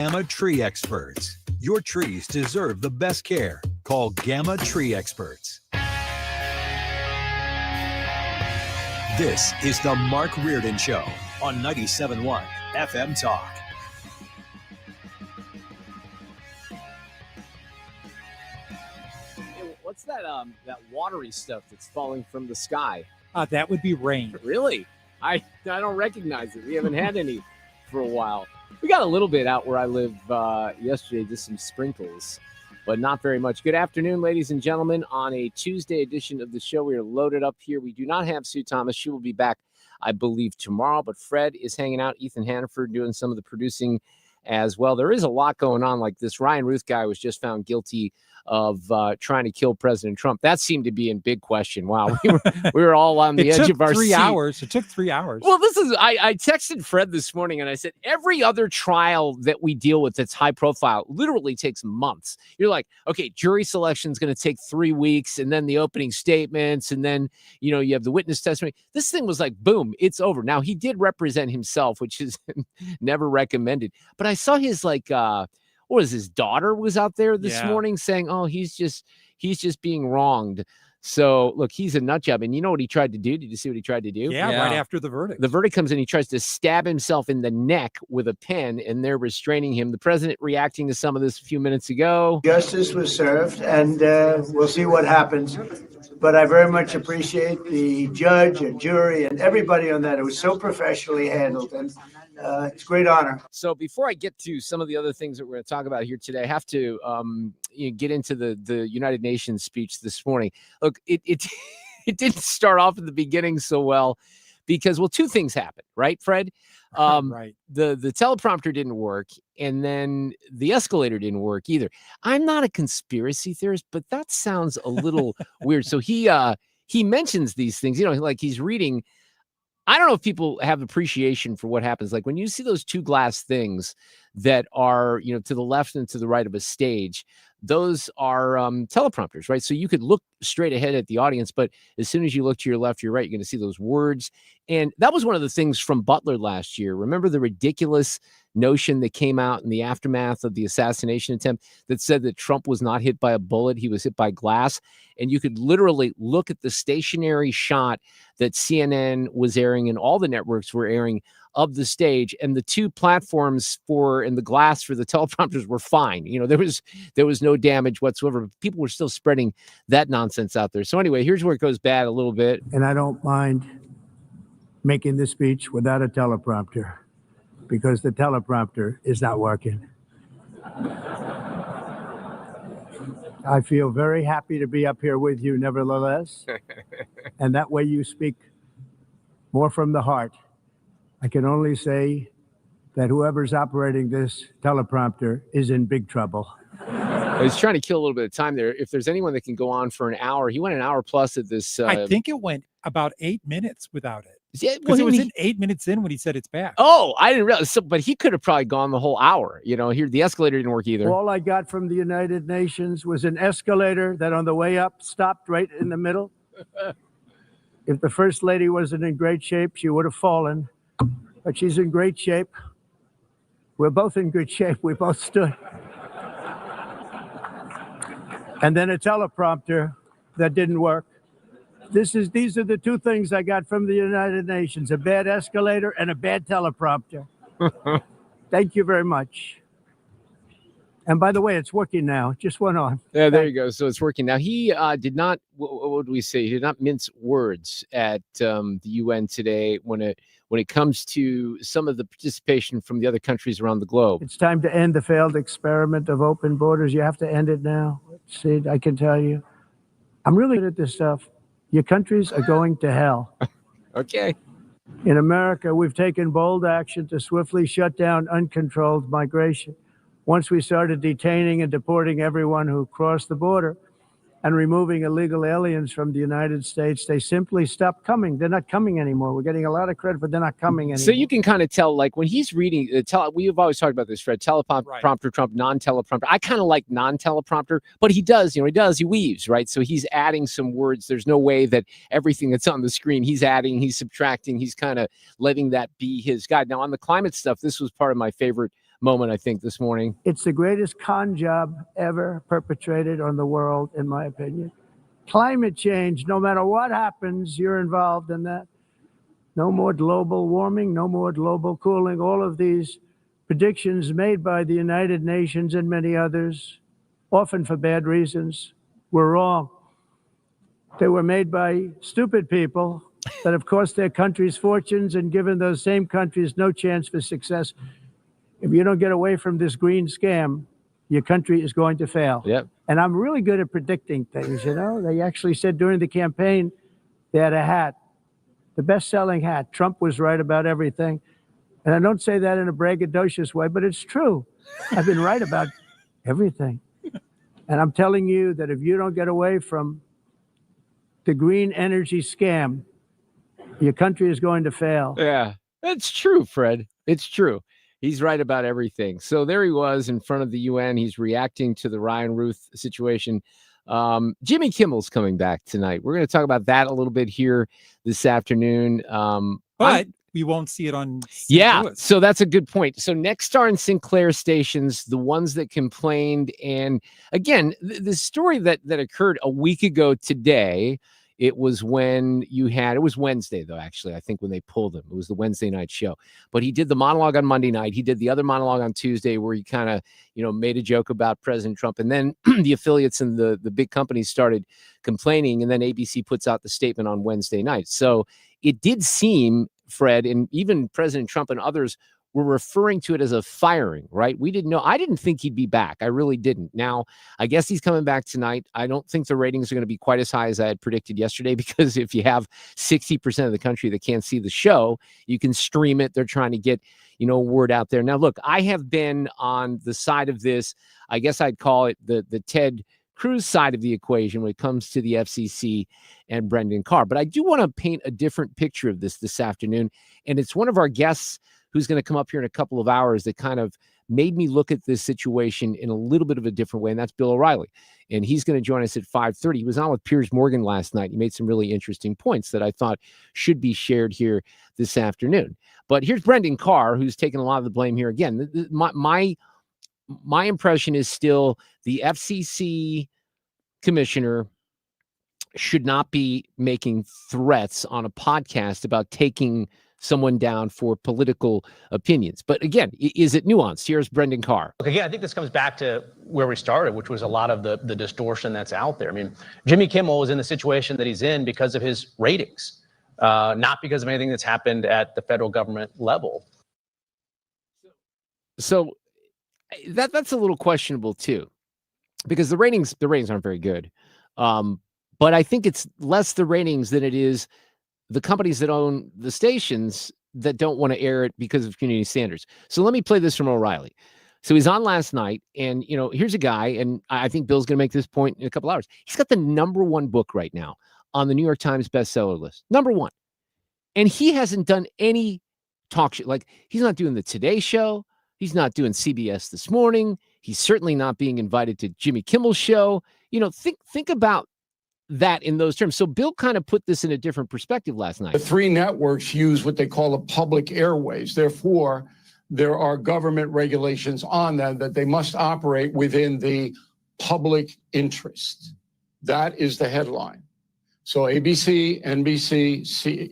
Gamma Tree Experts. Your trees deserve the best care. Call Gamma Tree Experts. This is the Mark Reardon Show on 97.1 FM Talk. Hey, what's that watery stuff that's falling from the sky? That would be rain. Really? I don't recognize it. We haven't had any for a while. We got a little bit out where I live yesterday, just some sprinkles, but not very much. Good afternoon, ladies and gentlemen. On a Tuesday edition of the show, we are loaded up here. We do not have Sue Thomas. She will be back, I believe, tomorrow, but Fred is hanging out. Ethan Hannaford doing some of the producing as well. There is a lot going on, like this Ryan Ruth guy was just found guilty of trying to kill President Trump. That seemed to be in big question. Wow, we were all on the edge of our seat. It took 3 hours. Well, I texted Fred this morning and I said, every other trial that we deal with that's high profile literally takes months. You're like, okay, jury selection is going to take 3 weeks, and then the opening statements, and then, you know, you have the witness testimony. This thing was like, boom, it's over. Now, he did represent himself, which is never recommended. But I saw his his daughter was out there this morning saying, oh, he's just being wronged. So, look, he's a nut job. And you know what he tried to do? Did you see what he tried to do? Yeah, right after the verdict. The verdict comes in. He tries to stab himself in the neck with a pen, and they're restraining him. The president reacting to some of this a few minutes ago. Justice was served, and we'll see what happens. But I very much appreciate the judge and jury and everybody on that. It was so professionally handled, and it's a great honor. So before I get to some of the other things that we're going to talk about here today, I have to get into the United Nations speech this morning. Look, it didn't start off at the beginning so well because, well, two things happened, right, Fred? Right. The teleprompter didn't work, and then the escalator didn't work either. I'm not a conspiracy theorist, but that sounds a little weird. So he mentions these things, you know, like he's reading. I don't know if people have appreciation for what happens. Like when you see those two glass things that are, you know, to the left and to the right of a stage, those are teleprompters, right? So you could look straight ahead at the audience, but as soon as you look to your left, your right, you're going to see those words. And that was one of the things from Butler last year. Remember the ridiculous notion that came out in the aftermath of the assassination attempt that said that Trump was not hit by a bullet, he was hit by glass. And you could literally look at the stationary shot that CNN was airing and all the networks were airing of the stage, and the two platforms and the glass for the teleprompters were fine. You know, there was no damage whatsoever. People were still spreading that nonsense out there. So anyway, here's where it goes bad a little bit. And I don't mind making this speech without a teleprompter because the teleprompter is not working. I feel very happy to be up here with you nevertheless. And that way you speak more from the heart. I can only say that whoever's operating this teleprompter is in big trouble. He's trying to kill a little bit of time there. If there's anyone that can go on for an hour, he went an hour plus at this. I think it went about 8 minutes without it. Yeah, because it was in 8 minutes in when he said it's back. Oh, I didn't realize. So, but he could have probably gone the whole hour. You know, here the escalator didn't work either. All I got from the United Nations was an escalator that on the way up stopped right in the middle. If the First Lady wasn't in great shape, she would have fallen. But she's in great shape. We're both in good shape. We both stood. And then a teleprompter that didn't work. These are the two things I got from the United Nations, a bad escalator and a bad teleprompter. Thank you very much. And by the way, it's working now. Just went on. Yeah, there you go. So it's working now. He did not, what did we say? He did not mince words at the UN today when it comes to some of the participation from the other countries around the globe. It's time to end the failed experiment of open borders. You have to end it now. Sid, I can tell you. I'm really good at this stuff. Your countries are going to hell. Okay. In America, we've taken bold action to swiftly shut down uncontrolled migration. Once we started detaining and deporting everyone who crossed the border and removing illegal aliens from the United States, they simply stopped coming. They're not coming anymore. We're getting a lot of credit, but they're not coming anymore. So you can kind of tell, like when he's reading, we've always talked about this, Fred, teleprompter, Trump, non-teleprompter. I kind of like non-teleprompter, but he weaves, right? So he's adding some words. There's no way that everything that's on the screen, he's adding, he's subtracting, he's kind of letting that be his guide. Now on the climate stuff, this was part of my favorite moment, I think, this morning. It's the greatest con job ever perpetrated on the world, in my opinion. Climate change, no matter what happens, you're involved in that. No more global warming, no more global cooling. All of these predictions made by the United Nations and many others, often for bad reasons, were wrong. They were made by stupid people that have cost their countries fortunes and given those same countries no chance for success. If you don't get away from this green scam, your country is going to fail. Yep. And I'm really good at predicting things, you know. They actually said during the campaign they had a hat, the best-selling hat. Trump was right about everything. And I don't say that in a braggadocious way, but it's true. I've been right about everything. And I'm telling you that if you don't get away from the green energy scam, your country is going to fail. Yeah, that's true, Fred. It's true. He's right about everything. So there he was in front of the UN. He's reacting to the Ryan Ruth situation. Jimmy Kimmel's coming back tonight. We're going to talk about that a little bit here this afternoon. But we won't see it on St. Louis. So that's a good point. So Nexstar and Sinclair stations, the ones that complained, and again, the story that occurred a week ago today, it was when it was Wednesday, though, actually, I think when they pulled him. It was the Wednesday night show. But he did the monologue on Monday night. He did the other monologue on Tuesday where he kind of, made a joke about President Trump. And then the affiliates and the big companies started complaining. And then ABC puts out the statement on Wednesday night. So it did seem, Fred, and even President Trump and others were referring to it as a firing, right? We didn't know. I didn't think he'd be back. I really didn't. Now, I guess he's coming back tonight. I don't think the ratings are going to be quite as high as I had predicted yesterday, because if you have 60% of the country that can't see the show, you can stream it. They're trying to get, word out there. Now, look, I have been on the side of this. I guess I'd call it the Ted Cruz side of the equation when it comes to the FCC and Brendan Carr. But I do want to paint a different picture of this afternoon. And it's one of our guests who's going to come up here in a couple of hours that kind of made me look at this situation in a little bit of a different way, and that's Bill O'Reilly. And he's going to join us at 5:30. He was on with Piers Morgan last night. He made some really interesting points that I thought should be shared here this afternoon. But here's Brendan Carr, who's taking a lot of the blame here. Again, my impression is still the FCC commissioner should not be making threats on a podcast about taking someone down for political opinions. But again, is it nuanced? Here's Brendan Carr. Okay, again, I think this comes back to where we started, which was a lot of the distortion that's out there. I mean, Jimmy Kimmel is in the situation that he's in because of his ratings, not because of anything that's happened at the federal government level. So that's a little questionable too, because the ratings aren't very good. But I think it's less the ratings than it is the companies that own the stations that don't want to air it because of community standards. So let me play this from O'Reilly. So he's on last night, and here's a guy, and I think Bill's going to make this point in a couple hours. He's got the #1 book right now on the New York Times bestseller list, #1, and he hasn't done any talk show. Like, he's not doing the Today Show, he's not doing CBS This Morning, he's certainly not being invited to Jimmy Kimmel's show. Think about that in those terms. So Bill kind of put this in a different perspective last night. The three networks use what they call the public airways. Therefore, there are government regulations on them that they must operate within the public interest. That is the headline. So ABC, NBC,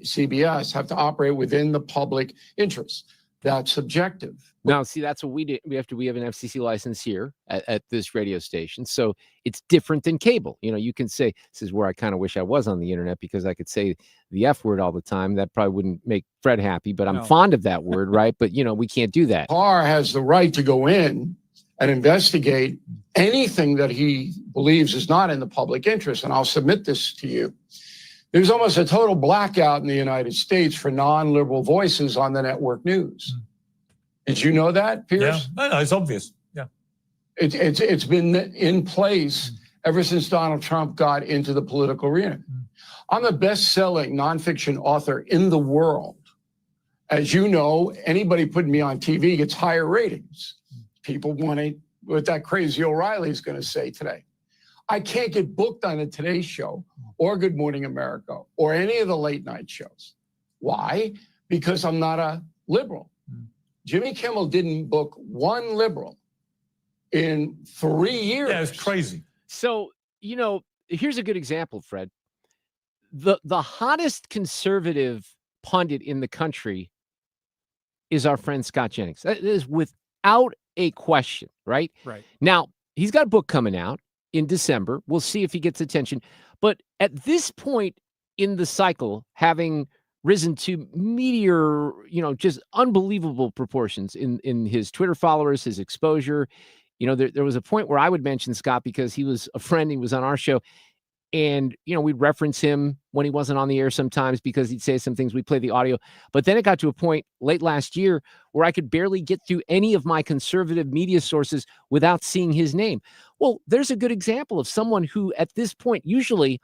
CBS have to operate within the public interest. That's subjective. Now, see, that's what we did. We have an FCC license here at this radio station. So it's different than cable. You can say, this is where I kind of wish I was on the internet, because I could say the F word all the time. That probably wouldn't make Fred happy, but I'm fond of that word, right? But, we can't do that. Carr has the right to go in and investigate anything that he believes is not in the public interest. And I'll submit this to you. There's almost a total blackout in the United States for non-liberal voices on the network news. Did you know that, Piers? Yeah, no, it's obvious. Yeah, it's been in place ever since Donald Trump got into the political arena. I'm the best-selling nonfiction author in the world. As you know, anybody putting me on TV gets higher ratings. People want what that crazy O'Reilly is going to say today. I can't get booked on the Today Show or Good Morning America or any of the late night shows. Why? Because I'm not a liberal. Jimmy Kimmel didn't book one liberal in 3 years. Yeah, it's crazy. So, here's a good example, Fred. The hottest conservative pundit in the country is our friend Scott Jennings. That is without a question, right? Right. Now, he's got a book coming out in December. We'll see if he gets attention. But at this point in the cycle, having risen to meteor, just unbelievable proportions in his Twitter followers, his exposure. There was a point where I would mention Scott because he was a friend. He was on our show. And, we'd reference him when he wasn't on the air sometimes because he'd say some things. We'd play the audio. But then it got to a point late last year where I could barely get through any of my conservative media sources without seeing his name. Well, there's a good example of someone who at this point, usually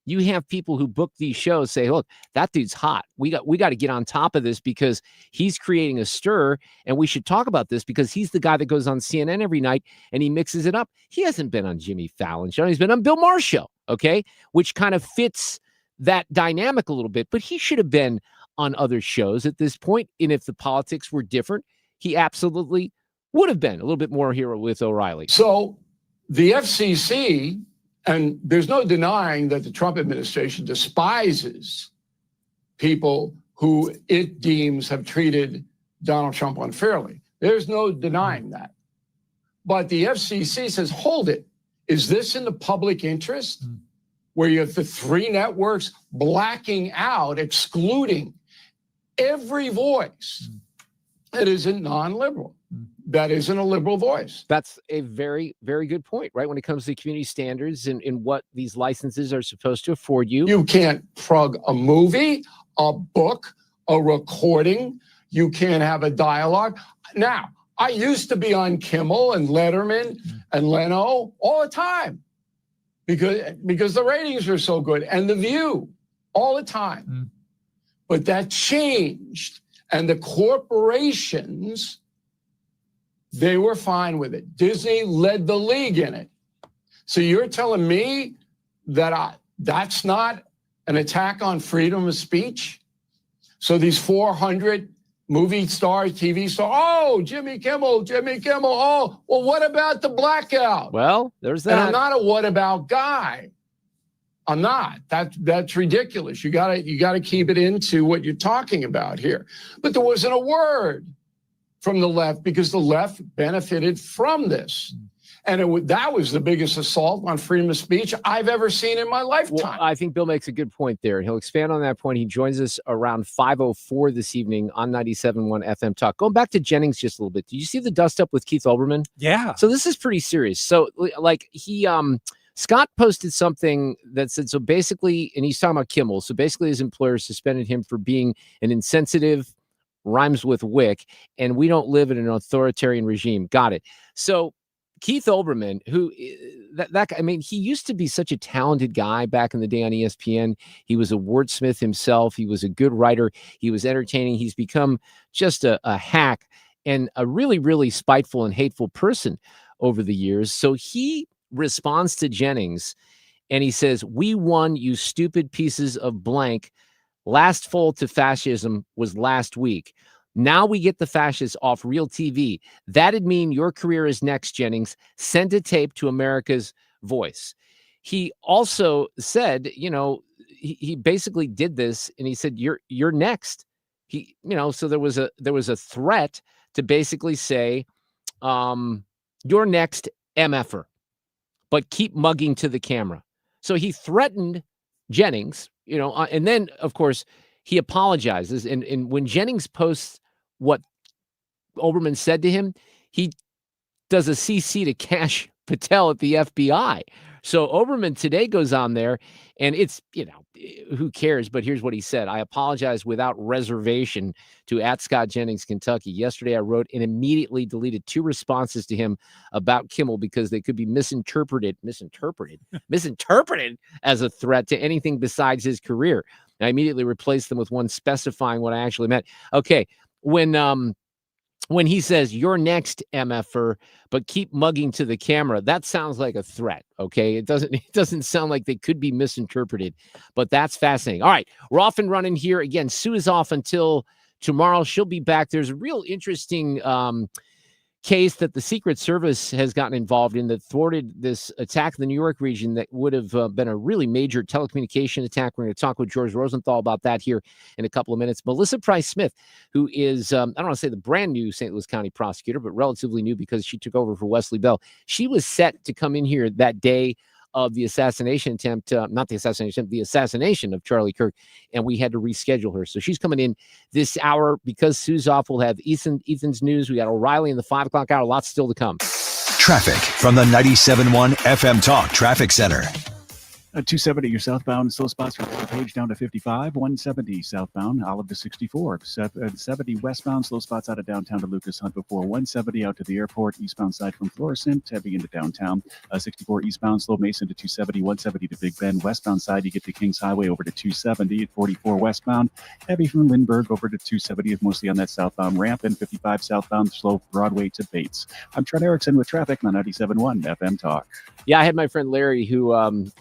you have people who book these shows say, look, that dude's hot. We got to get on top of this because he's creating a stir, and we should talk about this because he's the guy that goes on CNN every night and he mixes it up. He hasn't been on Jimmy Fallon's show. He's been on Bill Maher's show, okay, which kind of fits that dynamic a little bit. But he should have been on other shows at this point. And if the politics were different, he absolutely would have been a little bit more here with O'Reilly. So the FCC, and there's no denying that the Trump administration despises people who it deems have treated Donald Trump unfairly. There's no denying that. But the FCC says, hold it. Is this in the public interest? Where you have the three networks blacking out, excluding every voice that isn't non-liberal, that isn't a liberal voice. That's a very, very good point, right? When it comes to community standards and what these licenses are supposed to afford you. You can't plug a movie, a book, a recording. You can't have a dialogue. Now, I used to be on Kimmel and Letterman and Leno all the time because the ratings are so good, and The View all the time. But that changed, and the corporations, they were fine with it. Disney led the league in it. So you're telling me that that's not an attack on freedom of speech? So these 400 movie stars, TV stars, oh, Jimmy Kimmel, oh, well, what about the blackout? Well, there's that. And I'm not a what about guy. I'm not. That's ridiculous. You gotta keep it into what you're talking about here. But there wasn't a word from the left because the left benefited from this. And that was the biggest assault on freedom of speech I've ever seen in my lifetime. Well, I think Bill makes a good point there, and he'll expand on that point. He joins us around 5:04 this evening on 97.1 FM Talk. Going back to Jennings just a little bit, did you see the dust up with Keith Olbermann? Yeah. So this is pretty serious. So like Scott posted something that said, so basically, and he's talking about Kimmel. So basically his employer suspended him for being an insensitive, rhymes with Wick, and we don't live in an authoritarian regime. Got it. So Keith Olbermann, who he used to be such a talented guy back in the day on ESPN. He was a wordsmith himself. He was a good writer. He was entertaining. He's become just a hack and a really, really spiteful and hateful person over the years. So he responds to Jennings and he says, "We won, you stupid pieces of blank. Last fall to fascism was last week. Now we get the fascists off real TV. That'd mean your career is next, Jennings. Send a tape to America's Voice." He also said, he basically did this and he said, you're next. So there was a threat to basically say, you're next, MFer, but keep mugging to the camera. So he threatened Jennings, and then of course he apologizes. And when Jennings posts what Olbermann said to him, he does a CC to Kash Patel at the FBI. So Olbermann today goes on there and it's, who cares? But here's what he said. "I apologize without reservation to @ScottJennings, Kentucky. Yesterday I wrote and immediately deleted 2 responses to him about Kimmel because they could be misinterpreted as a threat to anything besides his career. I immediately replaced them with one specifying what I actually meant." Okay. When he says, "You're next, MFer, but keep mugging to the camera," that sounds like a threat. Okay. It doesn't sound like they could be misinterpreted, but that's fascinating. All right. We're off and running here. Again, Sue is off until tomorrow. She'll be back. There's a real interesting case that the Secret Service has gotten involved in that thwarted this attack in the New York region that would have been a really major telecommunication attack. We're going to talk with George Rosenthal about that here in a couple of minutes. Melissa Price-Smith, who is, I don't want to say the brand new St. Louis County prosecutor, but relatively new because she took over for Wesley Bell. She was set to come in here that day of the assassination attempt, not the assassination, the assassination of Charlie Kirk, and we had to reschedule her. So she's coming in this hour because Sue's off. We'll have Ethan's news. We got O'Reilly in the 5 o'clock hour. Lots still to come. Traffic from the 97.1 FM Talk Traffic Center. 270, you're southbound, slow spots from Page down to 55, 170 southbound, Olive to 64, 70 westbound, slow spots out of downtown to Lucas Hunt before 170 out to the airport, eastbound side from Florissant, heavy into downtown, 64 eastbound, slow Mason to 270, 170 to Big Bend, westbound side, you get to Kings Highway over to 270, 44 westbound, heavy from Lindbergh over to 270 is mostly on that southbound ramp, and 55 southbound, slow Broadway to Bates. I'm Trent Erickson with traffic on 97.1 FM Talk. Yeah, I had my friend Larry who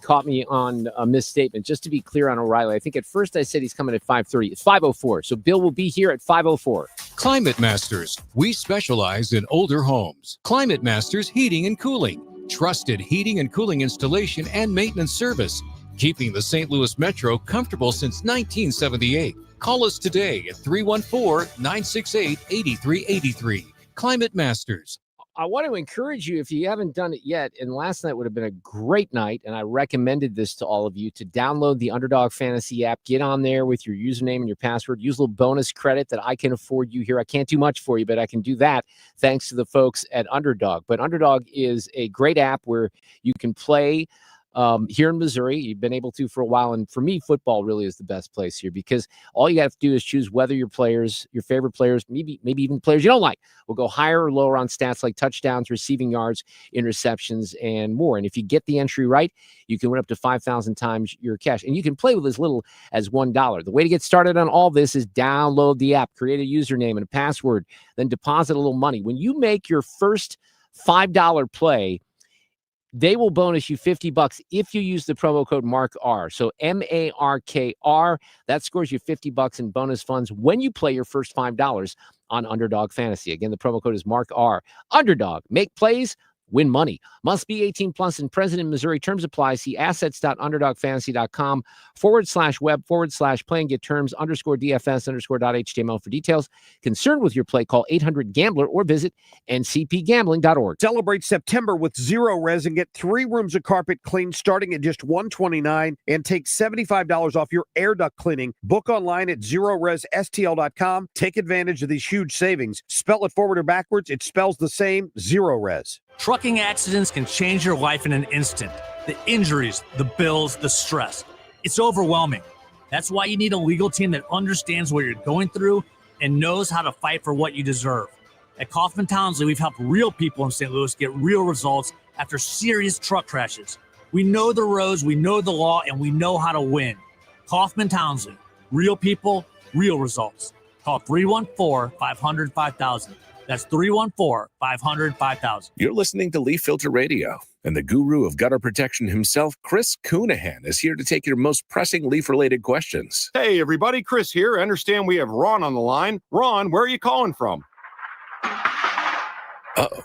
caught me on a misstatement. Just to be clear on O'Reilly, I think at first I said he's coming at 5:30. It's 5:04. So Bill will be here at 5:04. Climate Masters. We specialize in older homes. Climate Masters Heating and Cooling. Trusted heating and cooling installation and maintenance service. Keeping the St. Louis Metro comfortable since 1978. Call us today at 314-968-8383. Climate Masters. I want to encourage you, if you haven't done it yet, and last night would have been a great night, and I recommended this to all of you, to download the Underdog Fantasy app. Get on there with your username and your password. Use a little bonus credit that I can afford you here. I can't do much for you, but I can do that thanks to the folks at Underdog. But Underdog is a great app where you can play here in Missouri. You've been able to for a while. And for me, football really is the best place here because all you have to do is choose whether your players, your favorite players, maybe even players you don't like, will go higher or lower on stats like touchdowns, receiving yards, interceptions, and more. And if you get the entry right, you can win up to 5,000 times your cash. And you can play with as little as $1. The way to get started on all this is download the app, create a username and a password, then deposit a little money. When you make your first $5 play, they will bonus you $50 if you use the promo code MARKR. So MARKR, that scores you $50 in bonus funds when you play your first $5 on Underdog Fantasy. Again, the promo code is MARKR. Underdog, make plays, win money. Must be 18 plus and present in Missouri. Terms apply. See assets.underdogfantasy.com/web/play and get terms _DFS_.html for details. Concerned with your play, call 800-GAMBLER or visit ncpgambling.org. Celebrate September with Zero Res and get 3 rooms of carpet cleaned starting at just $129 and take $75 off your air duct cleaning. Book online at ZeroResSTL.com. Take advantage of these huge savings. Spell it forward or backwards, it spells the same. Zero Res. Trucking accidents can change your life in an instant. The injuries, the bills, the stress. It's overwhelming. That's why you need a legal team that understands what you're going through and knows how to fight for what you deserve. At Kaufman Townsley, we've helped real people in St. Louis get real results after serious truck crashes. We know the roads, we know the law, and we know how to win. Kaufman Townsley, real people, real results. Call 314-500-5000. That's 314-500-5000. You're listening to Leaf Filter Radio, and the guru of gutter protection himself, Chris Coonahan, is here to take your most pressing leaf-related questions. Hey, everybody, Chris here. I understand we have Ron on the line. Ron, where are you calling from? Uh-oh.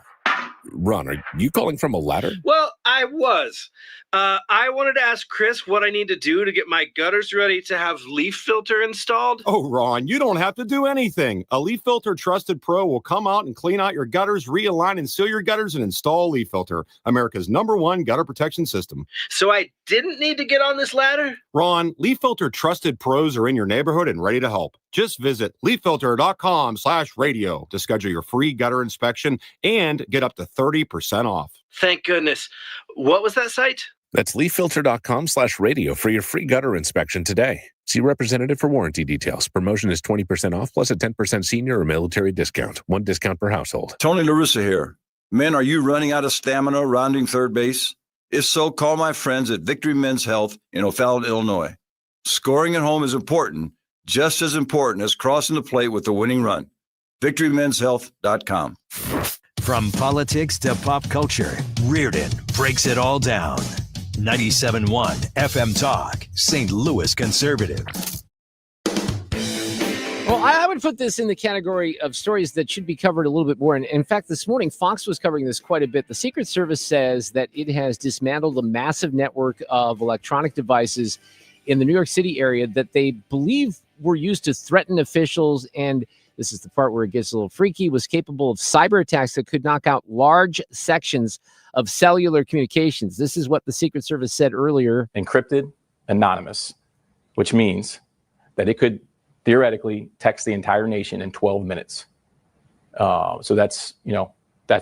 Ron, are you calling from a ladder? Well, I was. I wanted to ask Chris what I need to do to get my gutters ready to have leaf filter installed. Oh, Ron, you don't have to do anything. A Leaf Filter Trusted Pro will come out and clean out your gutters, realign and seal your gutters, and install Leaf Filter, America's #1 gutter protection system. So I didn't need to get on this ladder? Ron, Leaf Filter Trusted Pros are in your neighborhood and ready to help. Just visit leaffilter.com/radio to schedule your free gutter inspection and get up to 30% off. Thank goodness. What was that site? That's leaffilter.com/radio for your free gutter inspection today. See representative for warranty details. Promotion is 20% off plus a 10% senior or military discount. 1 discount per household. Tony LaRussa here. Men, are you running out of stamina rounding third base? If so, call my friends at Victory Men's Health in O'Fallon, Illinois. Scoring at home is important, just as important as crossing the plate with the winning run. VictoryMen'sHealth.com. From politics to pop culture, Reardon breaks it all down. 97.1 FM Talk, St. Louis Conservative. Well, I would put this in the category of stories that should be covered a little bit more. And in fact, this morning, Fox was covering this quite a bit. The Secret Service says that it has dismantled a massive network of electronic devices in the New York City area that they believe were used to threaten officials. And this is the part where it gets a little freaky, was capable of cyber attacks that could knock out large sections of cellular communications. This is what the Secret Service said earlier. Encrypted, anonymous, which means that it could theoretically text the entire nation in 12 minutes. So that's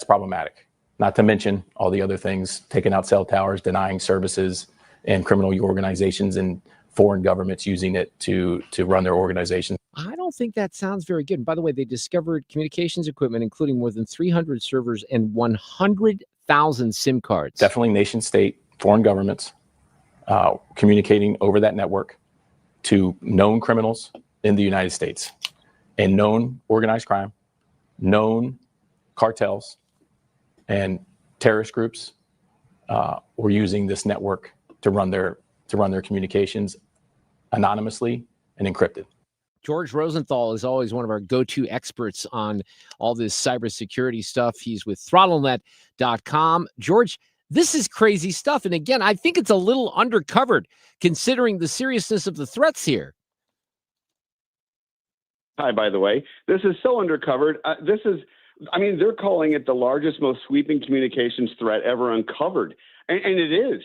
problematic. Not to mention all the other things, taking out cell towers, denying services, and criminal organizations and foreign governments using it to run their organizations. I don't think that sounds very good. And by the way, they discovered communications equipment, including more than 300 servers and 100,000 SIM cards. Definitely nation state, foreign governments communicating over that network to known criminals in the United States and known organized crime, known cartels, and terrorist groups were using this network to run their communications anonymously and encrypted. George Rosenthal is always one of our go-to experts on all this cybersecurity stuff. He's with throttlenet.com. George, this is crazy stuff. And again, I think it's a little undercovered considering the seriousness of the threats here. Hi, by the way. This is so undercovered. They're calling it the largest, most sweeping communications threat ever uncovered. And it is.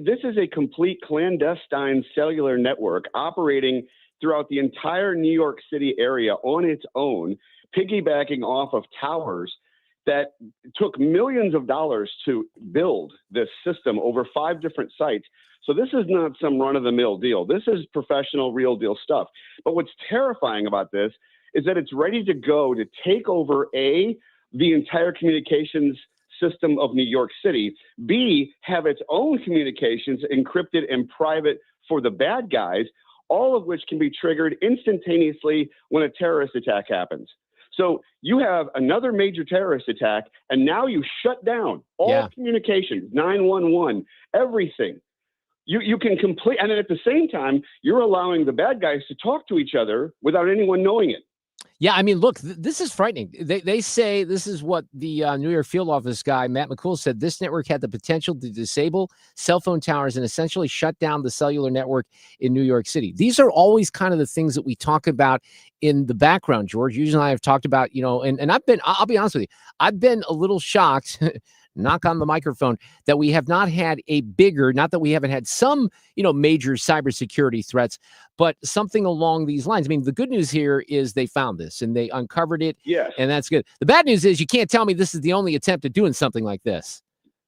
This is a complete clandestine cellular network operating throughout the entire New York City area on its own, piggybacking off of towers that took millions of dollars to build this system over 5 different sites. So this is not some run-of-the-mill deal. This is professional, real-deal stuff. But what's terrifying about this is that it's ready to go to take over, A, the entire communications system of New York City, B, have its own communications encrypted and private for the bad guys, all of which can be triggered instantaneously when a terrorist attack happens. So you have another major terrorist attack, and now you shut down all communications, 911, everything. You can complete, and then at the same time, you're allowing the bad guys to talk to each other without anyone knowing it. Yeah, look, this is frightening. They say, this is what the New York field office guy, Matt McCool, said. This network had the potential to disable cell phone towers and essentially shut down the cellular network in New York City. These are always kind of the things that we talk about in the background, George. You and I have talked about, and I'll be honest with you, I've been a little shocked knock on the microphone, that we have not had a bigger, not that we haven't had some, major cybersecurity threats, but something along these lines. The good news here is they found this and they uncovered it. Yes. And that's good. The bad news is you can't tell me this is the only attempt at doing something like this.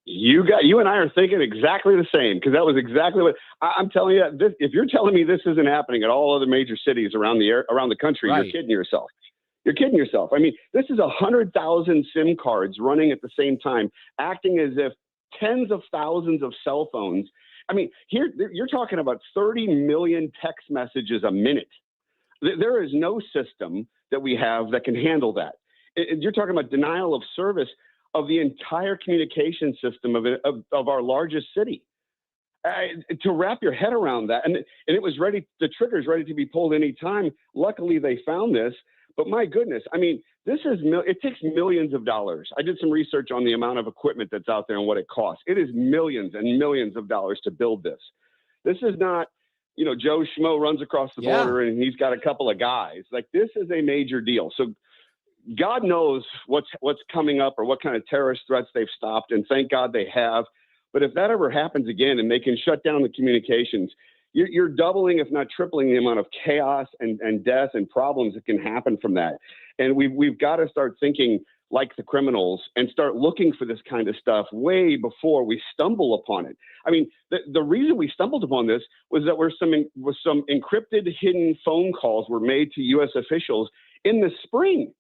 You and I are thinking exactly the same, because that was exactly what I'm telling you. If you're telling me this isn't happening at all other major cities around the country, right, you're kidding yourself. You're kidding yourself. This is 100,000 SIM cards running at the same time, acting as if tens of thousands of cell phones. Here you're talking about 30 million text messages a minute. There is no system that we have that can handle that. You're talking about denial of service of the entire communication system of our largest city. To wrap your head around that, and it was ready. The trigger's ready to be pulled any time. Luckily, they found this. But my goodness, it takes millions of dollars. I did some research on the amount of equipment that's out there and what it costs. It is millions and millions of dollars to build this. This is not, Joe Schmo runs across the border and he's got a couple of guys. Like, this is a major deal. So God knows what's coming up or what kind of terrorist threats they've stopped, and thank God they have. But if that ever happens again and they can shut down the communications, you're doubling, if not tripling, the amount of chaos and death and problems that can happen from that. And we've got to start thinking like the criminals and start looking for this kind of stuff way before we stumble upon it. The reason we stumbled upon this was that some encrypted hidden phone calls were made to U.S. officials in the spring.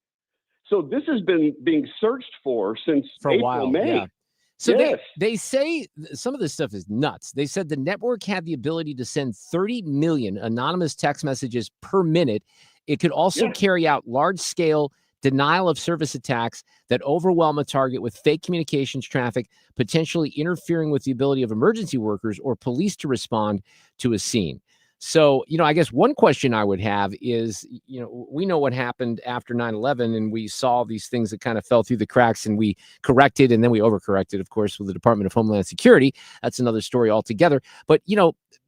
So this has been being searched for since April, May. Yeah. So yes. they say some of this stuff is nuts. They said the network had the ability to send 30 million anonymous text messages per minute. It could also carry out large-scale denial of service attacks that overwhelm a target with fake communications traffic, potentially interfering with the ability of emergency workers or police to respond to a scene. So, I guess one question I would have is, we know what happened after 9/11, and we saw these things that kind of fell through the cracks, and we corrected, and then we overcorrected, of course, with the Department of Homeland Security. That's another story altogether. But,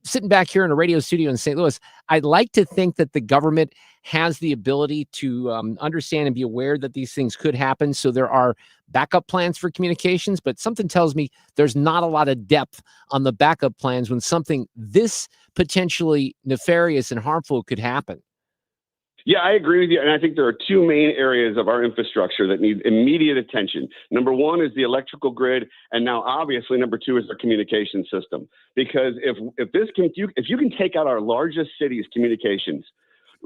sitting back here in a radio studio in St. Louis, I'd like to think that the government has the ability to understand and be aware that these things could happen. So there are backup plans for communications, but something tells me there's not a lot of depth on the backup plans when something this potentially nefarious and harmful could happen. Yeah, I agree with you. And I think there are two main areas of our infrastructure that need immediate attention. Number one is the electrical grid. And now, obviously, number two is our communication system. Because if you can take out our largest city's communications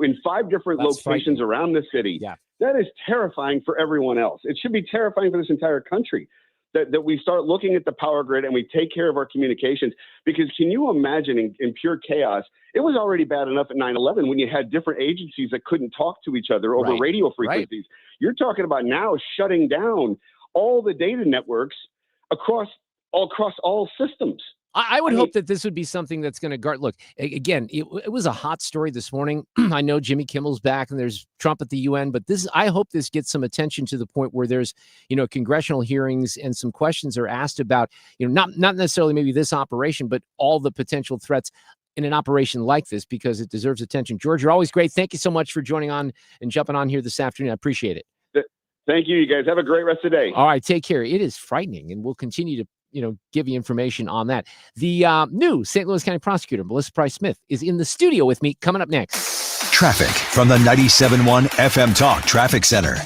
in 5 different locations around the city, that is terrifying for everyone else. It should be terrifying for this entire country. That we start looking at the power grid and we take care of our communications. Because can you imagine in pure chaos, it was already bad enough at 9/11 when you had different agencies that couldn't talk to each other over radio frequencies. You're talking about now shutting down all the data networks across all systems. I would hope that this would be something that's going to guard. Look, again, it was a hot story this morning. I know Jimmy Kimmel's back and there's Trump at the UN, but I hope this gets some attention to the point where there's, congressional hearings and some questions are asked about, not necessarily maybe this operation, but all the potential threats in an operation like this, because it deserves attention. George, you're always great. Thank you so much for joining on and jumping on here this afternoon. I appreciate it. Thank you. You guys have a great rest of the day. All right. Take care. It is frightening, and we'll continue to give you information on that. The new St. Louis County Prosecutor, Melissa Price-Smith, is in the studio with me. Coming up next. Traffic from the 97.1 FM Talk Traffic Center.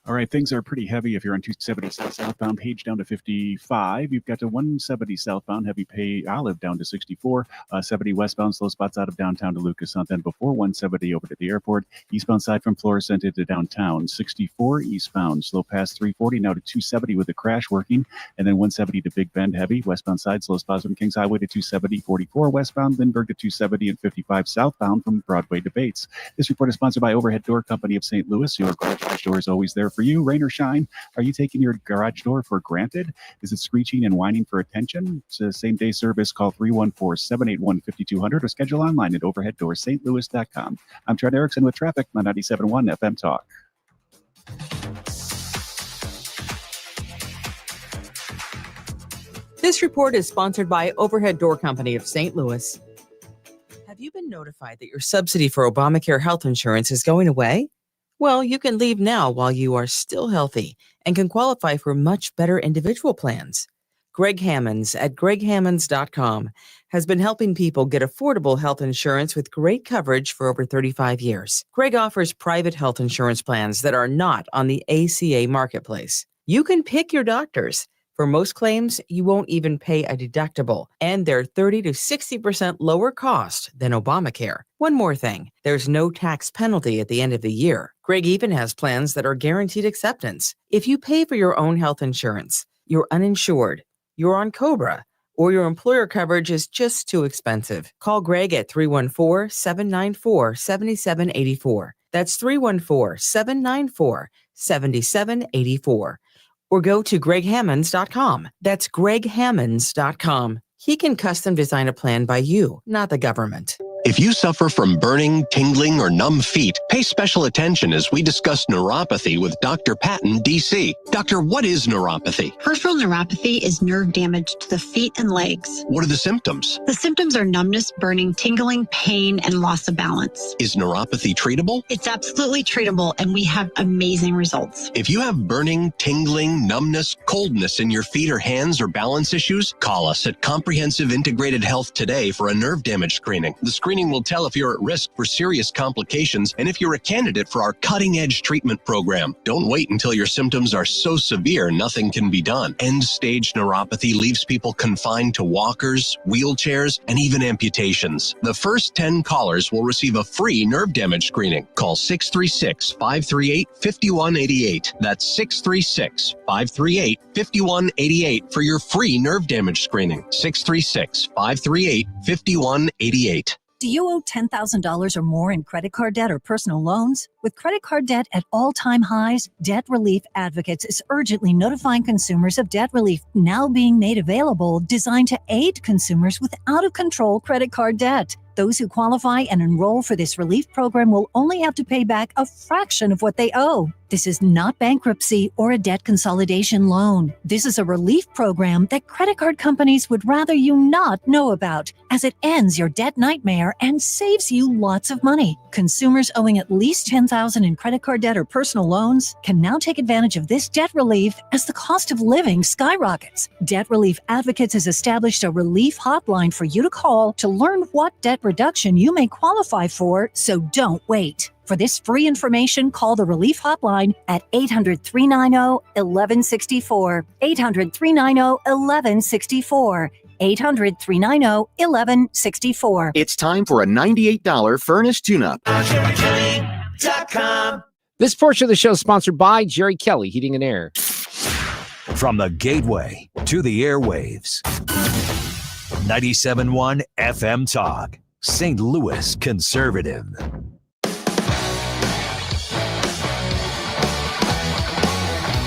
All right, things are pretty heavy if you're on 270 southbound, Page down to 55. You've got to 170 southbound, heavy pay Olive down to 64. 70 westbound, slow spots out of downtown to Lucas Hunt. Then before 170 over to the airport. Eastbound side from Florissant into downtown. 64 eastbound, slow past 340, now to 270 with the crash working. And then 170 to Big Bend, heavy. Westbound side, slow spots from Kings Highway to 270, 44 westbound, Lindbergh to 270 and 55 southbound from Broadway to Bates. This report is sponsored by Overhead Door Company of St. Louis. Your garage door is always there for you, rain or shine. Are you taking your garage door for granted? Is it screeching and whining for attention? It's a same-day service. Call 314-781-5200 or schedule online at overheaddoorstlouis.com. I'm Trent Erickson with traffic on 97.1 FM Talk. This report is sponsored by Overhead Door Company of St. Louis. Have you been notified that your subsidy for Obamacare health insurance is going away? Well, you can leave now while you are still healthy and can qualify for much better individual plans. Greg Hammonds at greghammonds.com has been helping people get affordable health insurance with great coverage for over 35 years. Greg offers private health insurance plans that are not on the ACA marketplace. You can pick your doctors. For most claims, you won't even pay a deductible, and they're 30 to 60% lower cost than Obamacare. One more thing, there's no tax penalty at the end of the year. Greg even has plans that are guaranteed acceptance. If you pay for your own health insurance, you're uninsured, you're on COBRA, or your employer coverage is just too expensive, call Greg at 314-794-7784. That's 314-794-7784. Or go to greghammonds.com. That's greghammonds.com. He can custom design a plan by you, not the government. If you suffer from burning, tingling, or numb feet, pay special attention as we discuss neuropathy with Dr. Patton, D.C. Doctor, what is neuropathy? Peripheral neuropathy is nerve damage to the feet and legs. What are the symptoms? The symptoms are numbness, burning, tingling, pain, and loss of balance. Is neuropathy treatable? It's absolutely treatable, and we have amazing results. If you have burning, tingling, numbness, coldness in your feet or hands or balance issues, call us at Comprehensive Integrated Health today for a nerve damage screening. The screening will tell if you're at risk for serious complications and if you're a candidate for our cutting-edge treatment program. Don't wait until your symptoms are so severe nothing can be done. End-stage neuropathy leaves people confined to walkers, wheelchairs, and even amputations. The first 10 callers will receive a free nerve damage screening. Call 636-538-5188. That's 636-538-5188 for your free nerve damage screening. 636-538-5188. Do you owe $10,000 or more in credit card debt or personal loans? With credit card debt at all-time highs, Debt Relief Advocates is urgently notifying consumers of debt relief now being made available, designed to aid consumers with out-of-control credit card debt. Those who qualify and enroll for this relief program will only have to pay back a fraction of what they owe. This is not bankruptcy or a debt consolidation loan. This is a relief program that credit card companies would rather you not know about, as it ends your debt nightmare and saves you lots of money. Consumers owing at least $10,000 in credit card debt or personal loans can now take advantage of this debt relief as the cost of living skyrockets. Debt Relief Advocates has established a relief hotline for you to call to learn what debt reduction you may qualify for, so don't wait. For this free information, call the Relief Hotline at 800-390-1164. 800-390-1164. 800-390-1164. It's time for a $98 furnace tune-up. This portion of the show is sponsored by Jerry Kelly Heating and Air. From the gateway to the airwaves. 97.1 FM Talk. St. Louis Conservative.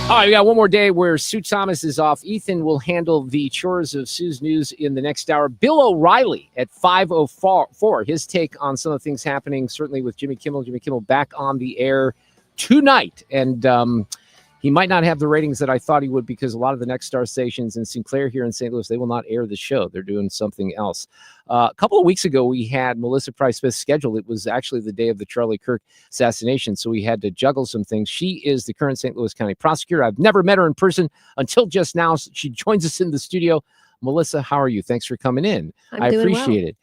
All right, we got one more day where Sue Thomas is off. Ethan will handle the chores of Sue's News in the next hour. Bill O'Reilly at 5:04. His take on some of the things happening, certainly with Jimmy Kimmel. Jimmy Kimmel back on the air tonight. And he might not have the ratings that I thought he would, because a lot of the Next Star stations in Sinclair here in St. Louis, they will not air the show. They're doing something else. A couple of weeks ago, we had Melissa Price Smith scheduled. It was actually the day of the Charlie Kirk assassination, so we had to juggle some things. She is the current St. Louis County prosecutor. I've never met her in person until just now. She joins us in the studio. Melissa, how are you? Thanks for coming in. I appreciate it.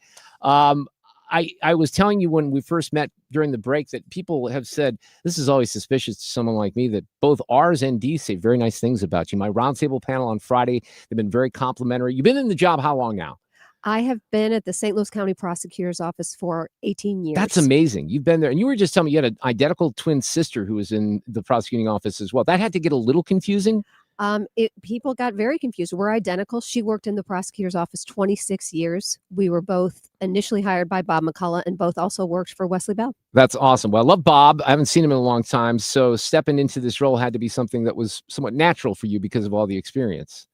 I was telling you when we first met during the break that people have said, this is always suspicious to someone like me, that both R's and D's say very nice things about you. My roundtable panel on Friday, they've been very complimentary. You've been in the job how long now? I have been at the St. Louis County Prosecutor's Office for 18 years. That's amazing. You've been there. And you were just telling me you had an identical twin sister who was in the prosecuting office as well. That had to get a little confusing. People got very confused. We're identical. She worked in the prosecutor's office 26 years. We were both initially hired by Bob McCullough and both also worked for Wesley Bell. That's awesome. Well, I love Bob. I haven't seen him in a long time. So stepping into this role had to be something that was somewhat natural for you because of all the experience.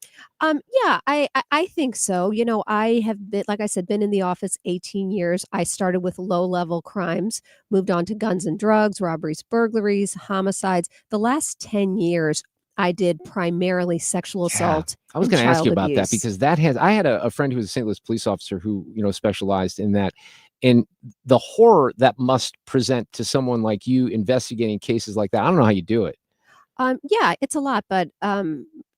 Yeah, I think so. You know, I have been, like I said, been in the office 18 years. I started with low-level crimes, moved on to guns and drugs, robberies, burglaries, homicides. The last 10 years, I did primarily sexual assault. I was going to ask you about that, because I had a friend who was a St. Louis police officer who, specialized in that. And the horror that must present to someone like you investigating cases like that, I don't know how you do it. Yeah, it's a lot, but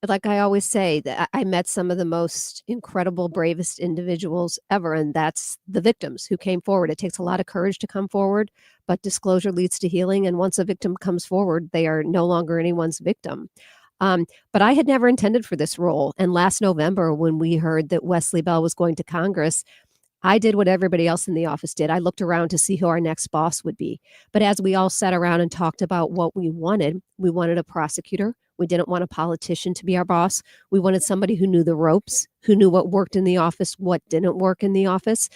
like I always say, that I met some of the most incredible, bravest individuals ever, and that's the victims who came forward. It takes a lot of courage to come forward, but disclosure leads to healing. And once a victim comes forward, they are no longer anyone's victim. But I had never intended for this role. And last November, when we heard that Wesley Bell was going to Congress, I did what everybody else in the office did. I looked around to see who our next boss would be. But as we all sat around and talked about what we wanted a prosecutor. We didn't want a politician to be our boss. We wanted somebody who knew the ropes, who knew what worked in the office, what didn't work in the office.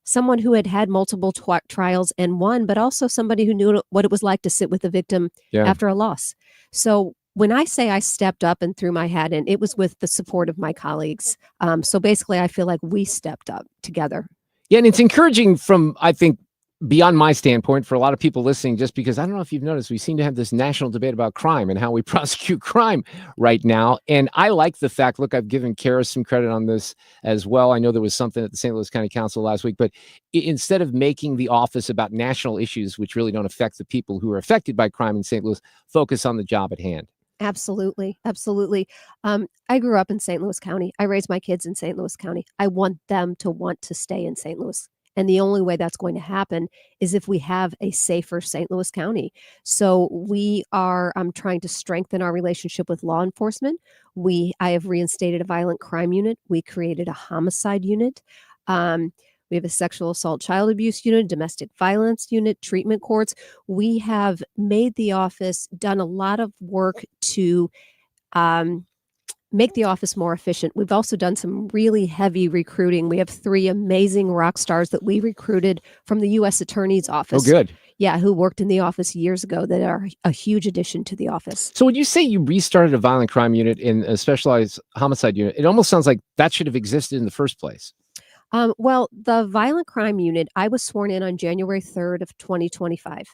Someone who had had multiple trials and won, but also somebody who knew what it was like to sit with a victim after a loss. So when I say I stepped up and threw my hat in, it was with the support of my colleagues. So basically, I feel like we stepped up together. Yeah, and it's encouraging from, I think, beyond my standpoint for a lot of people listening, just because I don't know if you've noticed, we seem to have this national debate about crime and how we prosecute crime right now. And I like the fact, look, I've given Kara some credit on this as well. I know there was something at the St. Louis County Council last week, but instead of making the office about national issues, which really don't affect the people who are affected by crime in St. Louis, focus on the job at hand. Absolutely. Absolutely. I grew up in St. Louis County. I raised my kids in St. Louis County. I want them to want to stay in St. Louis. And the only way that's going to happen is if we have a safer St. Louis County. So I'm trying to strengthen our relationship with law enforcement. I have reinstated a violent crime unit. We created a homicide unit. We have a sexual assault, child abuse unit, domestic violence unit, treatment courts. We have made the office, done a lot of work to make the office more efficient. We've also done some really heavy recruiting. We have 3 amazing rock stars that we recruited from the U.S. Attorney's Office. Oh, good. Yeah, who worked in the office years ago, that are a huge addition to the office. So when you say you restarted a violent crime unit in a specialized homicide unit, it almost sounds like that should have existed in the first place. Well, the violent crime unit, I was sworn in on January 3rd of 2025.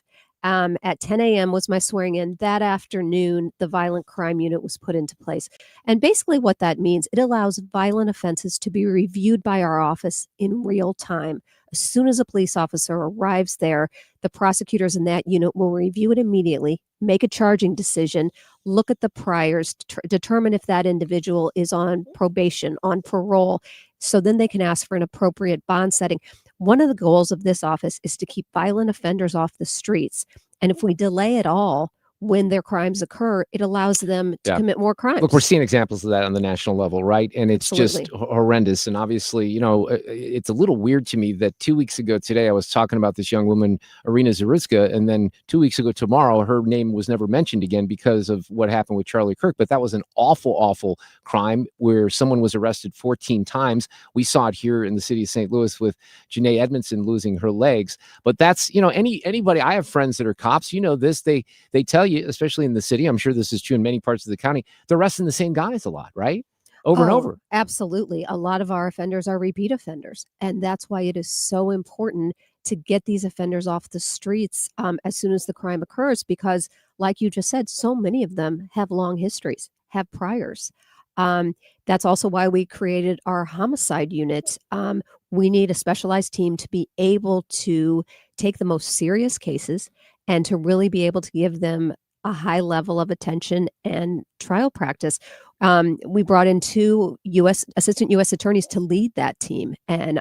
At 10 a.m. was my swearing in. That afternoon, the violent crime unit was put into place. And basically what that means, it allows violent offenses to be reviewed by our office in real time. As soon as a police officer arrives there, the prosecutors in that unit will review it immediately, make a charging decision, look at the priors, determine if that individual is on probation, on parole, so then they can ask for an appropriate bond setting. One of the goals of this office is to keep violent offenders off the streets. And if we delay at all when their crimes occur, it allows them to Yeah. commit more crimes. Look, we're seeing examples of that on the national level, right? And it's just Absolutely. horrendous. And obviously, it's a little weird to me that 2 weeks ago today, I was talking about this young woman, Irina Zaritska, and then 2 weeks ago tomorrow, her name was never mentioned again because of what happened with Charlie Kirk. But that was an awful, awful crime where someone was arrested 14 times. We saw it here in the city of St. Louis with Janae Edmondson losing her legs. But that's, anybody, I have friends that are cops, this, they tell you, especially in the city, I'm sure this is true in many parts of the county, they're arresting the same guys a lot, right? Over and over. Absolutely. A lot of our offenders are repeat offenders. And that's why it is so important to get these offenders off the streets as soon as the crime occurs, because like you just said, so many of them have long histories, have priors. That's also why we created our homicide unit. We need a specialized team to be able to take the most serious cases and to really be able to give them a high level of attention and trial practice. We brought in 2 assistant U.S. attorneys to lead that team, and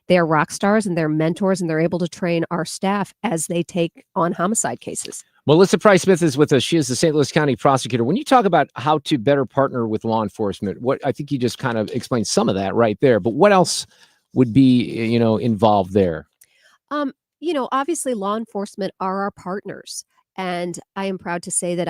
they are rock stars and they're mentors, and they're able to train our staff as they take on homicide cases. Melissa Price Smith is with us. She is the St. Louis County prosecutor. When you talk about how to better partner with law enforcement, I think you just kind of explained some of that right there, but what else would be, involved there? Obviously law enforcement are our partners. And I am proud to say that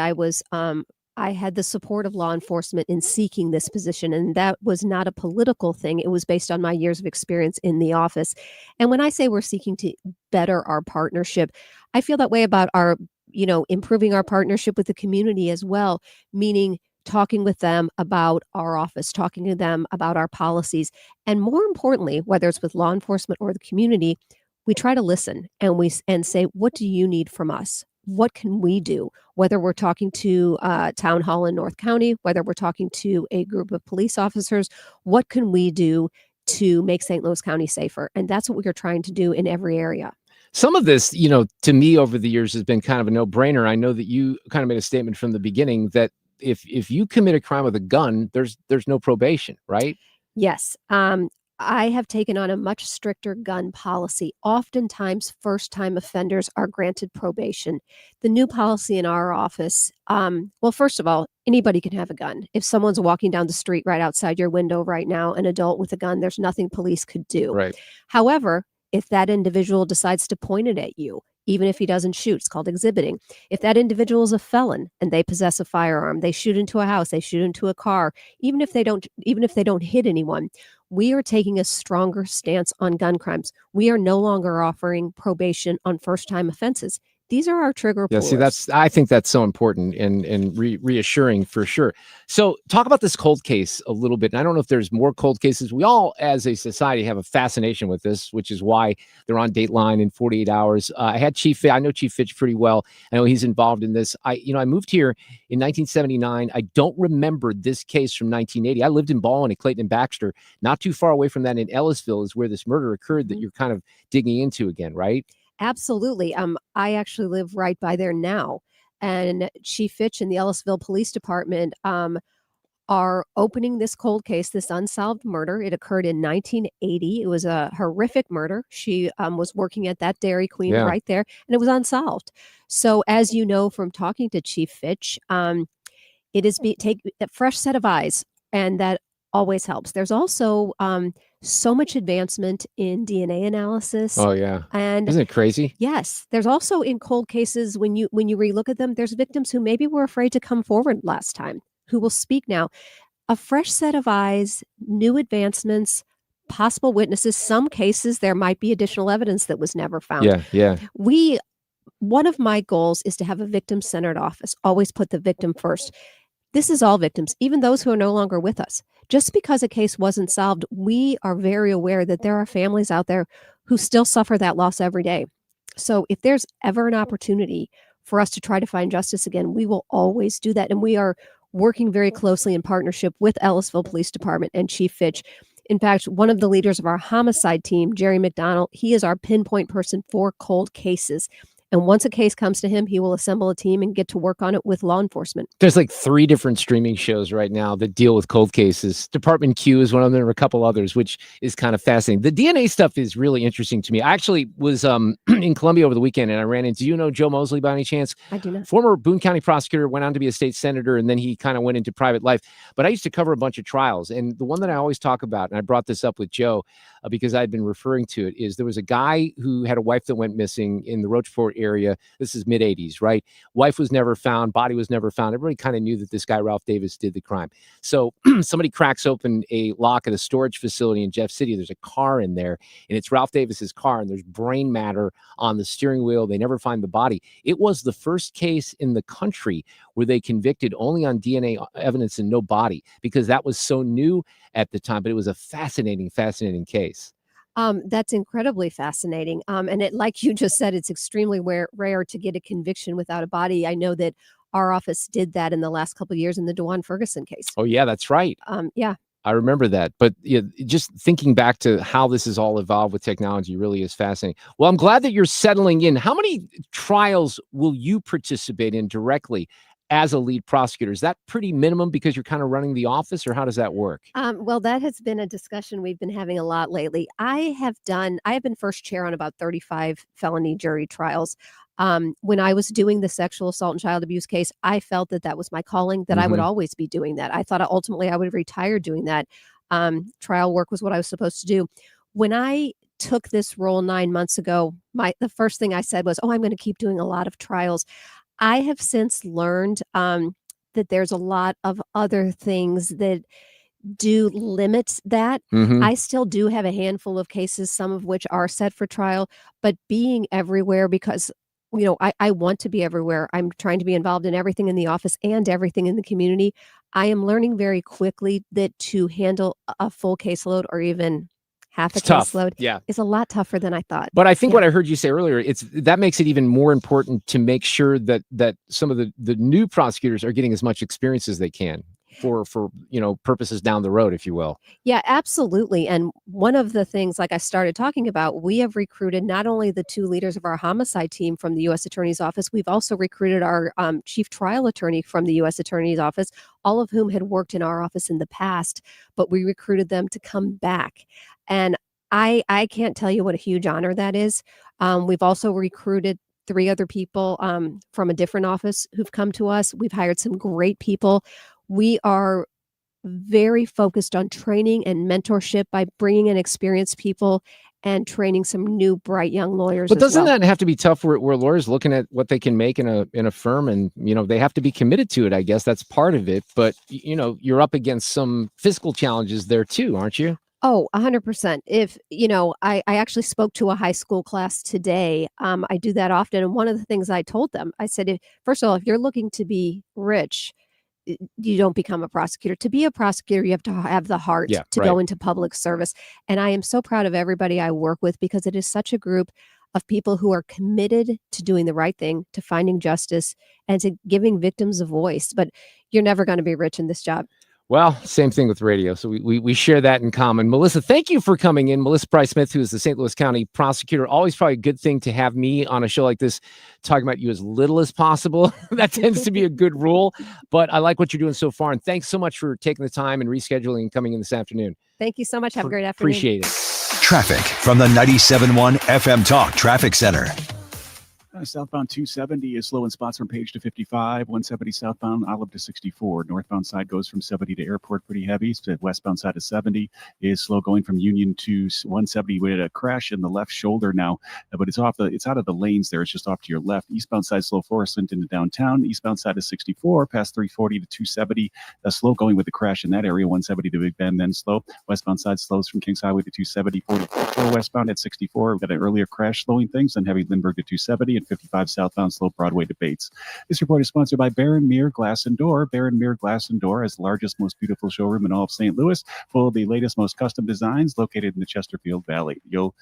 I had the support of law enforcement in seeking this position. And that was not a political thing. It was based on my years of experience in the office. And when I say we're seeking to better our partnership, I feel that way about our, improving our partnership with the community as well, meaning talking with them about our office, talking to them about our policies. And more importantly, whether it's with law enforcement or the community, we try to listen and say, what do you need from us? What can we do? Whether we're talking to town hall in North County, whether we're talking to a group of police officers, what can we do to make St. Louis County safer? And that's what we're trying to do in every area. Some of this, to me over the years has been kind of a no-brainer. I know that you kind of made a statement from the beginning that if you commit a crime with a gun, there's no probation, right? Yes. I have taken on a much stricter gun policy. Oftentimes, first-time offenders are granted probation. The new policy in our office, well, first of all, anybody can have a gun. If someone's walking down the street right outside your window right now, an adult with a gun, there's nothing police could do. Right. However, if that individual decides to point it at you, even if he doesn't shoot, it's called exhibiting. If that individual is a felon and they possess a firearm, they shoot into a house, they shoot into a car, even if they don't hit anyone, we are taking a stronger stance on gun crimes. We are no longer offering probation on first-time offenses. These are our trigger Yeah, pullers. see, I think that's so important and reassuring for sure. So talk about this cold case a little bit. And I don't know if there's more cold cases. We all, as a society, have a fascination with this, which is why they're on Dateline in 48 hours. I know Chief Fitch pretty well. I know he's involved in this. I moved here in 1979. I don't remember this case from 1980. I lived in Baldwin at Clayton and Baxter. Not too far away from that in Ellisville is where this murder occurred that you're kind of digging into again, right? Absolutely. I actually live right by there now. And Chief Fitch and the Ellisville Police Department are opening this cold case, this unsolved murder. It occurred in 1980. It was a horrific murder. She was working at that Dairy Queen right there, and it was unsolved. So as you know from talking to Chief Fitch, it is take a fresh set of eyes, and that always helps. There's also so much advancement in DNA analysis. Oh yeah. And isn't it crazy? Yes. There's also in cold cases, when you relook at them, there's victims who maybe were afraid to come forward last time, who will speak now. A fresh set of eyes, new advancements, possible witnesses. Some cases there might be additional evidence that was never found. Yeah. One of my goals is to have a victim-centered office. Always put the victim first. This is all victims, even those who are no longer with us. Just because a case wasn't solved, we are very aware that there are families out there who still suffer that loss every day. So if there's ever an opportunity for us to try to find justice again, we will always do that. And we are working very closely in partnership with Ellisville Police Department and Chief Fitch. In fact, one of the leaders of our homicide team, Jerry McDonald, he is our pinpoint person for cold cases. And once a case comes to him, he will assemble a team and get to work on it with law enforcement. There's like 3 different streaming shows right now that deal with cold cases. Department Q is one of them, or a couple others, which is kind of fascinating. The DNA stuff is really interesting to me. I actually was in Columbia over the weekend, and I ran into, you know, Joe Mosley by any chance? I do not. Former Boone County prosecutor, went on to be a state senator, and then he kind of went into private life. But I used to cover a bunch of trials, and the one that I always talk about, and I brought this up with Joe because I'd been referring to it, is there was a guy who had a wife that went missing in the Rochefort area. This is mid-'80s, right? Wife was never found. Body was never found. Everybody kind of knew that this guy, Ralph Davis, did the crime. So somebody cracks open a lock at a storage facility in Jeff City. There's a car in there, and it's Ralph Davis's car, and there's brain matter on the steering wheel. They never find the body. It was the first case in the country where they convicted only on DNA evidence and no body, because that was so new at the time. But it was a fascinating case. That's incredibly fascinating. And it, like you just said, it's extremely rare to get a conviction without a body. I know that our office did that in the last couple of years in the DeJuan Ferguson case. Oh, yeah, that's right. Yeah. I remember that. But yeah, just thinking back to how this has all evolved with technology really is fascinating. Well, I'm glad that you're settling in. How many trials will you participate in directly as a lead prosecutor? Is that pretty minimum because you're kind of running the office, or how does that work? Well, that has been a discussion we've been having a lot lately. I have been first chair on about 35 felony jury trials. When I was doing the sexual assault and child abuse case, I felt that was my calling, that I would always be doing that. I thought ultimately I would retire doing that. Trial work was what I was supposed to do. When I took this role 9 months ago, the first thing I said was, I'm going to keep doing a lot of trials. I have since learned that there's a lot of other things that do limit that. I still do have a handful of cases, some of which are set for trial, but being everywhere, because I want to be everywhere. I'm trying to be involved in everything in the office and everything in the community. I am learning very quickly that to handle a full caseload or even half a caseload is a lot tougher than I thought. But I think what I heard you say earlier, that makes it even more important to make sure that some of the new prosecutors are getting as much experience as they can for purposes down the road, if you will. Yeah, absolutely. And one of the things, like I started talking about, we have recruited not only the 2 leaders of our homicide team from the U.S. Attorney's Office, we've also recruited our chief trial attorney from the U.S. Attorney's Office, all of whom had worked in our office in the past, but we recruited them to come back. And I can't tell you what a huge honor that is. We've also recruited 3 other people from a different office who've come to us. We've hired some great people. We are very focused on training and mentorship by bringing in experienced people and training some new bright young lawyers. But doesn't that have to be tough where lawyers looking at what they can make in a firm, and they have to be committed to it? I guess that's part of it. But you're up against some fiscal challenges there too, aren't you? Oh, 100%. If, I actually spoke to a high school class today. I do that often. And one of the things I told them, I said, first of all, if you're looking to be rich, you don't become a prosecutor. To be a prosecutor, you have to have the heart to go into public service. And I am so proud of everybody I work with, because it is such a group of people who are committed to doing the right thing, to finding justice, and to giving victims a voice. But you're never going to be rich in this job. Well, same thing with radio. So we share that in common. Melissa, thank you for coming in. Melissa Price-Smith, who is the St. Louis County prosecutor. Always probably a good thing to have me on a show like this, talking about you as little as possible. That tends to be a good rule. But I like what you're doing so far. And thanks so much for taking the time and rescheduling and coming in this afternoon. Thank you so much. Have a great afternoon. Appreciate it. Traffic from the 97.1 FM Talk Traffic Center. Southbound 270 is slow in spots from Page to 55. 170 southbound Olive to 64. Northbound side goes from 70 to Airport, pretty heavy. So westbound side of 70 is slow going from Union to 170. We had a crash in the left shoulder now, but it's out of the lanes there. It's just off to your left. Eastbound side slow Forest Linton to downtown. Eastbound side is 64 past 340 to 270. Slow going with the crash in that area. 170 to Big Bend, then slow. Westbound side slows from Kings Highway to 270. 44 westbound at 64. We've got an earlier crash slowing things, and heavy Lindbergh to 270 and 55 southbound Slope Broadway debates. This report is sponsored by Baron Mere Glass and Door. Baron Mere Glass and Door is the largest, most beautiful showroom in all of St. Louis, full of the latest, most custom designs, located in the Chesterfield Valley. You'll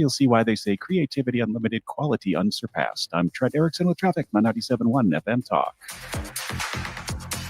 see why they say creativity unlimited, quality unsurpassed. I'm Trent Erickson with traffic on 97.1 FM Talk.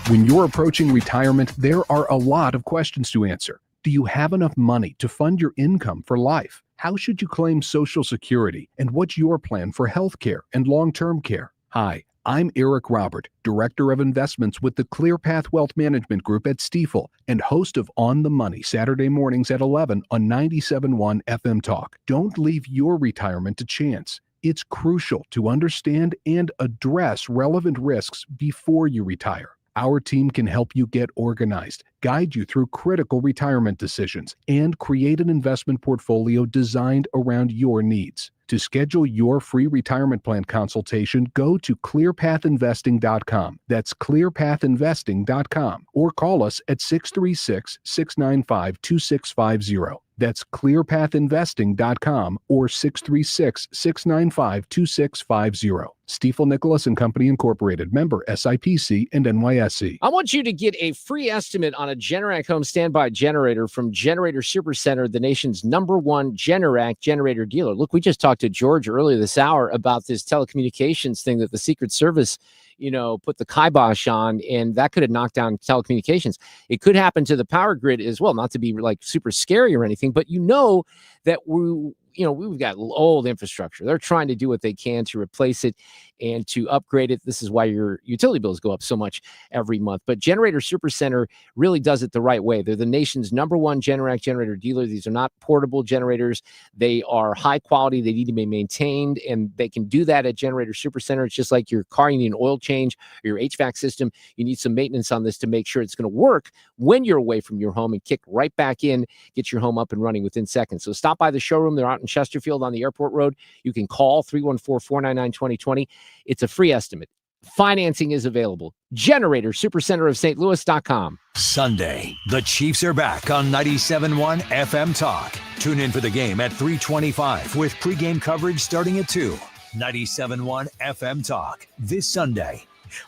When you're approaching retirement, there are a lot of questions to answer. Do you have enough money to fund your income for life? How should you claim Social Security? And what's your plan for health care and long-term care? Hi, I'm Eric Robert, Director of Investments with the ClearPath Wealth Management Group at Stifel and host of On the Money Saturday mornings at 11 on 97.1 FM Talk. Don't leave your retirement to chance. It's crucial to understand and address relevant risks before you retire. Our team can help you get organized, guide you through critical retirement decisions, and create an investment portfolio designed around your needs. To schedule your free retirement plan consultation, go to clearpathinvesting.com. That's clearpathinvesting.com, or call us at 636-695-2650. That's clearpathinvesting.com or 636-695-2650. Stifel Nicholas and Company Incorporated, member SIPC and NYSE. I want you to get a free estimate on a Generac home standby generator from Generator Supercenter, the nation's #1 Generac generator dealer. Look, we just talked to George earlier this hour about this telecommunications thing that the Secret Service, put the kibosh on, and that could have knocked down telecommunications. It could happen to the power grid as well, not to be like super scary or anything, but that we've got old infrastructure. They're trying to do what they can to replace it and to upgrade it. This is why your utility bills go up so much every month. But Generator Supercenter really does it the right way. They're the nation's #1 Generac generator dealer. These are not portable generators. They are high quality. They need to be maintained, and they can do that at Generator Supercenter. It's just like your car. You need an oil change or your HVAC system. You need some maintenance on this to make sure it's going to work when you're away from your home and kick right back in, get your home up and running within seconds. So stop by the showroom. They're out in Chesterfield on the airport road. You can call 314-499-2020. It's a free estimate. Financing is available. Generator Supercenter of St. Louis.com. Sunday, the Chiefs are back on 97.1 FM Talk. Tune in for the game at 3:25 with pregame coverage starting at 2. 97.1 FM Talk this Sunday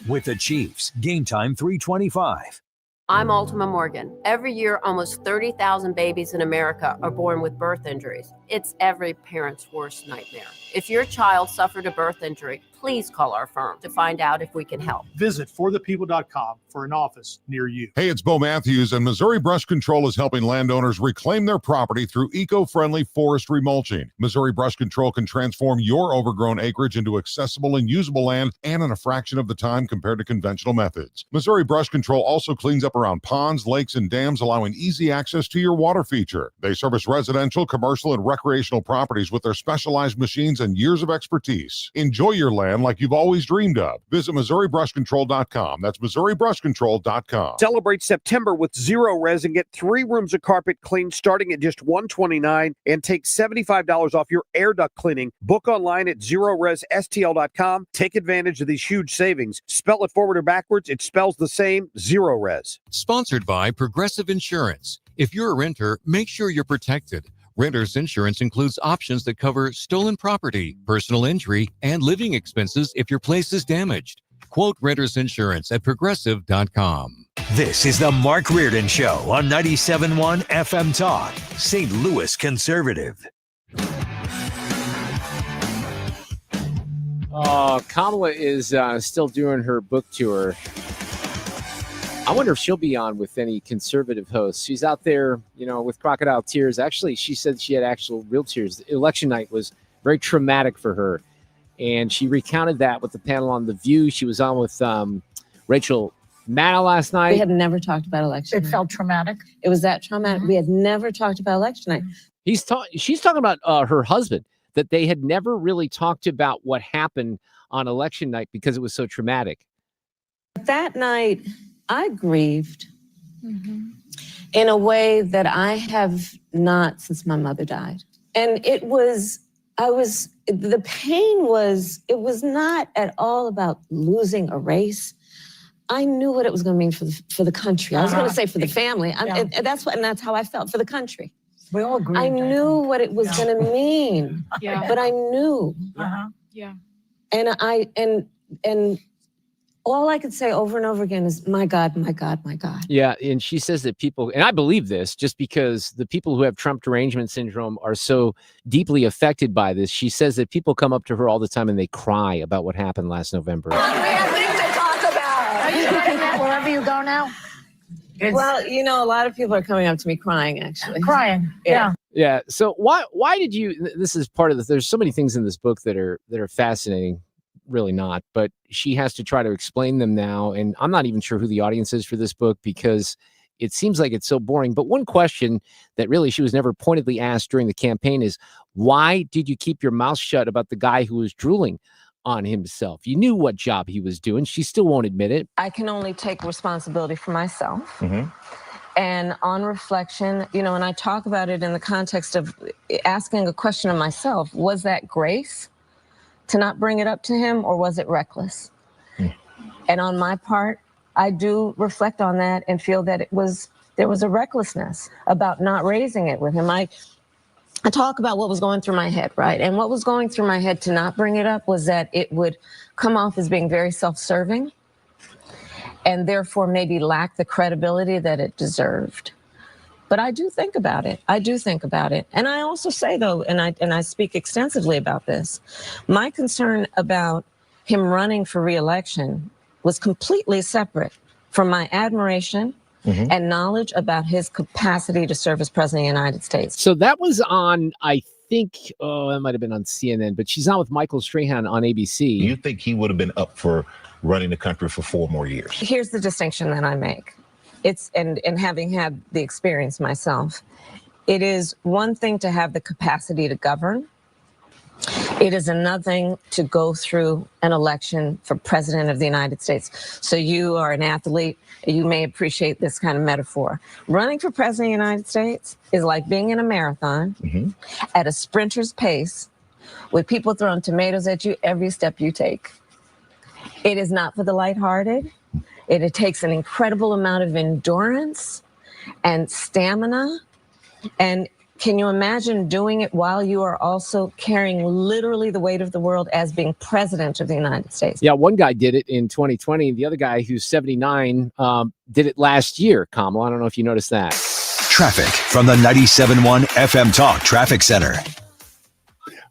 with the Chiefs. Game time 3:25. I'm Ultima Morgan. Every year, almost 30,000 babies in America are born with birth injuries. It's every parent's worst nightmare. If your child suffered a birth injury, please call our firm to find out if we can help. Visit forthepeople.com for an office near you. Hey, it's Bo Matthews, and Missouri Brush Control is helping landowners reclaim their property through eco-friendly forestry mulching. Missouri Brush Control can transform your overgrown acreage into accessible and usable land, and in a fraction of the time compared to conventional methods. Missouri Brush Control also cleans up around ponds, lakes, and dams, allowing easy access to your water feature. They service residential, commercial, and recreational properties with their specialized machines and years of expertise. Enjoy your land like you've always dreamed of. Visit MissouriBrushControl.com. That's MissouriBrushControl.com. Celebrate September with zero res and get 3 rooms of carpet cleaned starting at just $129 and take $75 off your air duct cleaning. Book online at ZeroResSTL.com. Take advantage of these huge savings. Spell it forward or backwards, it spells the same, Zero Res. Sponsored by Progressive Insurance. If you're a renter, make sure you're protected. Renter's insurance includes options that cover stolen property, personal injury, and living expenses if your place is damaged. Quote Renter's Insurance at Progressive.com. This is the Mark Reardon Show on 97.1 FM Talk, St. Louis Conservative. Kamala is still doing her book tour. I wonder if she'll be on with any conservative hosts. She's out there, with crocodile tears. Actually, she said she had actual real tears. Election night was very traumatic for her. And she recounted that with the panel on The View. She was on with Rachel Maddow last night. We had never talked about election night. It felt traumatic. It was that traumatic. We had never talked about election night. She's talking about her husband, that they had never really talked about what happened on election night because it was so traumatic. That night, I grieved in a way that I have not since my mother died. And it was not at all about losing a race. I knew what it was going to mean for the country. I was going to say for the family. That's how I felt, for the country. We all agree. I knew what it was going to mean, but I knew. Yeah. And all I could say over and over again is, my God, my God, my God. Yeah, and she says that people, and I believe this, just because the people who have Trump derangement syndrome are so deeply affected by this. She says that people come up to her all the time and they cry about what happened last November. We have things to talk about. Are you doing that wherever you go now? Well, a lot of people are coming up to me crying, actually. Crying. Yeah. Yeah. So why did you? This is part of this. There's so many things in this book that are fascinating. Really not, but she has to try to explain them now, and I'm not even sure who the audience is for this book because it seems like it's so boring. But one question that really she was never pointedly asked during the campaign is, why did you keep your mouth shut about the guy who was drooling on himself? You knew what job he was doing. She still won't admit it. I can only take responsibility for myself. And on reflection, and I talk about it in the context of asking a question of myself, was that grace to not bring it up to him, or was it reckless? And on my part, I do reflect on that and feel that there was a recklessness about not raising it with him. I talk about what was going through my head, right? And what was going through my head to not bring it up was that it would come off as being very self-serving and therefore maybe lack the credibility that it deserved. But I do think about it. And I also say, though, and I speak extensively about this, my concern about him running for re-election was completely separate from my admiration and knowledge about his capacity to serve as president of the United States. So that was on, I think, that might have been on CNN, but she's on with Michael Strahan on ABC. You think he would have been up for running the country for 4 more years? Here's the distinction that I make. It's and having had the experience myself, it is one thing to have the capacity to govern. It is another thing to go through an election for president of the United States. So you are an athlete. You may appreciate this kind of metaphor. Running for president of the United States is like being in a marathon at a sprinter's pace with people throwing tomatoes at you every step you take. It is not for the lighthearted. It takes an incredible amount of endurance and stamina. And can you imagine doing it while you are also carrying literally the weight of the world as being president of the United States? Yeah, one guy did it in 2020. The other guy, who's 79, did it last year, Kamala. I don't know if you noticed that. Traffic from the 97.1 FM Talk Traffic Center.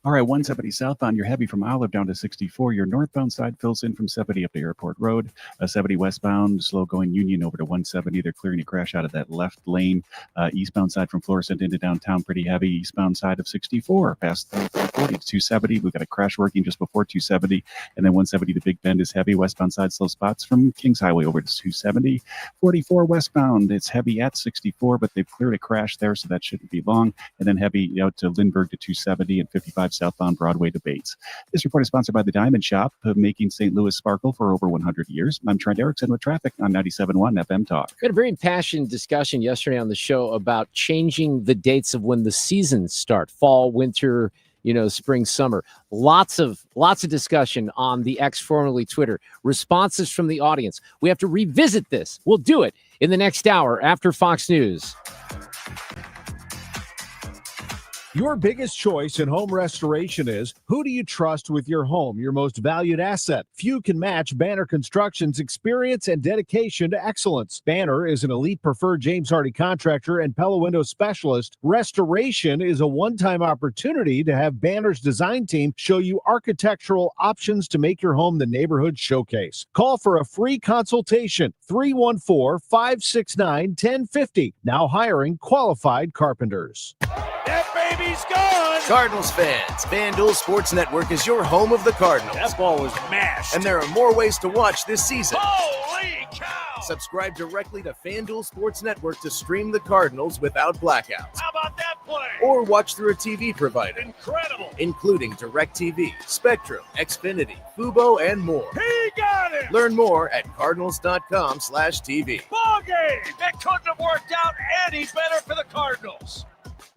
All right, 170 southbound, you're heavy from Olive down to 64. Your northbound side fills in from 70 up to Airport Road. 70 westbound, slow going Union over to 170. They're clearing a crash out of that left lane. Eastbound side from Florissant into downtown, pretty heavy. Eastbound side of 64, past 340 to 270. We've got a crash working just before 270. And then 170 to Big Bend is heavy. Westbound side, slow spots from Kings Highway over to 270. 44 westbound, it's heavy at 64, but they've cleared a crash there, so that shouldn't be long. And then heavy out to Lindbergh to 270 and 55 southbound Broadway to Bates. This report is sponsored by the Diamond Shop, making St. Louis sparkle for over 100 years. I'm Trent Erickson with traffic on 97.1 FM Talk. We had a very impassioned discussion yesterday on the show about changing the dates of when the seasons start: fall, winter, spring, summer. Lots of discussion on the X, formerly Twitter. Responses from the audience. We have to revisit this. We'll do it in the next hour after Fox News. Your biggest choice in home restoration is, who do you trust with your home, your most valued asset? Few can match Banner Construction's experience and dedication to excellence. Banner is an elite preferred James Hardie contractor and Pella Window specialist. Restoration is a one-time opportunity to have Banner's design team show you architectural options to make your home the neighborhood showcase. Call for a free consultation, 314-569-1050. Now hiring qualified carpenters. That baby's gone! Cardinals fans, FanDuel Sports Network is your home of the Cardinals. That ball was mashed. And there are more ways to watch this season. Holy cow! Subscribe directly to FanDuel Sports Network to stream the Cardinals without blackouts. How about that play? Or watch through a TV provider. Incredible! Including DirecTV, Spectrum, Xfinity, Fubo, and more. He got it! Learn more at cardinals.com/TV. Ball game! That couldn't have worked out any better for the Cardinals.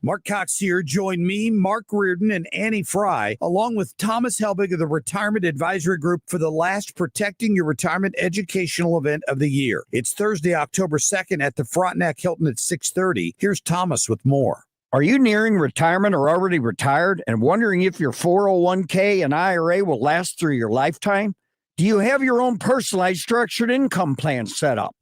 Mark Cox here. Join me, Mark Reardon, and Annie Fry, along with Thomas Helbig of the Retirement Advisory Group for the last Protecting Your Retirement educational event of the year. It's Thursday, October 2nd at the Frontenac Hilton at 6:30. Here's Thomas with more. Are you nearing retirement or already retired and wondering if your 401k and IRA will last through your lifetime? Do you have your own personalized structured income plan set up?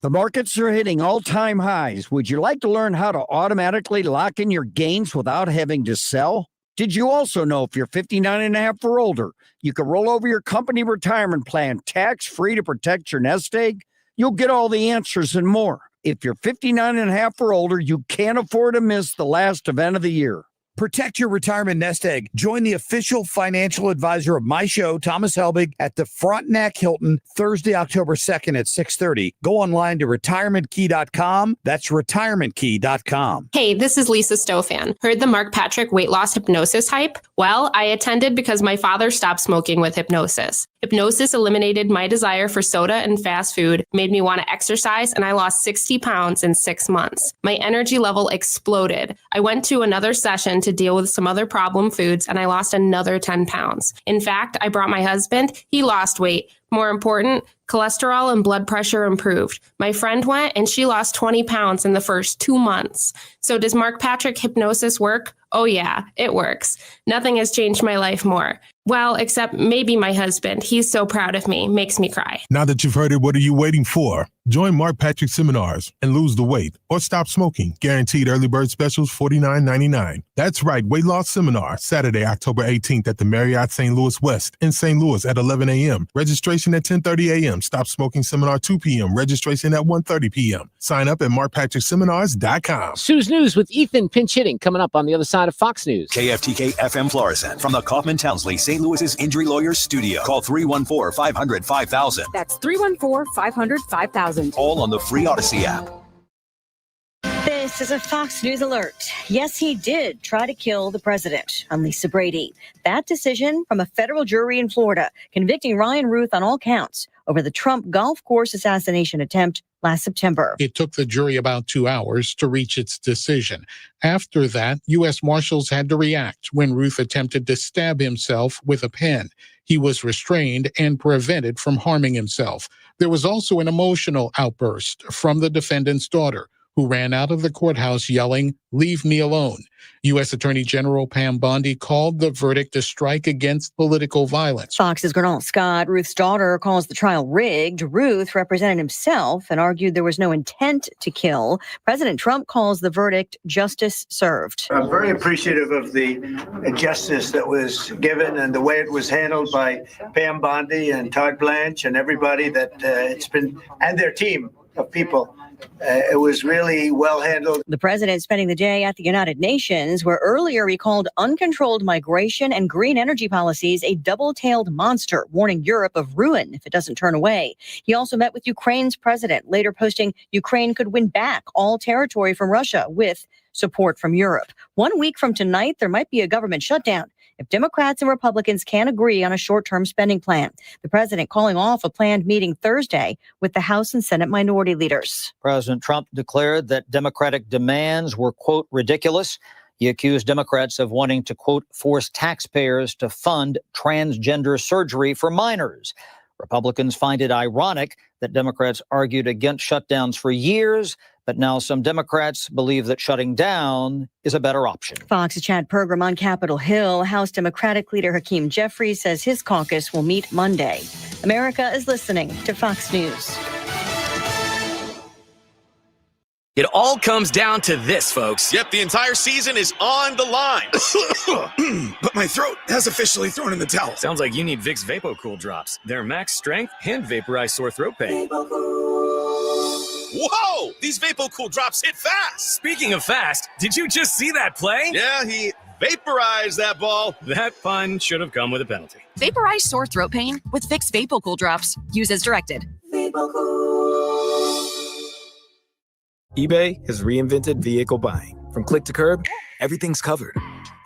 The markets are hitting all-time highs. Would you like to learn how to automatically lock in your gains without having to sell? Did you also know if you're 59 and a half or older, you can roll over your company retirement plan tax-free to protect your nest egg? You'll get all the answers and more. If you're 59 and a half or older, you can't afford to miss the last event of the year. Protect your retirement nest egg. Join the official financial advisor of my show, Thomas Helbig, at the Frontenac Hilton, Thursday, October 2nd at 6:30. Go online to retirementkey.com. That's retirementkey.com. Hey, this is Lisa Stofan. Heard the Mark Patrick weight loss hypnosis hype? Well, I attended because my father stopped smoking with hypnosis. Hypnosis eliminated my desire for soda and fast food, made me want to exercise, and I lost 60 pounds in 6 months. My energy level exploded. I went to another session to deal with some other problem foods, and I lost another 10 pounds. In fact, I brought my husband. He lost weight. More important, cholesterol and blood pressure improved. My friend went and she lost 20 pounds in the first 2 months. So does Mark Patrick hypnosis work? Oh yeah, it works. Nothing has changed my life more. Well, except maybe my husband. He's so proud of me, makes me cry. Now that you've heard it, what are you waiting for? Join Mark Patrick seminars and lose the weight or stop smoking. Guaranteed early bird specials $49.99. That's right, weight loss seminar, Saturday, October 18th at the Marriott St. Louis West in St. Louis at 11 a.m. Registration at 10:30 a.m. Stop smoking seminar 2 p.m. Registration at 1:30 p.m. Sign up at markpatrickseminars.com. Sue's News with Ethan pinch hitting coming up on the other side of Fox News. KFTK FM Florissant from the Kaufman Townsley St. Louis's Injury Lawyers Studio. Call 314-500-5000. That's 314-500-5000. All on the free Odyssey app. This is a Fox News alert. Yes, he did try to kill the president. I'm Lisa Brady. That decision from a federal jury in Florida convicting Ryan Ruth on all counts over the Trump golf course assassination attempt last September. It took the jury about 2 hours to reach its decision. After that, U.S. Marshals had to react when Ruth attempted to stab himself with a pen. He was restrained and prevented from harming himself. There was also an emotional outburst from the defendant's daughter, who ran out of the courthouse yelling, "Leave me alone." U.S. Attorney General Pam Bondi called the verdict a strike against political violence. Fox's Gernal Scott, Ruth's daughter, calls the trial rigged. Ruth represented himself and argued there was no intent to kill. President Trump calls the verdict justice served. I'm very appreciative of the justice that was given and the way it was handled by Pam Bondi and Todd Blanche and everybody that it's been, and their team of people. It was really well handled. The president spending the day at the United Nations, where earlier he called uncontrolled migration and green energy policies a double-tailed monster, warning Europe of ruin if it doesn't turn away. He also met with Ukraine's president, later posting Ukraine could win back all territory from Russia with support from Europe. 1 week from tonight, there might be a government shutdown if Democrats and Republicans can't agree on a short-term spending plan. The president calling off a planned meeting Thursday with the House and Senate minority leaders. President Trump declared that Democratic demands were, quote, ridiculous. He accused Democrats of wanting to, quote, force taxpayers to fund transgender surgery for minors. Republicans find it ironic that Democrats argued against shutdowns for years, but now some Democrats believe that shutting down is a better option. Fox's Chad Pergram on Capitol Hill. House Democratic leader Hakeem Jeffries says his caucus will meet Monday. America is listening to Fox News. It all comes down to this, folks. Yep, the entire season is on the line. But my throat has officially thrown in the towel. Sounds like you need Vicks VapoCool drops. They're max strength and vaporize sore throat pain. Whoa! These VapoCool drops hit fast. Speaking of fast, did you just see that play? Yeah, he vaporized that ball. That pun should have come with a penalty. Vaporize sore throat pain with Vicks VapoCool drops. Use as directed. eBay has reinvented vehicle buying. From click to curb, everything's covered.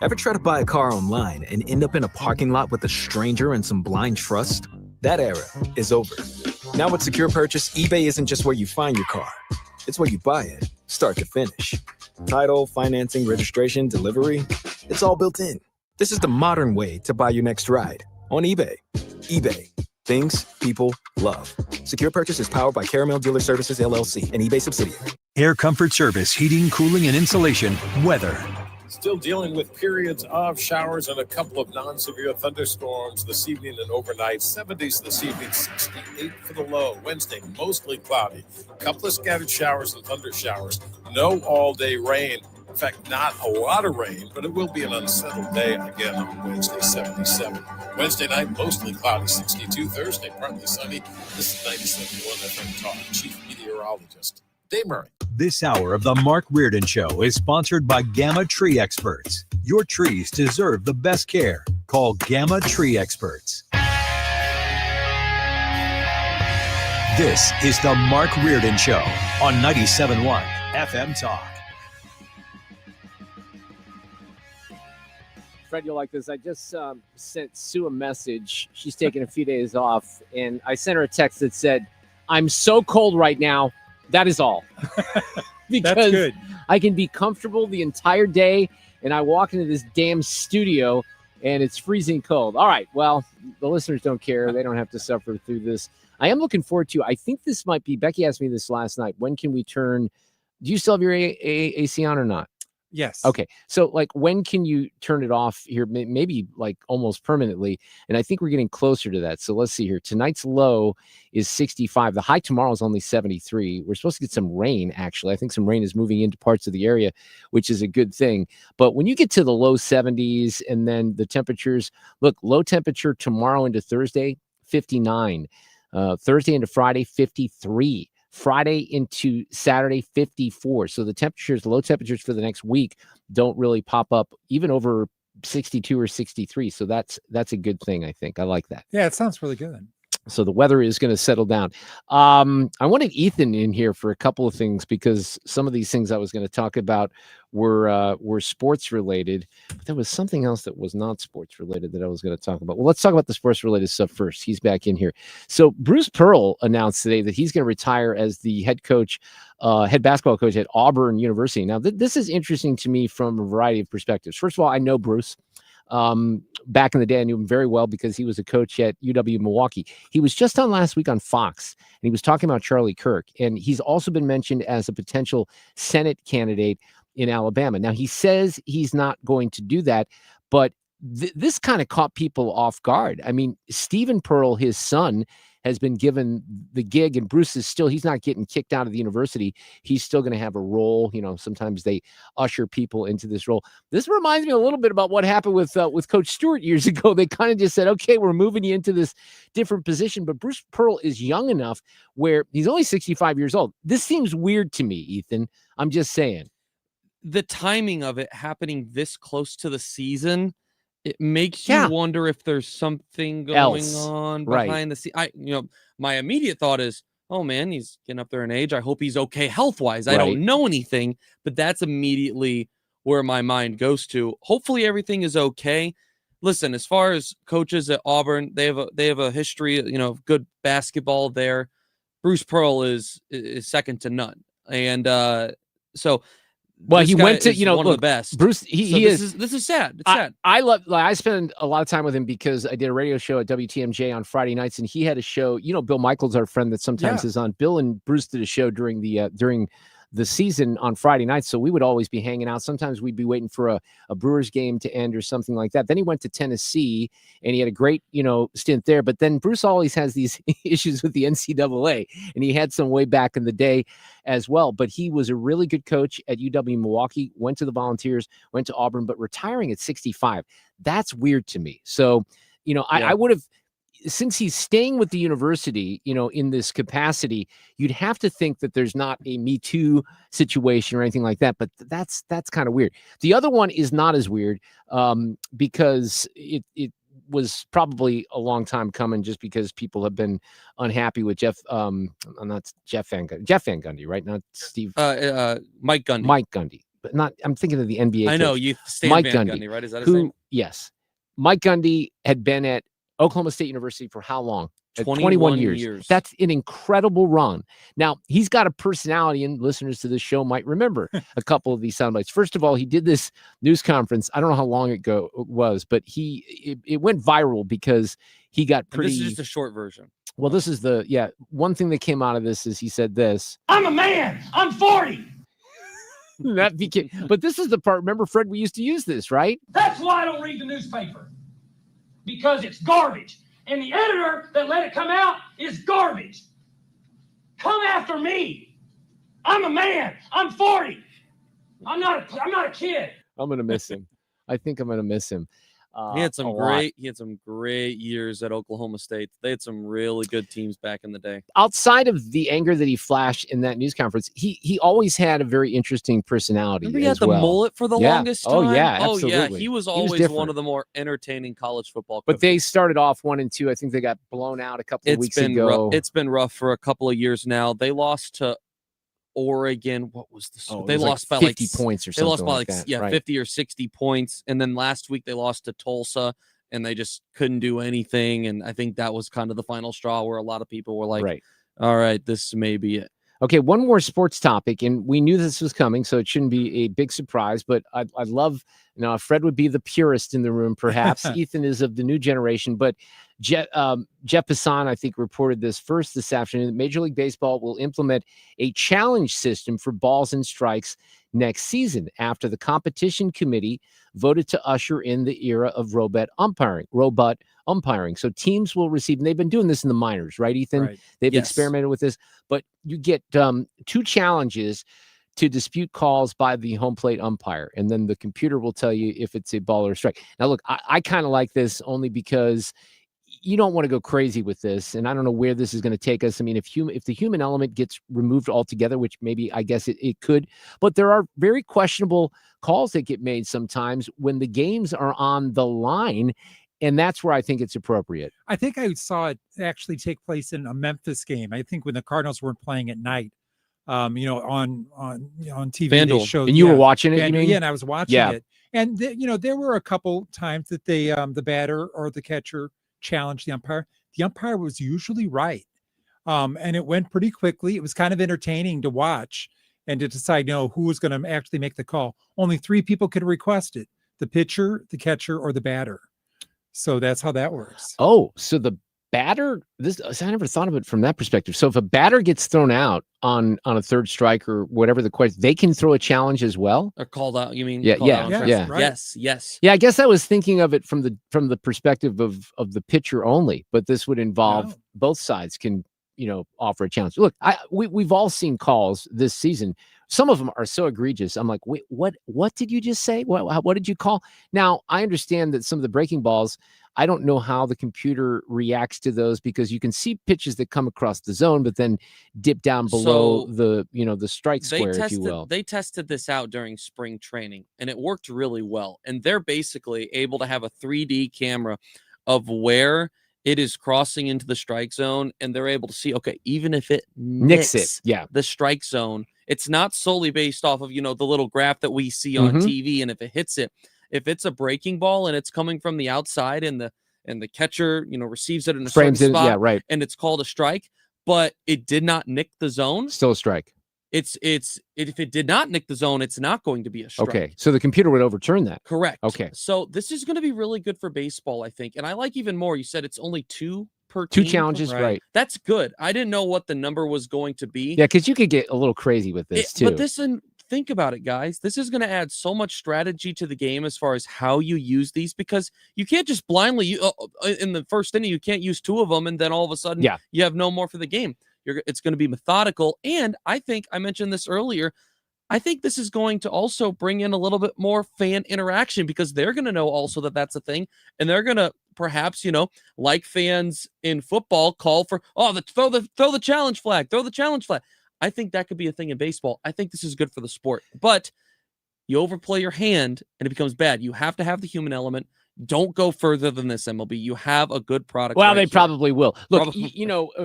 Ever try to buy a car online and end up in a parking lot with a stranger and some blind trust? That era is over. Now with Secure Purchase, eBay isn't just where you find your car. It's where you buy it, start to finish. Title, financing, registration, delivery, it's all built in. This is the modern way to buy your next ride on eBay. eBay. Things people love. Secure Purchase is powered by Caramel Dealer Services, LLC, an eBay subsidiary. Air Comfort Service, heating, cooling, and insulation. Weather. Still dealing with periods of showers and a couple of non-severe thunderstorms this evening and overnight. 70s this evening, 68 for the low. Wednesday, mostly cloudy. A couple of scattered showers and thunder showers. No all-day rain. In fact, not a lot of rain, but it will be an unsettled day again on Wednesday, 77. Wednesday night, mostly cloudy, 62. Thursday, partly sunny. This is 97.1 FM Talk. Chief Meteorologist Dave Murray. This hour of the Mark Reardon Show is sponsored by Gamma Tree Experts. Your trees deserve the best care. Call Gamma Tree Experts. This is the Mark Reardon Show on 97.1 FM Talk. Fred, you'll like this. I just sent Sue a message. She's taking a few days off, and I sent her a text that said, "I'm so cold right now. That is all." Because That's good. I can be comfortable the entire day, and I walk into this damn studio, and it's freezing cold. All right, well, the listeners don't care. They don't have to suffer through this. I am looking forward to, I think this might be, Becky asked me this last night, when can we turn, do you still have your AC on or not? Yes. Okay. So like, when can you turn it off here? Maybe like almost permanently. And I think we're getting closer to that. So let's see here. Tonight's low is 65. The high tomorrow is only 73. We're supposed to get some rain, actually. I think some rain is moving into parts of the area, which is a good thing. But when you get to the low 70s and then the temperatures, look, low temperature tomorrow into Thursday, 59. Thursday into Friday, 53. Friday into Saturday, 54. So the temperatures, low temperatures for the next week don't really pop up even over 62 or 63. So that's a good thing, I think. I like that. Yeah, it sounds really good. So the weather is going to settle down. I wanted Ethan in here for a couple of things because some of these things I was going to talk about were sports related, but there was something else that was not sports related that I was going to talk about. Well, let's talk about the sports related stuff first. He's back in here. So Bruce Pearl announced today that he's going to retire as the head basketball coach at Auburn University. Now, this is interesting to me from a variety of perspectives. First of all, I know Bruce. Back in the day, I knew him very well because he was a coach at UW Milwaukee. He was just on last week on Fox, and he was talking about Charlie Kirk. And he's also been mentioned as a potential Senate candidate in Alabama. Now, he says he's not going to do that, but this kind of caught people off guard. I mean, Stephen Pearl, his son, has been given the gig, and Bruce is still, he's not getting kicked out of the university. He's still going to have a role. You know, sometimes they usher people into this role. This reminds me a little bit about what happened with Coach Stewart years ago. They kind of just said, okay, we're moving you into this different position. But Bruce Pearl is young enough where he's only 65 years old. This seems weird to me, Ethan. I'm just saying. The timing of it happening this close to the season, it makes you wonder if there's something going on behind the scenes. My immediate thought is, oh man, he's getting up there in age. I hope he's okay health-wise. I don't know anything, but that's immediately where my mind goes to. Hopefully everything is okay. Listen, as far as coaches at Auburn, they have a history, of good basketball there. Bruce Pearl is second to none. And so well, he went to, one of the best. Bruce, this is sad. It's sad. I spend a lot of time with him because I did a radio show at WTMJ on Friday nights, and he had a show. Bill Michaels, our friend that sometimes is on. Bill and Bruce did a show during the season on Friday nights. So we would always be hanging out. Sometimes we'd be waiting for a Brewers game to end or something like that. Then he went to Tennessee and he had a great, stint there. But then Bruce always has these issues with the NCAA, and he had some way back in the day as well. But he was a really good coach at UW Milwaukee, went to the Volunteers, went to Auburn, but retiring at 65. That's weird to me. So, I would have, since he's staying with the university, in this capacity, you'd have to think that there's not a Me Too situation or anything like that. But that's kind of weird. The other one is not as weird because it was probably a long time coming, just because people have been unhappy with not Jeff Van Gundy, right? Not Steve. Mike Gundy. Mike Gundy, but not. I'm thinking of the NBA. I know coach. you. Mike Van Gundy, right? Is that his name? Yes, Mike Gundy had been at Oklahoma State University for how long? 21 years. That's an incredible run. Now, he's got a personality, and listeners to this show might remember a couple of these sound bites. First of all, he did this news conference. I don't know how long ago it was, but it went viral because he got pretty. And this is just a short version. Well, this is one thing that came out of this is he said this. I'm a man. I'm 40. That became, but this is the part. Remember, Fred, we used to use this, right? That's why I don't read the newspaper, because it's garbage. And the editor that let it come out is garbage. Come after me. I'm a man. I'm 40. I'm not a kid. I'm gonna miss him. I think I'm gonna miss him. He had some great years at Oklahoma State. They had some really good teams back in the day. Outside of the anger that he flashed in that news conference, he always had a very interesting personality. Remember he had the mullet for the longest time? Oh yeah, absolutely. Oh yeah, he was always one of the more entertaining college football coaches. But they started off 1-2. I think they got blown out a couple of weeks ago. It's been rough for a couple of years now. They lost to Oregon. What was the score? They lost by 50 points or something. They lost by right. 50 or 60 points. And then last week they lost to Tulsa and they just couldn't do anything. And I think that was kind of the final straw where a lot of people were like, all right, this may be it. Okay, one more sports topic, and we knew this was coming, so it shouldn't be a big surprise, but I'd love, Fred would be the purist in the room, perhaps. Ethan is of the new generation, but Jeff Passan, I think, reported this first this afternoon. Major League Baseball will implement a challenge system for balls and strikes next season after the competition committee voted to usher in the era of robot umpiring. So teams will receive, and they've been doing this in the minors, right, Ethan? Right. They've experimented with this, but you get 2 challenges to dispute calls by the home plate umpire, and then the computer will tell you if it's a ball or a strike. Now, look, I kind of like this only because you don't want to go crazy with this, and I don't know where this is going to take us. I mean, if the human element gets removed altogether, which maybe I guess it could, but there are very questionable calls that get made sometimes when the games are on the line, and that's where I think it's appropriate. I think I saw it actually take place in a Memphis game. I think when the Cardinals weren't playing at night, on TV, FanDuel. they showed, and you were watching it, FanDuel, you mean? Yeah, and I was watching it. And there were a couple times that they the batter or the catcher challenged the umpire. The umpire was usually right. And it went pretty quickly. It was kind of entertaining to watch and to decide, who was going to actually make the call. Only 3 people could request it: the pitcher, the catcher, or the batter. So that's how that works. Oh, so the batter, I never thought of it from that perspective. So if a batter gets thrown out on a third strike or whatever the question, they can throw a challenge as well? Or called out, you mean? Yeah. Right. Yes. Yeah, I guess I was thinking of it from the perspective of the pitcher only, but this would involve both sides can, offer a challenge. Look, we've all seen calls this season. Some of them are so egregious. I'm like, wait, what did you just say? What did you call? Now, I understand that some of the breaking balls, I don't know how the computer reacts to those, because you can see pitches that come across the zone, but then dip down below the strike square, if you will. They tested this out during spring training, and it worked really well. And they're basically able to have a 3D camera of where it is crossing into the strike zone, and they're able to see, okay, even if it nicks it, the strike zone, it's not solely based off of, the little graph that we see on TV. And if it hits it, if it's a breaking ball and it's coming from the outside and the catcher, receives it in a certain spot, and it's called a strike, but it did not nick the zone, still a strike. If it did not nick the zone, it's not going to be a strike. Okay, so the computer would overturn that. Correct. Okay. So this is going to be really good for baseball, I think. And I like even more, you said it's only 2 per 2 team. challenges, right? That's good. I didn't know what the number was going to be. Yeah, because you could get a little crazy with this too. But think about it, guys. This is going to add so much strategy to the game as far as how you use these, because you can't just blindly in the first inning, you can't use 2 of them and then all of a sudden you have no more for the game. It's going to be methodical. And I think I mentioned this earlier. I think this is going to also bring in a little bit more fan interaction, because they're going to know also that that's a thing. And they're going to perhaps, like fans in football, call for, throw the challenge flag, throw the challenge flag. I think that could be a thing in baseball. I think this is good for the sport, but you overplay your hand and it becomes bad. You have to have the human element. Don't go further than this, MLB. You have a good product. Well, they probably will. Look,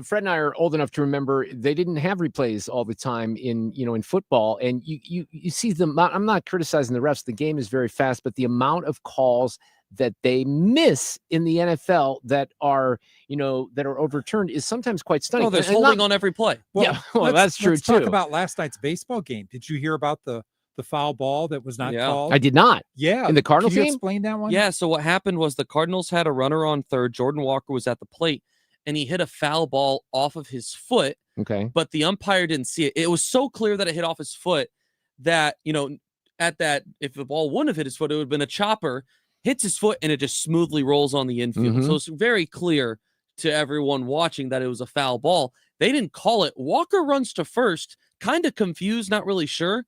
Fred and I are old enough to remember they didn't have replays all the time in football. And you see them. I'm not criticizing the refs. The game is very fast, but the amount of calls that they miss in the NFL that are overturned is sometimes quite stunning. Oh, there's holding on every play. Well, that's true too. Let's talk about last night's baseball game. Did you hear about the foul ball that was not called? I did not. Yeah. In the Cardinals Can you game? explain that one? Yeah. So what happened was the Cardinals had a runner on third. Jordan Walker was at the plate, and he hit a foul ball off of his foot. Okay. But the umpire didn't see it. It was so clear that it hit off his foot that, at that, if the ball wouldn't have hit his foot, it would have been a chopper, hits his foot, and it just smoothly rolls on the infield. Mm-hmm. So it's very clear to everyone watching that it was a foul ball. They didn't call it. Walker runs to first, kind of confused, not really sure.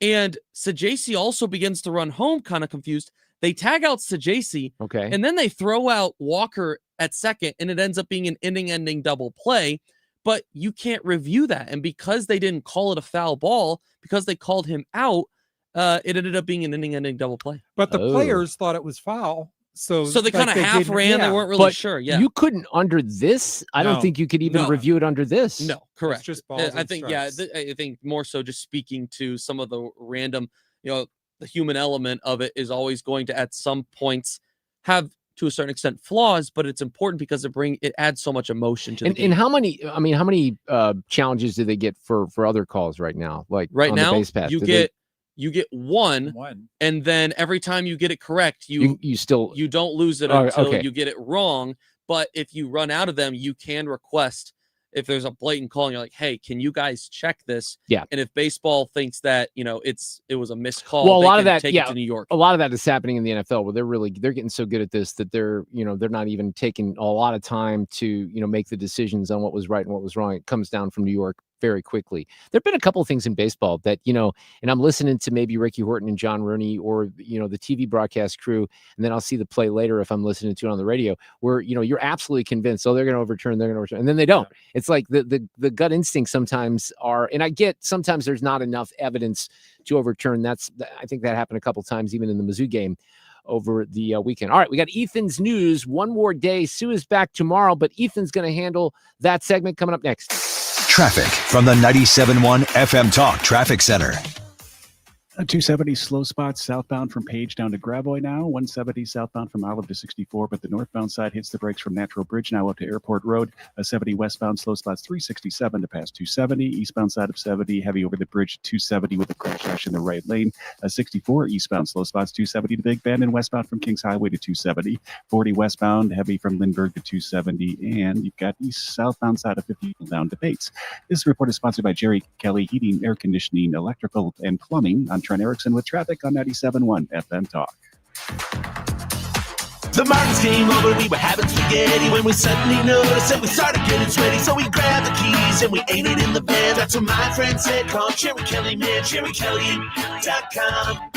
And Sajaci also begins to run home, kind of confused. They tag out Sajaci, okay, and then they throw out Walker at second, and it ends up being an inning-ending double play. But you can't review that. And because they didn't call it a foul ball, because they called him out, it ended up being an inning-ending double play. But the players thought it was foul. So they kind of half ran. They weren't really sure. Yeah. You couldn't under this. I don't think you could even review it under this. No, correct. It's just balls I think, I think more so just speaking to some of the random, the human element of it is always going to, at some points, have to a certain extent flaws, but it's important because it adds so much emotion to the game. And how many challenges do they get for other calls right now? Like right on now, the base pass, you get one, and then every time you get it correct, you don't lose it until you get it wrong. But if you run out of them, you can request, if there's a blatant call and you're like, hey, can you guys check this? Yeah. And if baseball thinks that, it was a missed call, well, a lot of that, take it to New York. A lot of that is happening in the NFL where they're getting so good at this that they're not even taking a lot of time to, make the decisions on what was right and what was wrong. It comes down from New York very quickly. There've been a couple of things in baseball that, and I'm listening to maybe Ricky Horton and John Rooney or, the TV broadcast crew, and then I'll see the play later if I'm listening to it on the radio where, you're absolutely convinced, they're going to overturn, and then they don't. It's like the gut instinct sometimes and I get sometimes there's not enough evidence to overturn. I think that happened a couple times, even in the Mizzou game over the weekend. All right, we got Ethan's news. One more day. Sue is back tomorrow, but Ethan's going to handle that segment coming up next. Traffic from the 97.1 FM Talk Traffic Center. 270 slow spots southbound from Page down to Gravois now. 170 southbound from Olive to 64, but the northbound side hits the brakes from Natural Bridge now up to Airport Road. 70 westbound slow spots 367 to pass 270. Eastbound side of 70 heavy over the bridge 270 with a crash in the right lane. 64 eastbound slow spots 270 to Big Bend and westbound from Kings Highway to 270. 40 westbound heavy from Lindbergh to 270, and you've got east southbound side of 50 down to Bates. This report is sponsored by Jerry Kelly Heating, Air Conditioning, Electrical, and Plumbing. I'm Trent Erickson with traffic on 97.1 FM Talk. The Martins came over, we were having spaghetti when we suddenly noticed that we started getting sweaty. So we grabbed the keys and we ate it in the van. That's what my friend said, call Jerry Kelly, man, JerryKelly.com.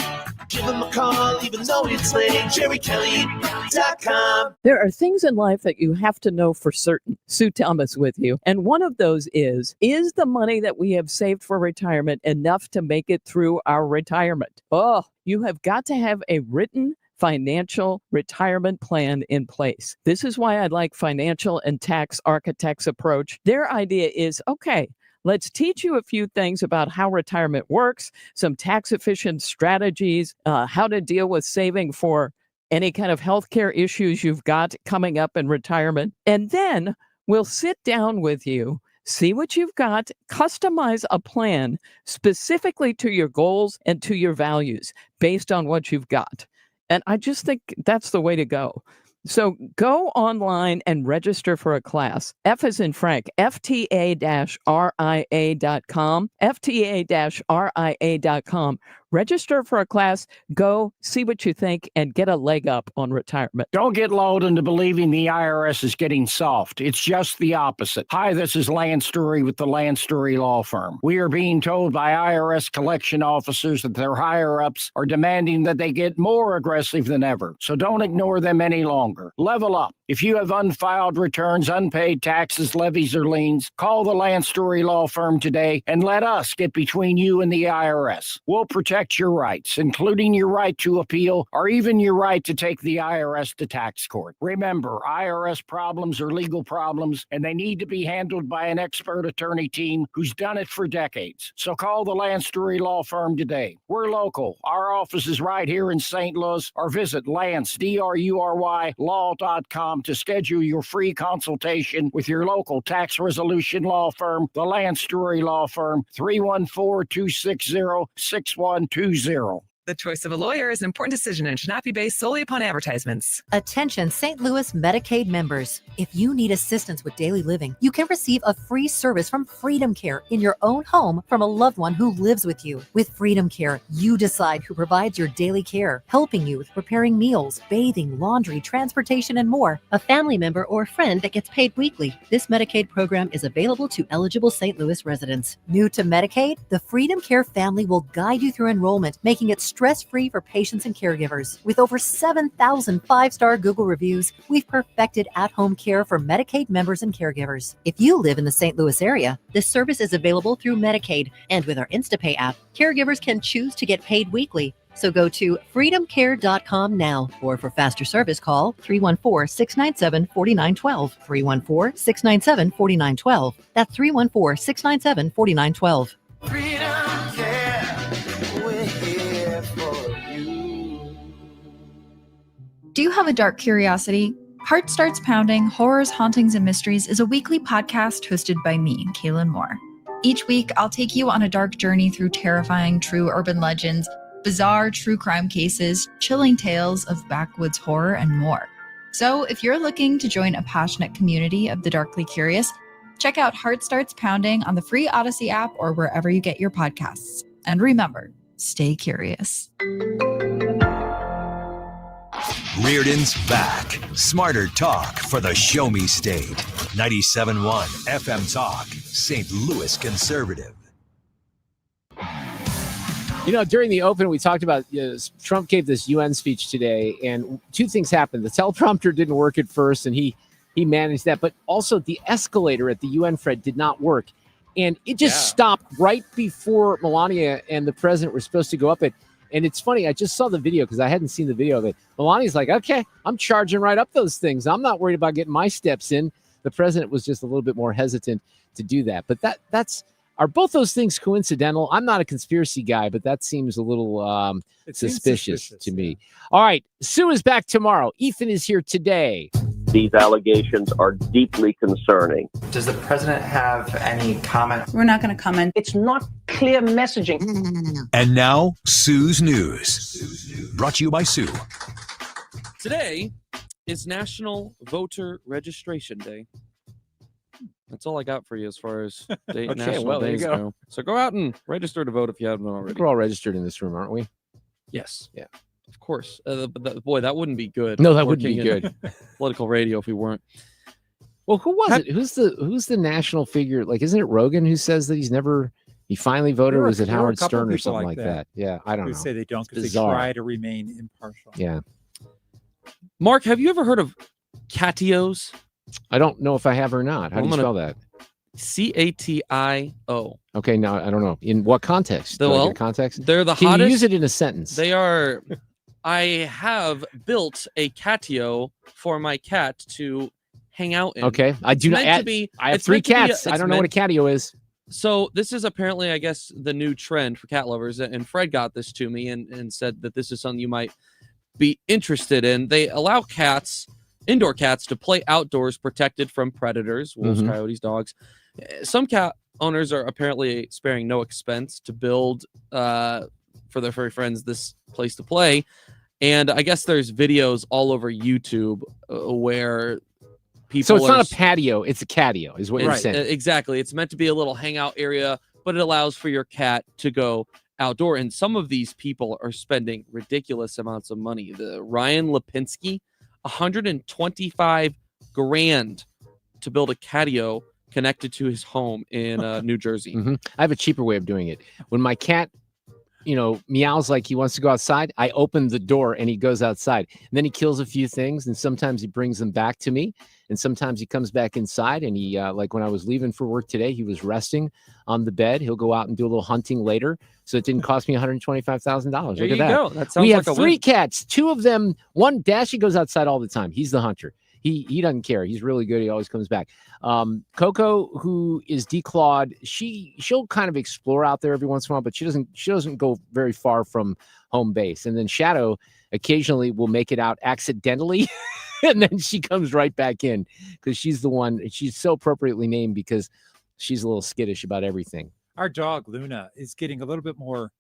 Give him a call, even though it's late, JerryKelly.com. There are things in life that you have to know for certain. Sue Thomas with you. And one of those is the money that we have saved for retirement enough to make it through our retirement? Oh, you have got to have a written financial retirement plan in place. This is why I like Financial and Tax Architects' approach. Their idea is, okay, let's teach you a few things about how retirement works, some tax-efficient strategies, how to deal with saving for any kind of healthcare issues you've got coming up in retirement. And then we'll sit down with you, see what you've got, customize a plan specifically to your goals and to your values based on what you've got. And I just think that's the way to go. So go online and register for a class. F as in Frank, FTA-RIA.com, FTA-RIA.com. Register for a class, go see what you think, and get a leg up on retirement. Don't get lulled into believing the IRS is getting soft. It's just the opposite. Hi, this is Lance Story with the Lance Story Law Firm. We are being told by IRS collection officers that their higher-ups are demanding that they get more aggressive than ever. So don't ignore them any longer. Level up. If you have unfiled returns, unpaid taxes, levies, or liens, call the Lance Story Law Firm today and let us get between you and the IRS. We'll protect your rights, including your right to appeal or even your right to take the IRS to tax court. Remember, IRS problems are legal problems, and they need to be handled by an expert attorney team who's done it for decades. So call the Lance Story Law Firm today. We're local. Our office is right here in St. Louis, or visit Lance, DRURY, law.com to schedule your free consultation with your local tax resolution law firm, the Lance Story Law Firm, 314-260-6120. The choice of a lawyer is an important decision and should not be based solely upon advertisements. Attention St. Louis Medicaid members. If you need assistance with daily living, you can receive a free service from Freedom Care in your own home from a loved one who lives with you. With Freedom Care, you decide who provides your daily care, helping you with preparing meals, bathing, laundry, transportation, and more. A family member or friend that gets paid weekly. This Medicaid program is available to eligible St. Louis residents. New to Medicaid? The Freedom Care family will guide you through enrollment, making it stress-free for patients and caregivers. With over 7,000 five-star Google reviews, we've perfected at-home care for Medicaid members and caregivers. If you live in the St. Louis area, this service is available through Medicaid. And with our InstaPay app, caregivers can choose to get paid weekly. So go to freedomcare.com now, or for faster service, call 314-697-4912, 314-697-4912. That's 314-697-4912. Freedom Care, we're here for you. Do you have a dark curiosity? Heart Starts Pounding, Horrors, Hauntings, and Mysteries is a weekly podcast hosted by me, Kaylin Moore. Each week, I'll take you on a dark journey through terrifying true urban legends, bizarre true crime cases, chilling tales of backwoods horror, and more. So if you're looking to join a passionate community of the darkly curious, check out Heart Starts Pounding on the free Odyssey app or wherever you get your podcasts. And remember, stay curious. Reardon's back. Smarter talk for the Show Me State. 97.1 FM Talk, St. Louis Conservative. You know, during the open, we talked about Trump gave this UN speech today, and two things happened. The teleprompter didn't work at first, and he managed that. But also the escalator at the UN, Fred, did not work. And it just stopped right before Melania and the president were supposed to go up it. And it's funny, I just saw the video because I hadn't seen the video of it. Melania's like, okay, I'm charging right up those things. I'm not worried about getting my steps in. The president was just a little bit more hesitant to do that. But are both those things coincidental? I'm not a conspiracy guy, but that seems a little suspicious to me. All right, Sue is back tomorrow. Ethan is here today. These allegations are deeply concerning. Does the president have any comment? We're not going to comment. It's not clear messaging. No. And now, Sue's News. Brought to you by Sue. Today is National Voter Registration Day. That's all I got for you as far as national days go. So go out and register to vote if you haven't already. We're all registered in this room, aren't we? Yes. Yeah. Of course. Boy, that wouldn't be good. No, that wouldn't be good. Political radio if we weren't. Well, who was it? Who's the national figure? Like, isn't it Rogan who says that he finally voted? Or was it Howard Stern or something like that? Yeah, I don't know. Say they don't because they try to remain impartial. Yeah. Mark, have you ever heard of Catios? I don't know if I have or not. How do you spell that? Catio. Okay, now I don't know. In what context? Context? They're the Can hottest. You use it in a sentence? They are. I have built a catio for my cat to hang out in. Okay, I do not. I have 3 cats. I don't know what a catio is. So this is apparently, I guess, the new trend for cat lovers. And Fred got this to me and said that this is something you might be interested in. They allow indoor cats, to play outdoors, protected from predators, wolves, coyotes, dogs. Some cat owners are apparently sparing no expense to build for their furry friends this place to play. And I guess there's videos all over YouTube where people. So it's not a patio; it's a catio, is what you're saying. Exactly. It's meant to be a little hangout area, but it allows for your cat to go outdoor. And some of these people are spending ridiculous amounts of money. The Ryan Lipinski, $125,000 to build a catio connected to his home in New Jersey. I have a cheaper way of doing it. When my cat, meows like he wants to go outside, I open the door and he goes outside. And then he kills a few things, and sometimes he brings them back to me, and sometimes he comes back inside. And he, like when I was leaving for work today, he was resting on the bed. He'll go out and do a little hunting later. So it didn't cost me $125,000. Look at that. Go. That sounds we like have a 3 win. cats. 2 of them, one Dashy goes outside all the time. He's the hunter. He doesn't care. He's really good. He always comes back. Coco, who is declawed, she'll kind of explore out there every once in a while, but she doesn't go very far from home base. And then Shadow occasionally will make it out accidentally, and then she comes right back in because she's the one. She's so appropriately named because she's a little skittish about everything. Our dog Luna is getting a little bit more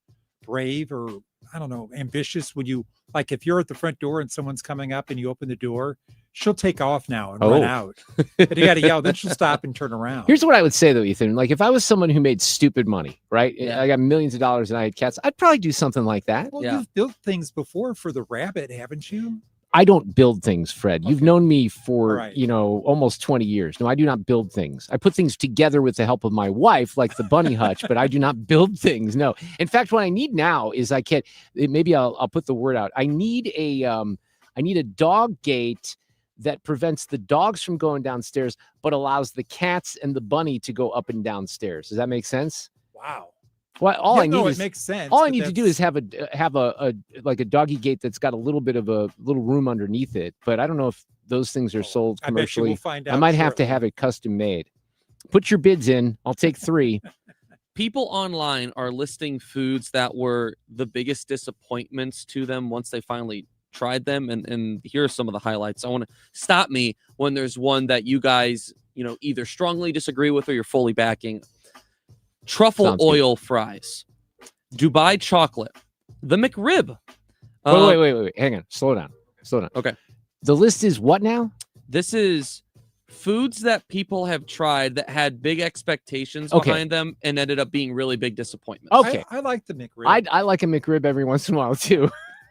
brave or, I don't know, ambitious when you, like if you're at the front door and someone's coming up and you open the door, she'll take off now and run out. But you got to yell, then she'll stop and turn around. Here's what I would say though, Ethan. Like if I was someone who made stupid money, right? Yeah. I got millions of dollars and I had cats, I'd probably do something like that. Well, you've built things before for the rabbit, haven't you? I don't build things, Fred. You've known me for, Right. almost 20 years. No, I do not build things. I put things together with the help of my wife, like the bunny hutch, but I do not build things. No. In fact, what I need now is maybe I'll put the word out. I need a dog gate that prevents the dogs from going downstairs, but allows the cats and the bunny to go up and downstairs. Does that make sense? Wow. Well, it makes sense. All I need to do is have a like a doggy gate that's got a little bit of a little room underneath it. But I don't know if those things are sold I bet you commercially. we'll find I out might have to shortly. have it custom made. Put your bids in. I'll take 3. People online are listing foods that were the biggest disappointments to them once they finally tried them. And here are some of the highlights. I want to stop me when there's one that you guys, either strongly disagree with or you're fully backing. Truffle Sounds oil fries, Dubai chocolate, the McRib. Wait. Hang on. Slow down. Okay. The list is what now? This is foods that people have tried that had big expectations Okay. behind them and ended up being really big disappointments. Okay. I like the McRib. I like a McRib every once in a while too.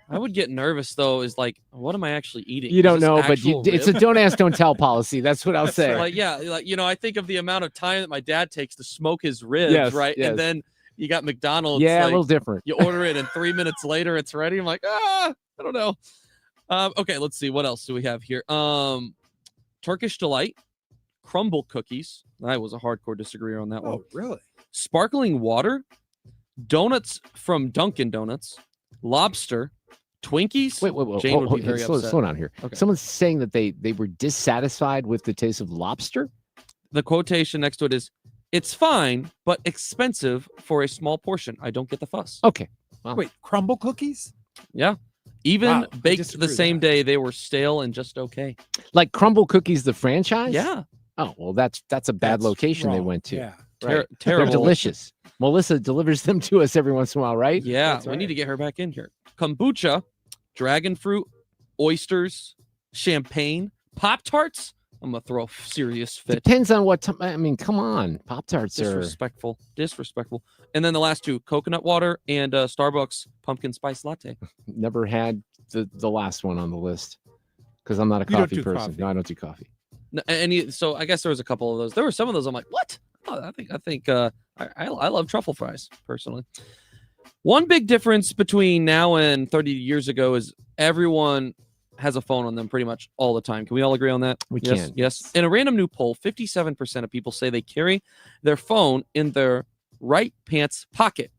I would get nervous though. Is like, what am I actually eating? You Is don't this know, but actual it's a rib? don't ask, don't tell policy. That's what I'll say. Like, I think of the amount of time that my dad takes to smoke his ribs, Yes, right? yes. And then you got McDonald's. Yeah, a like, little different. You order it, and 3 minutes later, it's ready. I'm like, I don't know. Okay, let's see. What else do we have here? Turkish Delight, crumble cookies. I was a hardcore disagreeer on that one. Oh, really? Sparkling water, donuts from Dunkin' Donuts, lobster, Twinkies. Wait. Jane would be very slow upset. down here. Okay. Someone's saying that they were dissatisfied with the taste of lobster. The quotation next to it is, "It's fine, but expensive for a small portion. I don't get the fuss." Okay. Wow. Wait, crumble cookies? Yeah. Even Wow, I baked disagree the with same that. day, they were stale and just okay. Like Crumble Cookies, the franchise? Yeah. Oh, well, that's a bad That's location they wrong. went to. Yeah. Right. Terrible. They're delicious. Melissa delivers them to us every once in a while, right? Yeah, That's we right. need to get her back in here. Kombucha, dragon fruit, oysters, champagne, Pop-Tarts. I'm going to throw a serious fit. Depends on what time. I mean, come on. Pop-Tarts are... Disrespectful. And then the last two, coconut water and Starbucks pumpkin spice latte. Never had the last one on the list because I'm not a You don't coffee do person. coffee. No, I don't do coffee. So I guess there was a couple of those. There were some of those I'm like, what? Oh, I think I love truffle fries personally. One big difference between now and 30 years ago is everyone has a phone on them pretty much all the time. Can we all agree on that? We Yes, can. Yes. In a random new poll, 57% of people say they carry their phone in their right pants pocket.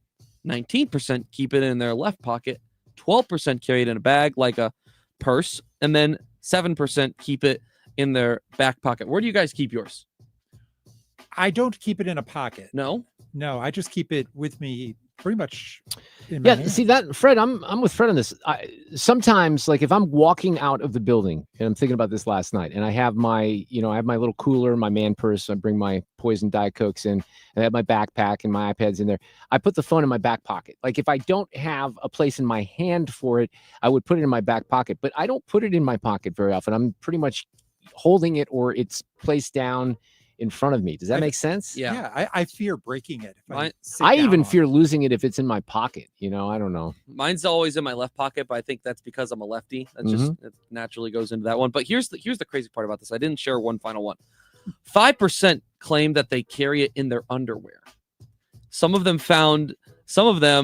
19% keep it in their left pocket. 12% carry it in a bag like a purse. And then 7% keep it in their back pocket. Where do you guys keep yours? I don't keep it in a pocket. No? No, I just keep it with me pretty much in my Yeah, hand. see that, Fred, I'm with Fred on this. Sometimes, like if I'm walking out of the building, and I'm thinking about this last night, and I have my little cooler, my man purse. I bring my poison Diet Cokes in, and I have my backpack and my iPads in there. I put the phone in my back pocket. Like if I don't have a place in my hand for it, I would put it in my back pocket. But I don't put it in my pocket very often. I'm pretty much holding it, or it's placed down in front of me. Does that make sense? Yeah, I fear breaking it. If sit I down even on fear losing it if it's in my pocket. I don't know. Mine's always in my left pocket, but I think that's because I'm a lefty. That just it naturally goes into that one. But here's the crazy part about this. I didn't share one final one. 5% claim that they carry it in their underwear. Some of them,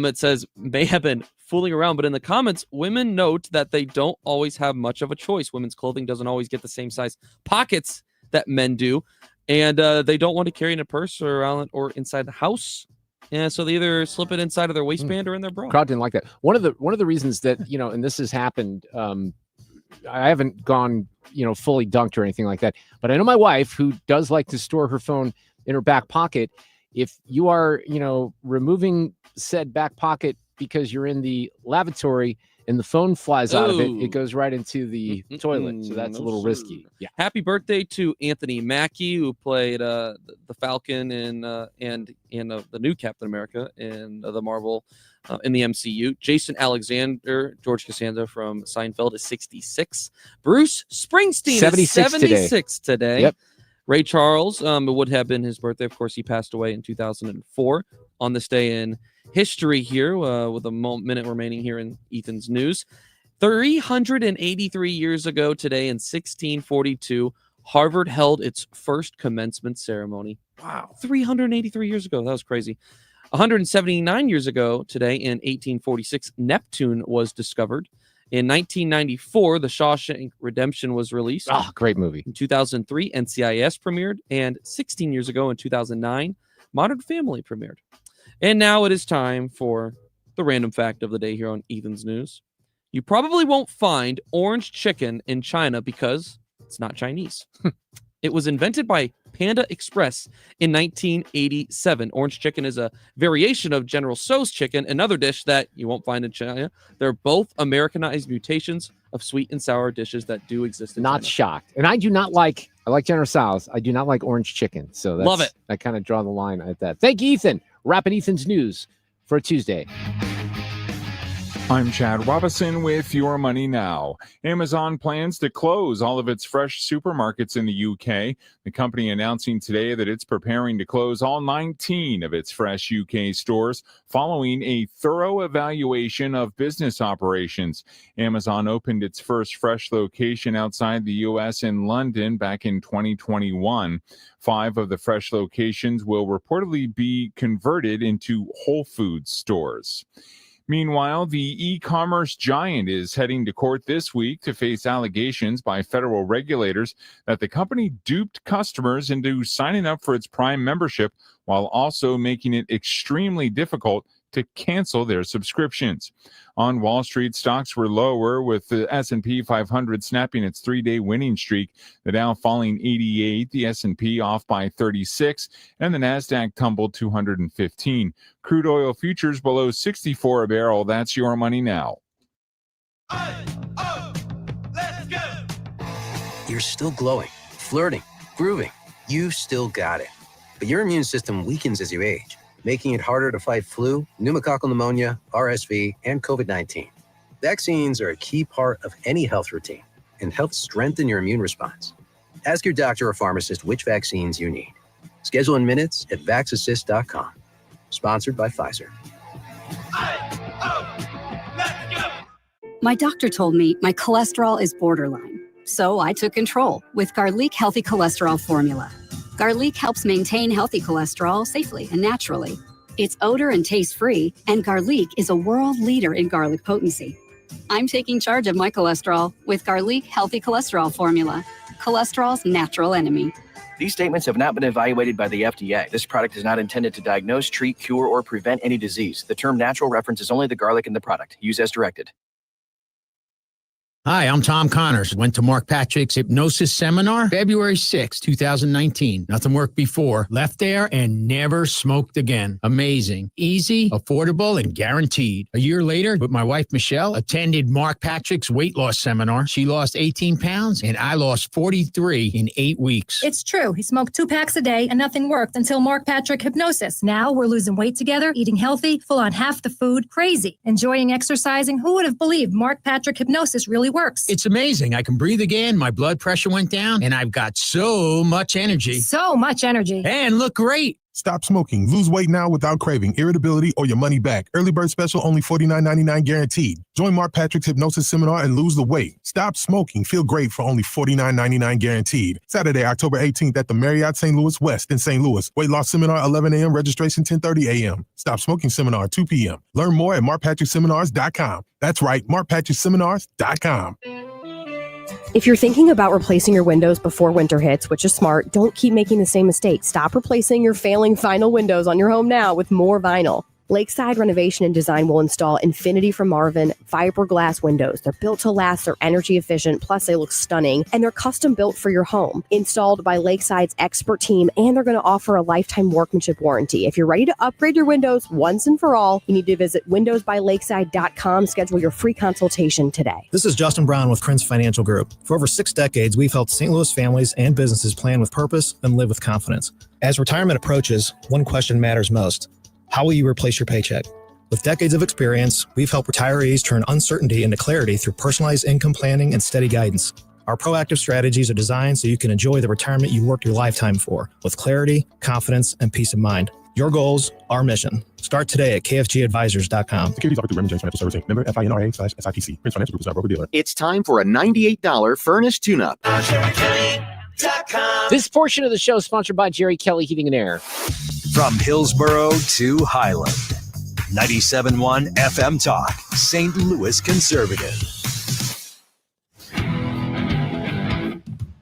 it says, may have been fooling around, but in the comments, women note that they don't always have much of a choice. Women's clothing doesn't always get the same size pockets that men do. And they don't want to carry in a purse or around or inside the house. And so they either slip it inside of their waistband or in their bra. Crowd didn't like that. One of the reasons that, and this has happened, I haven't gone, fully dunked or anything like that, but I know my wife, who does like to store her phone in her back pocket. If you are, removing said back pocket because you're in the lavatory and the phone flies out of it, it goes right into the toilet. So that's a little risky. Yeah. Happy birthday to Anthony Mackie, who played the Falcon and the new Captain America in the Marvel in the MCU. Jason Alexander, George Costanza from Seinfeld is 66. Bruce Springsteen is 76 today. Yep. Ray Charles, it would have been his birthday. Of course, he passed away in 2004. On this day in history here, with a minute remaining here in Ethan's news. 383 years ago today in 1642, Harvard held its first commencement ceremony. Wow. 383 years ago. That was crazy. 179 years ago today in 1846, Neptune was discovered. In 1994, The Shawshank Redemption was released. Oh, great movie. In 2003, NCIS premiered. And 16 years ago in 2009, Modern Family premiered. And now it is time for the random fact of the day here on Ethan's News. You probably won't find orange chicken in China because it's not Chinese. It was invented by Panda Express in 1987. Orange chicken is a variation of General Tso's chicken, another dish that you won't find in China. They're both Americanized mutations of sweet and sour dishes that do exist in Not China. shocked. And I like General Tso's. I do not like orange chicken. So that's, love it. I kind of draw the line at that. Thank you, Ethan. Wrapping Ethan's news for Tuesday. I'm Chad Robinson with Your Money Now. Amazon plans to close all of its fresh supermarkets in the UK. The company announcing today that it's preparing to close all 19 of its fresh UK stores following a thorough evaluation of business operations. Amazon opened its first fresh location outside the US in London back in 2021. 5 of the fresh locations will reportedly be converted into Whole Foods stores. Meanwhile, the e-commerce giant is heading to court this week to face allegations by federal regulators that the company duped customers into signing up for its Prime membership while also making it extremely difficult to cancel their subscriptions. On Wall Street, stocks were lower, with the S&P 500 snapping its 3-day winning streak, the Dow falling 88, the S&P off by 36, and the Nasdaq tumbled 215. Crude oil futures below 64 a barrel. That's Your Money Now. You're still glowing, flirting, grooving. You still got it. But your immune system weakens as you age, making it harder to fight flu, pneumococcal pneumonia, RSV, and COVID-19. Vaccines are a key part of any health routine and help strengthen your immune response. Ask your doctor or pharmacist which vaccines you need. Schedule in minutes at vaxassist.com. Sponsored by Pfizer. My doctor told me my cholesterol is borderline, so I took control with Garlic Healthy Cholesterol Formula. Garlic helps maintain healthy cholesterol safely and naturally. It's odor and taste-free, and Garlic is a world leader in garlic potency. I'm taking charge of my cholesterol with Garlic Healthy Cholesterol Formula, cholesterol's natural enemy. These statements have not been evaluated by the FDA. This product is not intended to diagnose, treat, cure, or prevent any disease. The term natural references only the garlic in the product. Use as directed. Hi, I'm Tom Connors. Went to Mark Patrick's hypnosis seminar February 6, 2019. Nothing worked before. Left there and never smoked again. Amazing. Easy, affordable, and guaranteed. A year later, with my wife, Michelle, attended Mark Patrick's weight loss seminar. She lost 18 pounds, and I lost 43 in 8 weeks. It's true. He smoked 2 packs a day, and nothing worked until Mark Patrick Hypnosis. Now we're losing weight together, eating healthy, full on half the food, crazy, enjoying exercising. Who would have believed Mark Patrick Hypnosis really works? It's amazing. I can breathe again. My blood pressure went down, and I've got so much energy. So much energy. And look great. Stop smoking. Lose weight now without craving, irritability, or your money back. Early bird special, only $49.99 guaranteed. Join Mark Patrick's hypnosis seminar and lose the weight. Stop smoking. Feel great for only $49.99 guaranteed. Saturday, October 18th at the Marriott St. Louis West in St. Louis. Weight loss seminar, 11 a.m. Registration, 10:30 a.m. Stop smoking seminar, 2 p.m. Learn more at markpatrickseminars.com. That's right, markpatrickseminars.com. If you're thinking about replacing your windows before winter hits, which is smart, don't keep making the same mistake. Stop replacing your failing vinyl windows on your home now with more vinyl. Lakeside Renovation and Design will install Infinity from Marvin fiberglass windows. They're built to last, they're energy efficient, plus they look stunning, and they're custom built for your home. Installed by Lakeside's expert team, and they're going to offer a lifetime workmanship warranty. If you're ready to upgrade your windows once and for all, you need to visit windowsbylakeside.com. Schedule your free consultation today. This is Justin Brown with Prince Financial Group. For over 6 decades, we've helped St. Louis families and businesses plan with purpose and live with confidence. As retirement approaches, one question matters most. How will you replace your paycheck? With decades of experience, we've helped retirees turn uncertainty into clarity through personalized income planning and steady guidance. Our proactive strategies are designed so you can enjoy the retirement you worked your lifetime for, with clarity, confidence, and peace of mind. Your goals, our mission. Start today at kfgadvisors.com. Securities offered through Raymond James Financial Services, member FINRA/SIPC. Prince Financial Group is not a broker-dealer. It's time for a $98 furnace tune-up. This portion of the show is sponsored by Jerry Kelly Heating and Air. From Hillsboro to Highland, 97.1 FM Talk, St. Louis Conservative.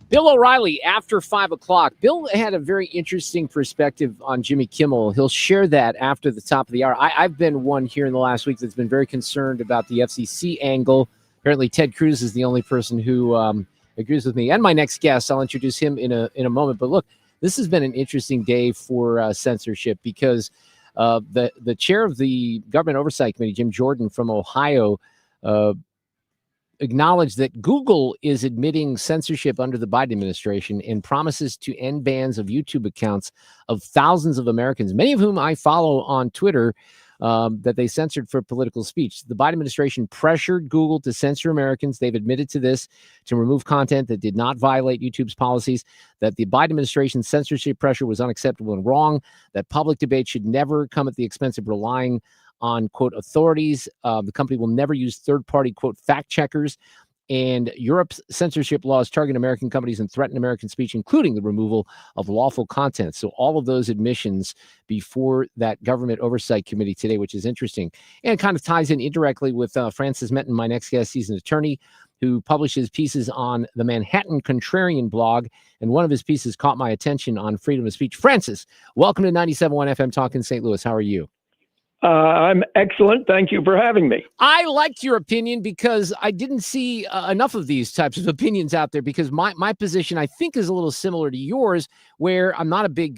Bill O'Reilly, after 5 o'clock. Bill had a very interesting perspective on Jimmy Kimmel. He'll share that after the top of the hour. I've been one here in the last week that's been very concerned about the FCC angle. Apparently, Ted Cruz is the only person who agrees with me. And my next guest, I'll introduce him in a moment. But look, this has been an interesting day for censorship because the chair of the Government Oversight Committee, Jim Jordan from Ohio, acknowledged that Google is admitting censorship under the Biden administration and promises to end bans of YouTube accounts of thousands of Americans, many of whom I follow on Twitter, that they censored for political speech. The Biden administration pressured Google to censor Americans. They've admitted to this, to remove content that did not violate YouTube's policies, that the Biden administration's censorship pressure was unacceptable and wrong, that public debate should never come at the expense of relying on, quote, authorities. The company will never use third-party, quote, fact checkers. And Europe's censorship laws target American companies and threaten American speech, including the removal of lawful content. So all of those admissions before that Government Oversight Committee today, which is interesting. And it kind of ties in indirectly with Francis Menton, my next guest. He's an attorney who publishes pieces on the Manhattan Contrarian blog. And one of his pieces caught my attention on freedom of speech. Francis, welcome to 97.1 FM Talk in St. Louis. How are you? I'm excellent. Thank you for having me. I liked your opinion because I didn't see enough of these types of opinions out there, because my position, I think, is a little similar to yours, where I'm not a big,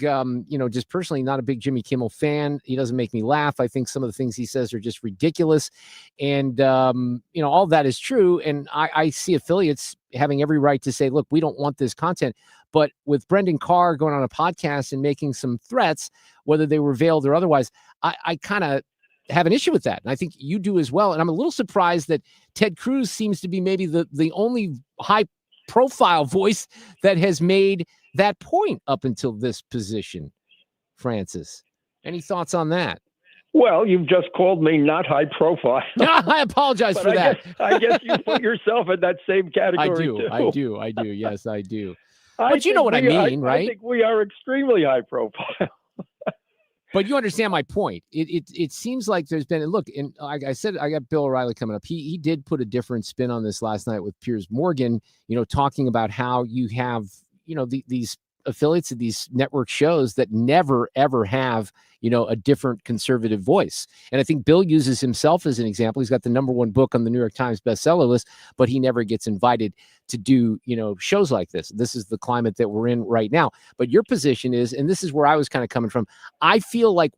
just personally not a big Jimmy Kimmel fan. He doesn't make me laugh. I think some of the things he says are just ridiculous. And, all that is true. And I see affiliates having every right to say, look, we don't want this content. But with Brendan Carr going on a podcast and making some threats, whether they were veiled or otherwise, I kind of have an issue with that. And I think you do as well. And I'm a little surprised that Ted Cruz seems to be maybe the only high profile voice that has made that point up until this position. Francis, any thoughts on that? Well, you've just called me not high profile. I apologize for that. I guess you put yourself in that same category too. I do. Yes, I do. But you know what I mean, right? I think we are extremely high profile. But you understand my point. It seems like there's been, look, and like I said, I got Bill O'Reilly coming up. He did put a different spin on this last night with Piers Morgan, talking about how you have, these affiliates of these network shows that never, ever have, a different conservative voice. And I think Bill uses himself as an example. He's got the #1 book on the New York Times bestseller list, but he never gets invited to do, shows like this. This is the climate that we're in right now. But your position is, and this is where I was kind of coming from, I feel like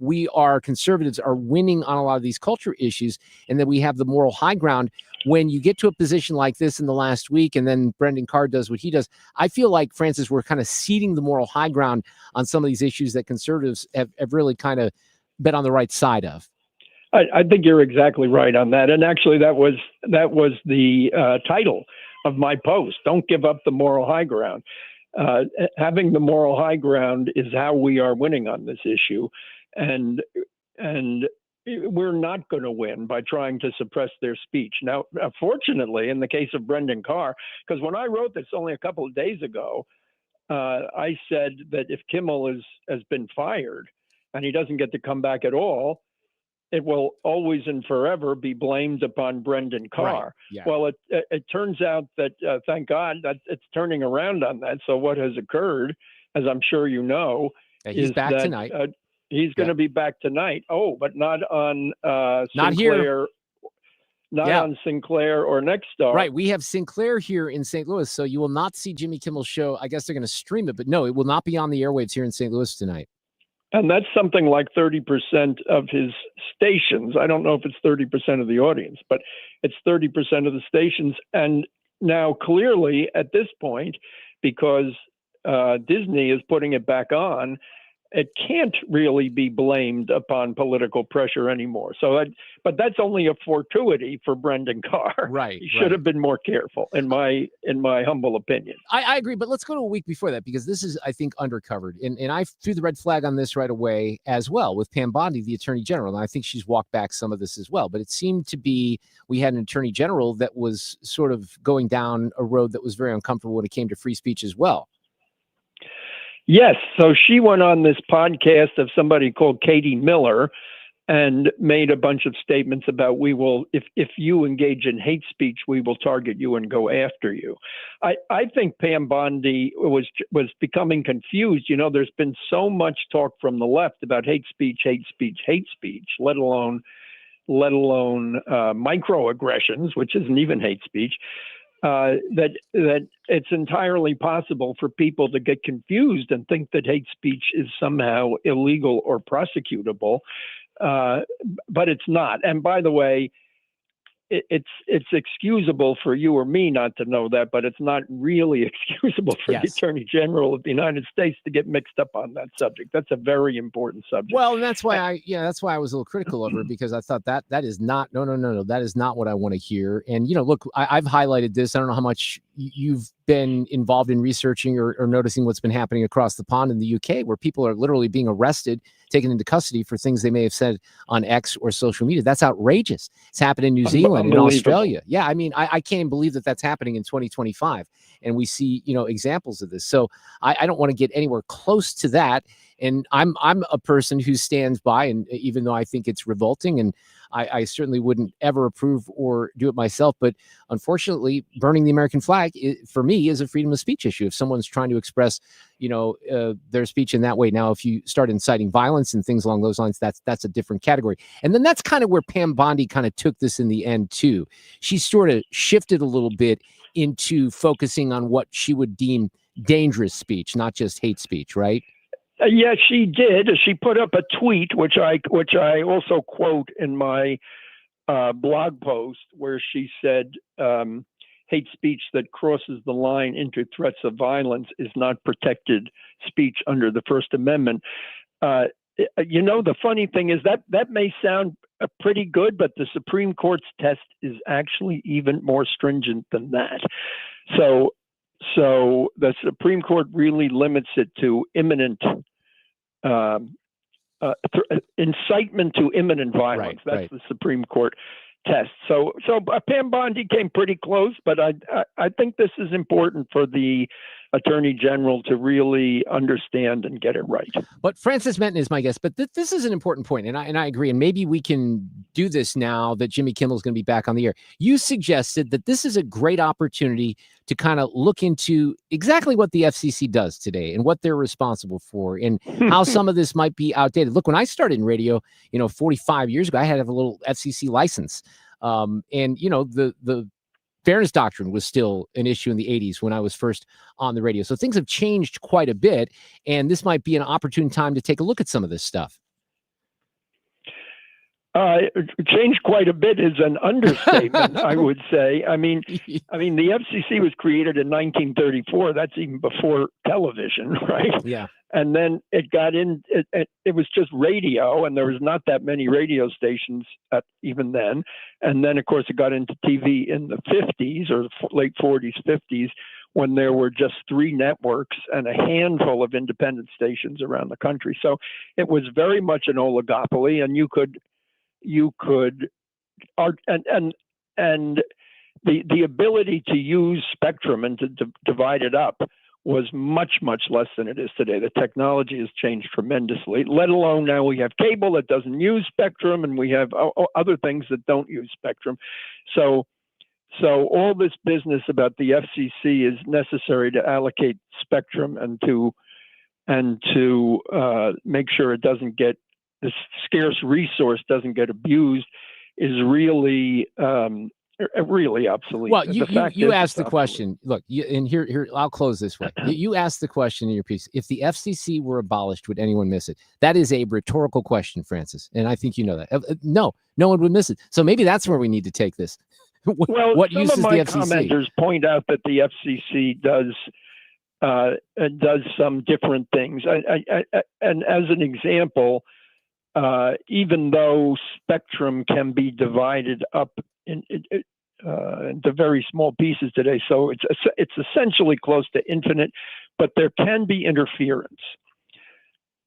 conservatives are winning on a lot of these culture issues, and that we have the moral high ground. When you get to a position like this in the last week, and then Brendan Carr does what he does, I feel like, Francis, we're kind of ceding the moral high ground on some of these issues that conservatives have really kind of been on the right side of. I think you're exactly right on that. And actually, that was the title of my post. Don't give up the moral high ground. Having the moral high ground is how we are winning on this issue. And we're not going to win by trying to suppress their speech. Now, fortunately, in the case of Brendan Carr, because when I wrote this only a couple of days ago, I said that if Kimmel has been fired and he doesn't get to come back at all, it will always and forever be blamed upon Brendan Carr. Right. Yeah. Well, it turns out that, thank God, that it's turning around on that. So what has occurred, as I'm sure you know, he's is back that tonight. He's going to be back tonight. Oh, but not on Not Sinclair. here. Not on Sinclair or Nexstar. Right. We have Sinclair here in St. Louis, so you will not see Jimmy Kimmel's show. I guess they're going to stream it, but no, it will not be on the airwaves here in St. Louis tonight. And that's something like 30% of his stations. I don't know if it's 30% of the audience, but it's 30% of the stations. And now clearly at this point, because Disney is putting it back on, it can't really be blamed upon political pressure anymore. But that's only a fortuity for Brendan Carr. Right. He should have been more careful, in my humble opinion. I agree, but let's go to a week before that, because this is, I think, undercovered. And I threw the red flag on this right away as well with Pam Bondi, the Attorney General. And I think she's walked back some of this as well. But it seemed to be we had an Attorney General that was sort of going down a road that was very uncomfortable when it came to free speech as well. Yes. So she went on this podcast of somebody called Katie Miller and made a bunch of statements about if you engage in hate speech, we will target you and go after you. I think Pam Bondi was becoming confused. You know, there's been so much talk from the left about hate speech, let alone microaggressions, which isn't even hate speech. That it's entirely possible for people to get confused and think that hate speech is somehow illegal or prosecutable, but it's not. And by the way, it's excusable for you or me not to know that, but it's not really excusable for the Attorney General of the United States to get mixed up on that subject. That's a very important subject. Well, and that's why I was a little critical of her, because I thought that is not, no, that is not what I want to hear. And, you know, look, I've highlighted this. I don't know how much you've been involved in researching or noticing what's been happening across the pond in the UK, where people are literally being arrested, taken into custody for things they may have said on X or social media. That's outrageous. It's happened in New Zealand, in Australia. Yeah, I mean, I can't believe that that's happening in 2025. And we see, you know, examples of this. So I don't want to get anywhere close to that. And I'm a person who stands by, and even though I think it's revolting, and I certainly wouldn't ever approve or do it myself, but unfortunately, burning the American flag, for me, is a freedom of speech issue. If someone's trying to express, you know, their speech in that way. Now, if you start inciting violence and things along those lines, that's a different category. And then that's kind of where Pam Bondi kind of took this in the end too. She sort of shifted a little bit into focusing on what she would deem dangerous speech, not just hate speech, right? Yeah, she did. She put up a tweet, which I also quote in my blog post, where she said, hate speech that crosses the line into threats of violence is not protected speech under the First Amendment. You know, the funny thing is that may sound pretty good, but the Supreme Court's test is actually even more stringent than that. So the Supreme Court really limits it to imminent incitement to imminent violence. That's the Supreme Court test. So Pam Bondi came pretty close, but I think this is important for the Attorney General to really understand and get it right. But Francis Menton is my guest. But this is an important point, and I agree. And maybe we can do this now that Jimmy Kimmel is going to be back on the air. You suggested that this is a great opportunity to kind of look into exactly what the FCC does today and what they're responsible for, and how some of this might be outdated. Look, when I started in radio, 45 years ago, I had to have a little FCC license, and the fairness doctrine was still an issue in the 80s when I was first on the radio. So things have changed quite a bit, and this might be an opportune time to take a look at some of this stuff. Changed quite a bit is an understatement, I would say. I mean, the FCC was created in 1934. That's even before television, right? Yeah. And then it got in. It was just radio, and there was not that many radio stations even then. And then, of course, it got into TV in the 50s or late 40s, 50s, when there were just 3 networks and a handful of independent stations around the country. So it was very much an oligopoly, and the ability to use spectrum and to divide it up was much, much less than it is today. The technology has changed tremendously, let alone now we have cable that doesn't use spectrum, and we have other things that don't use spectrum. So all this business about the FCC is necessary to allocate spectrum and and to make sure it doesn't get, this scarce resource doesn't get abused is really really obsolete. Well, you asked the question. Look, and here I'll close this way. You asked the question in your piece: if the FCC were abolished, would anyone miss it? That is a rhetorical question, Francis, and I think you know that. No one would miss it. So maybe that's where we need to take this. What some use of is my the FCC? commenters point out that the FCC does some different things. And as an example, even though spectrum can be divided up into very small pieces today, so it's essentially close to infinite, but there can be interference.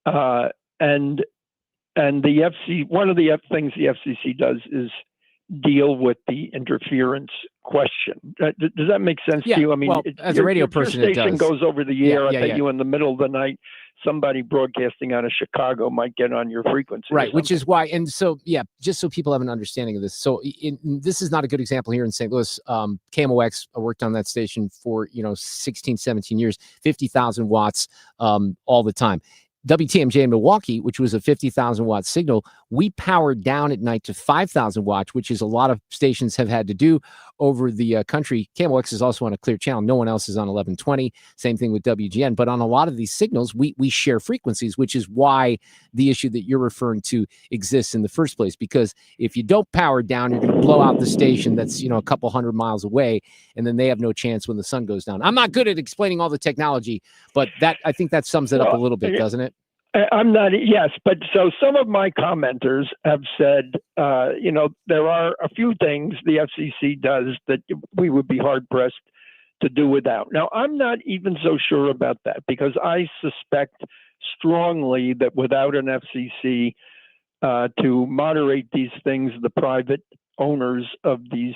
And the FCC, one of the things the FCC does is deal with the interference question. Does that make sense to you? I mean, well, as a radio person, your it station does. goes over the air. Yeah, I bet you in the middle of the night, somebody broadcasting out of Chicago might get on your frequency. Right, which is why, and so, just so people have an understanding of this. So this is not a good example here in St. Louis. KMOX, I worked on that station for, 16, 17 years, 50,000 watts all the time. WTMJ in Milwaukee, which was a 50,000 watt signal, we powered down at night to 5,000 watts, which is a lot of stations have had to do over the country. KMOX is also on a clear channel. No one else is on 1120. Same thing with WGN. But on a lot of these signals, we share frequencies, which is why the issue that you're referring to exists in the first place. Because if you don't power down, you're going to blow out the station that's, a couple hundred miles away, and then they have no chance when the sun goes down. I'm not good at explaining all the technology, but I think that sums it up a little bit, doesn't it? I'm not, yes, but so some of my commenters have said, there are a few things the FCC does that we would be hard pressed to do without. Now, I'm not even so sure about that, because I suspect strongly that without an FCC to moderate these things, the private owners of these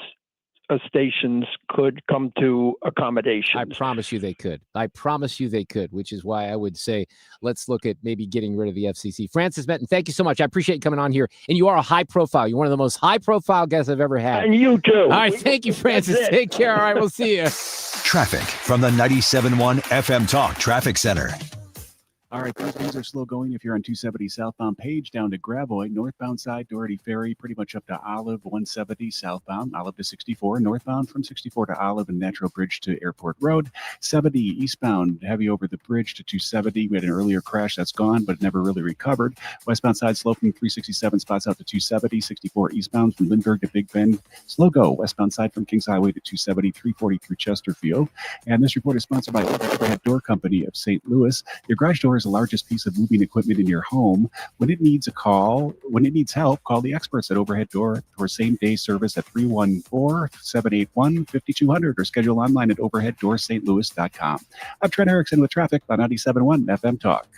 stations could come to accommodation. I promise you they could. Which is why I would say let's look at maybe getting rid of the FCC. Francis Menton, thank you so much. I appreciate you coming on here. And you are a high profile. You're one of the most high profile guests I've ever had. And you too. All right. Thank you, Francis. Take care. All right. We'll see you. Traffic from the 97.1 FM Talk Traffic Center. All right, things are slow going if you're on 270 southbound Page down to Gravois, northbound side, Doherty Ferry, pretty much up to Olive, 170 southbound, Olive to 64, northbound from 64 to Olive and Natural Bridge to Airport Road, 70 eastbound, heavy over the bridge to 270. We had an earlier crash that's gone, but never really recovered. Westbound side slow from 367 spots out to 270, 64 eastbound from Lindbergh to Big Bend, slow go. Westbound side from Kings Highway to 270, 340 through Chesterfield. And this report is sponsored by Overhead Door Company of St. Louis. Your garage door is the largest piece of moving equipment in your home. When it needs help, call the experts at Overhead Door for same-day service at 314-781-5200 or schedule online at overheaddoorsstlouis.com. I'm Trent Erickson with traffic on 97.1 FM Talk.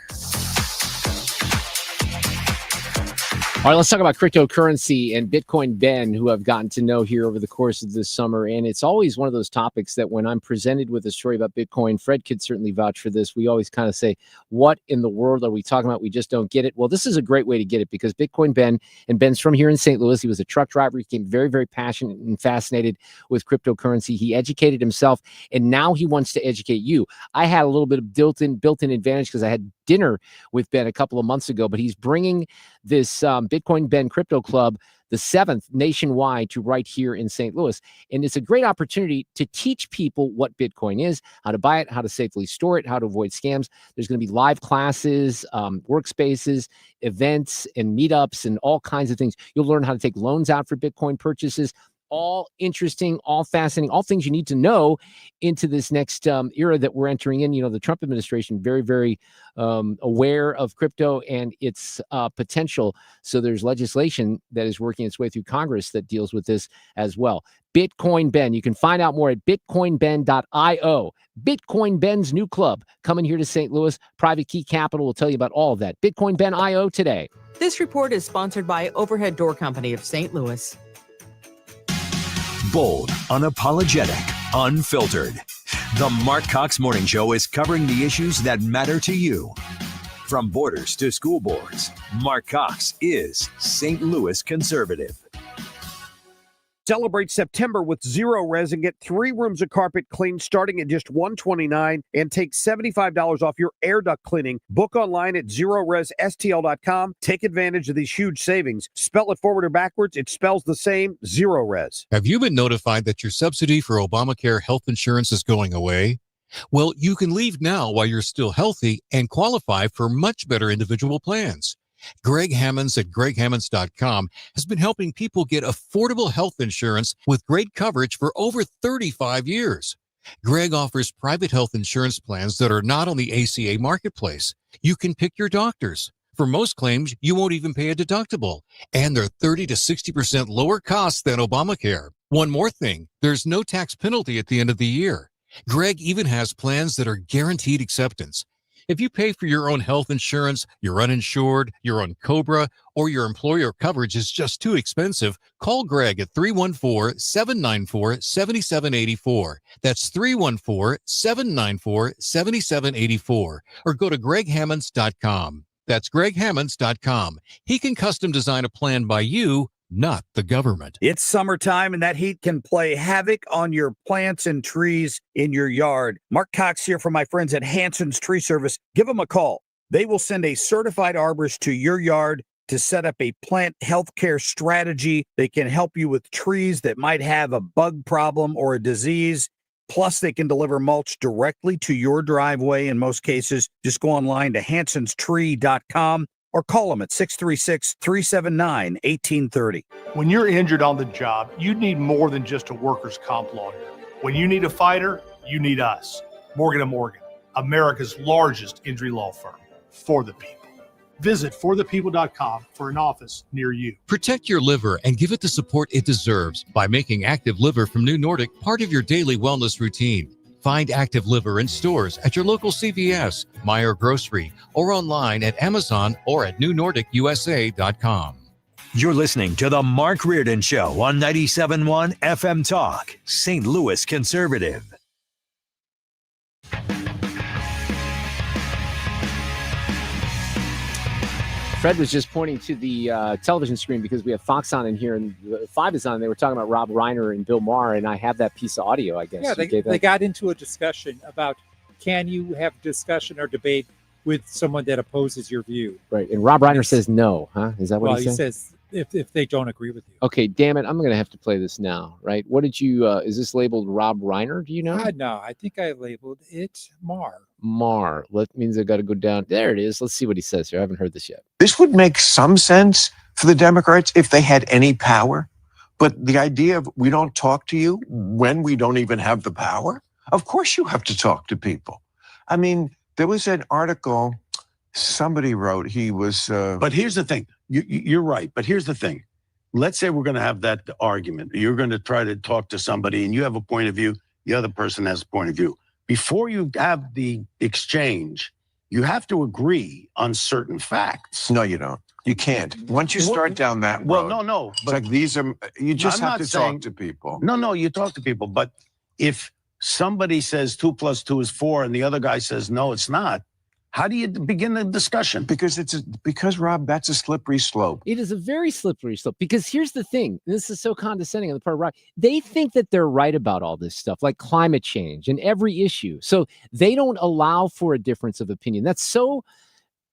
All right, let's talk about cryptocurrency and Bitcoin Ben, who I've gotten to know here over the course of this summer. And it's always one of those topics that when I'm presented with a story about Bitcoin, Fred could certainly vouch for this. We always kind of say, what in the world are we talking about? We just don't get it. Well, this is a great way to get it because Bitcoin Ben, and Ben's from here in St. Louis. He was a truck driver. He became very, very passionate and fascinated with cryptocurrency. He educated himself, and now he wants to educate you. I had a little bit of built-in advantage because I had dinner with Ben a couple of months ago, but he's bringing this Bitcoin Ben Crypto Club, the 7th nationwide, to right here in St. Louis. And it's a great opportunity to teach people what Bitcoin is, how to buy it, how to safely store it, how to avoid scams. There's going to be live classes, workspaces, events, and meetups, and all kinds of things. You'll learn how to take loans out for Bitcoin purchases. All interesting, all fascinating, all things you need to know into this next era that we're entering in. The Trump administration, very, very aware of crypto and its potential. So there's legislation that is working its way through Congress that deals with this as well. Bitcoin Ben. You can find out more at bitcoinben.io. Bitcoin Ben's new club coming here to St. Louis. Private Key Capital will tell you about all of that. Bitcoinben.io today. This report is sponsored by Overhead Door Company of St. Louis. Bold, unapologetic, unfiltered. The Mark Cox Morning Show is covering the issues that matter to you. From borders to school boards, Mark Cox is St. Louis conservative. Celebrate September with Zero Res and get 3 rooms of carpet cleaned starting at just $129 and take $75 off your air duct cleaning. Book online at ZeroResSTL.com. Take advantage of these huge savings. Spell it forward or backwards, it spells the same, Zero Res. Have you been notified that your subsidy for Obamacare health insurance is going away? Well, you can leave now while you're still healthy and qualify for much better individual plans. Greg Hammonds at GregHammonds.com has been helping people get affordable health insurance with great coverage for over 35 years. Greg offers private health insurance plans that are not on the ACA marketplace. You can pick your doctors. For most claims, you won't even pay a deductible, and they're 30 to 60% lower cost than Obamacare. One more thing, there's no tax penalty at the end of the year. Greg even has plans that are guaranteed acceptance. If you pay for your own health insurance, you're uninsured, you're on COBRA, or your employer coverage is just too expensive, call Greg at 314-794-7784. That's 314-794-7784. Or go to GregHammonds.com. That's GregHammonds.com. He can custom design a plan by you, not the government. It's summertime, and that heat can play havoc on your plants and trees in your yard. Mark Cox here from my friends at Hanson's Tree Service. Give them a call. They will send a certified arborist to your yard to set up a plant healthcare strategy. They can help you with trees that might have a bug problem or a disease. Plus, they can deliver mulch directly to your driveway in most cases. Just go online to hansonstree.com. or call them at 636-379-1830. When you're injured on the job, you need more than just a workers' comp lawyer. When you need a fighter, you need us. Morgan & Morgan, America's largest injury law firm. For the people. Visit forthepeople.com for an office near you. Protect your liver and give it the support it deserves by making Active Liver from New Nordic part of your daily wellness routine. Find Active Liver in stores at your local CVS, Meijer Grocery, or online at Amazon or at newnordicusa.com. You're listening to The Mark Reardon Show on 97.1 FM Talk, St. Louis Conservative. Fred was just pointing to the television screen because we have Fox on in here, and 5 is on. They were talking about Rob Reiner and Bill Maher, and I have that piece of audio, I guess. Yeah, they got into a discussion about can you have discussion or debate with someone that opposes your view. Right, and Rob Reiner says no, huh? Is that what he said? He says if they don't agree with you. Okay, damn it, I'm going to have to play this now, right? What did you, is this labeled Rob Reiner? Do you know? No, I think I labeled it Maher. Maher. That means I got to go down. There it is. Let's see what he says here. I haven't heard this yet. This would make some sense for the Democrats if they had any power. But the idea of we don't talk to you when we don't even have the power, of course you have to talk to people. I mean, there was an article somebody wrote. He was. But here's the thing. You're right. But here's the thing. Let's say we're going to have that argument. You're going to try to talk to somebody and you have a point of view. The other person has a point of view. Before you have the exchange, you have to agree on certain facts. No, you don't. You can't. Once you start down that road. Well, no. But like these are, you just have to talk to people. No, you talk to people. But if somebody says 2 + 2 is 4 and the other guy says, no, it's not, how do you begin the discussion? Because Rob, that's a slippery slope. It is a very slippery slope because here's the thing. This is so condescending on the part of Rob. They think that they're right about all this stuff, like climate change and every issue. So they don't allow for a difference of opinion. That's so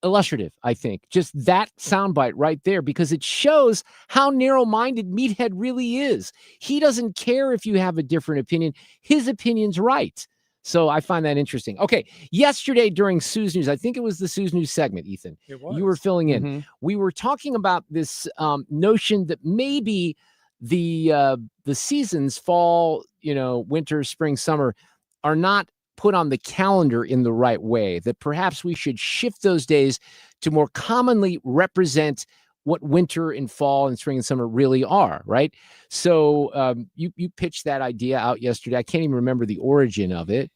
illustrative, I think. Just that soundbite right there, because it shows how narrow-minded Meathead really is. He doesn't care if you have a different opinion. His opinion's right. So I find that interesting. Okay, yesterday during Sue's News, I think it was the Sue's News segment, Ethan. It was. You were filling in. We were talking about this notion that maybe the seasons, fall, winter, spring, summer, are not put on the calendar in the right way, that perhaps we should shift those days to more commonly represent what winter and fall and spring and summer really are, right? So you pitched that idea out yesterday. I can't even remember the origin of it.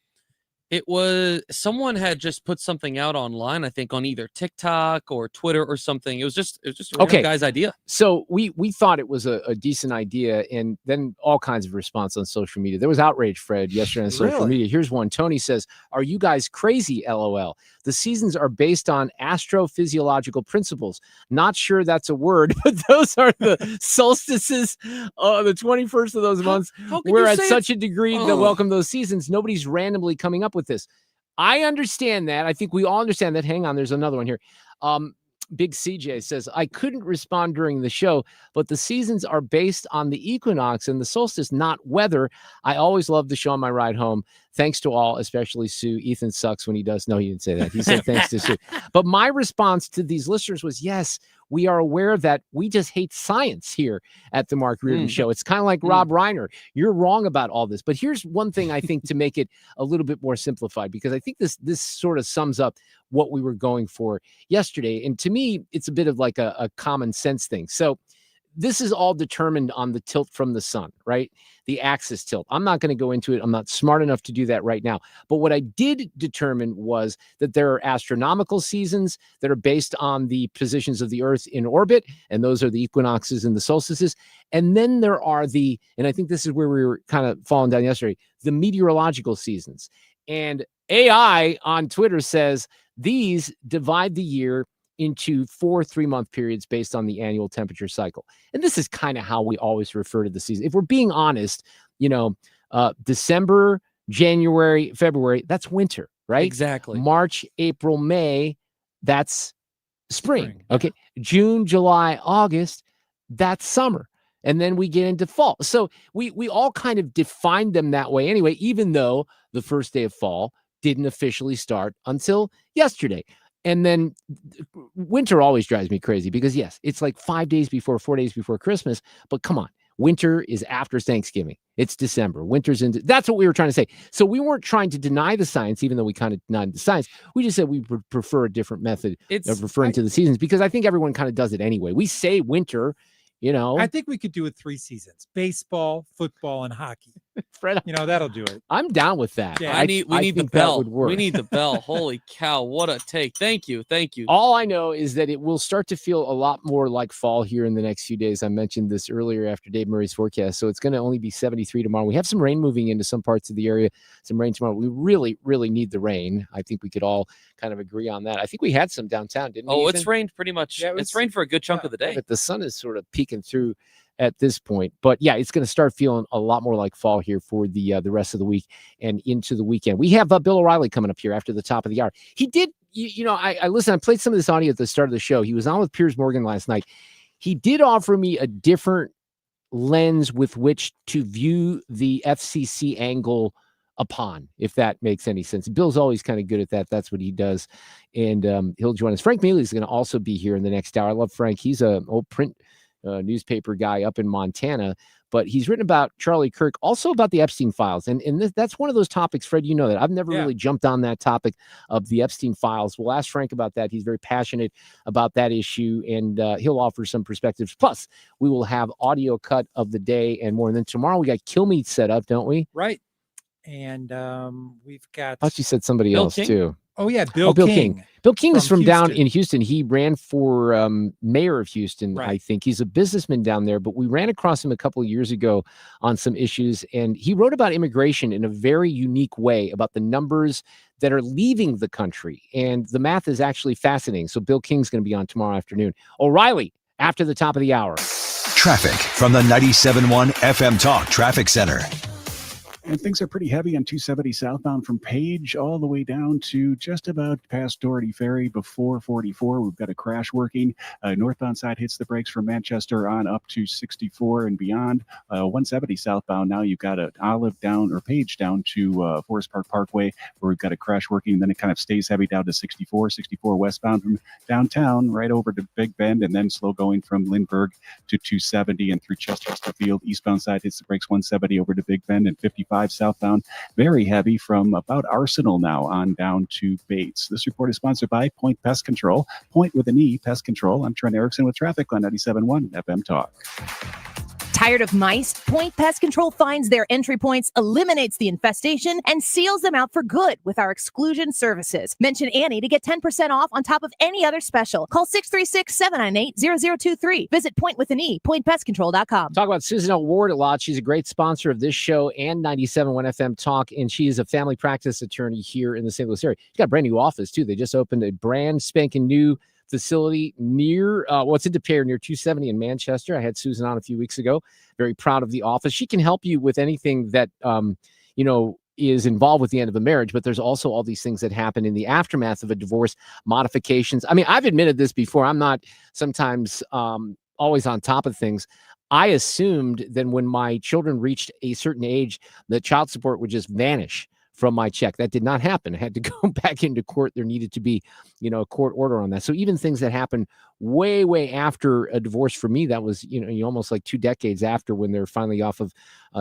It was someone had just put something out online, I think, on either TikTok or Twitter or something. It was just a random guy's idea. So we thought it was a decent idea, and then all kinds of response on social media. There was outrage, Fred, yesterday on social media. Here's one. Tony says, "Are you guys crazy? LOL. The seasons are based on astrophysiological principles. Not sure that's a word, but those are the solstices. The 21st of those months. We're at such a degree that welcome those seasons. Nobody's randomly coming up with this. I understand that. I think we all understand that. Hang on, there's another one here. Big CJ says, I couldn't respond during the show, but the seasons are based on the equinox and the solstice, not weather. I always love the show on my ride home. Thanks to all, especially Sue. Ethan sucks when he does. No, he didn't say that. He said thanks to Sue. But my response to these listeners was, yes, we are aware that we just hate science here at the Mark Reardon Show. It's kind of like Rob Reiner. You're wrong about all this. But here's one thing I think to make it a little bit more simplified, because I think this sort of sums up what we were going for yesterday. And to me, it's a bit of like a common sense thing. So this is all determined on the tilt from the sun, right? The axis tilt. I'm not going to go into it. I'm not smart enough to do that right now. But what I did determine was that there are astronomical seasons that are based on the positions of the Earth in orbit, and those are the equinoxes and the solstices. And then there are and I think this is where we were kind of falling down yesterday, the meteorological seasons. And AI on Twitter says these divide the year into 4 3-month periods based on the annual temperature cycle. And this is kind of how we always refer to the season. If we're being honest, December, January, February, that's winter, right? Exactly. March, April, May, that's spring. Okay. June, July, August, that's summer. And then we get into fall. So we all kind of define them that way anyway, even though the first day of fall didn't officially start until yesterday. And then winter always drives me crazy because, yes, it's like 4 days before Christmas. But come on, winter is after Thanksgiving. It's December. Winter's into. That's what we were trying to say. So we weren't trying to deny the science, even though we kind of denied the science. We just said we prefer a different method of referring to the seasons, because I think everyone kind of does it anyway. We say winter. I think we could do it 3 seasons: baseball, football, and hockey. Fred, that'll do it. I'm down with that. Yeah. We need the bell. We need the bell. Holy cow, what a take. Thank you. All I know is that it will start to feel a lot more like fall here in the next few days. I mentioned this earlier after Dave Murray's forecast. So it's going to only be 73 tomorrow. We have some rain moving into some parts of the area, some rain tomorrow. We really, really need the rain. I think we could all kind of agree on that. I think we had some downtown, didn't we? Oh, it's rained pretty much. Yeah, it's rained for a good chunk of the day. But the sun is sort of peeking through at this point. But yeah, it's going to start feeling a lot more like fall here for the rest of the week and into the weekend. We have Bill O'Reilly coming up here after the top of the hour. He did, I listened, I played some of this audio at the start of the show. He was on with Piers Morgan last night. He did offer me a different lens with which to view the FCC angle upon, if that makes any sense. Bill's always kind of good at that. That's what he does. And he'll join us. Frank Miele is going to also be here in the next hour. I love Frank. He's an old print newspaper guy up in Montana, but he's written about Charlie Kirk, also about the Epstein files. And that's one of those topics, Fred, you know that. I've never really jumped on that topic of the Epstein files. We'll ask Frank about that. He's very passionate about that issue, and he'll offer some perspectives. Plus, we will have audio cut of the day and more. And then tomorrow we got Kill Meat set up, don't we? Right. And we've got... I thought you said somebody else, too. Oh, yeah, Bill King. Bill King is from down in Houston. He ran for mayor of Houston, I think. He's a businessman down there, but we ran across him a couple of years ago on some issues, and he wrote about immigration in a very unique way, about the numbers that are leaving the country, and the math is actually fascinating. So Bill King's going to be on tomorrow afternoon. O'Reilly, after the top of the hour. Traffic from the 97.1 FM Talk Traffic Center. And things are pretty heavy on 270 southbound from Page all the way down to just about past Doherty Ferry before 44. We've got a crash working. Northbound side hits the brakes from Manchester on up to 64 and beyond. 170 southbound now you've got an Olive down or Page down to Forest Park Parkway where we've got a crash working. Then it kind of stays heavy down to 64 westbound from downtown right over to Big Bend, and then slow going from Lindbergh to 270 and through Chester Field. Eastbound side hits the brakes 170 over to Big Bend, and 55 southbound, very heavy from about Arsenal now on down to Bates. This report is sponsored by Point Pest Control. Point with an E, Pest Control. I'm Trent Erickson with traffic on 97.1 FM Talk. Tired of mice? Point Pest Control finds their entry points, eliminates the infestation, and seals them out for good with our exclusion services. Mention Annie to get 10% off on top of any other special. Call 636-798-0023. Visit Point with an E, pointpestcontrol.com. Talk about Susan L. Ward a lot. She's a great sponsor of this show and 97.1 FM Talk, and she is a family practice attorney here in the St. Louis area. She's got a brand new office, too. They just opened a brand spanking new facility near, it's in De Pere, near 270 in Manchester. I had Susan on a few weeks ago. Very proud of the office. She can help you with anything that, is involved with the end of a marriage, but there's also all these things that happen in the aftermath of a divorce, modifications. I mean, I've admitted this before. I'm not sometimes always on top of things. I assumed that when my children reached a certain age, the child support would just vanish from my check. That did not happen. I had to go back into court. There needed to be, a court order on that. So even things that happen way, way after a divorce for me, that was, almost like 2 decades after when they're finally off of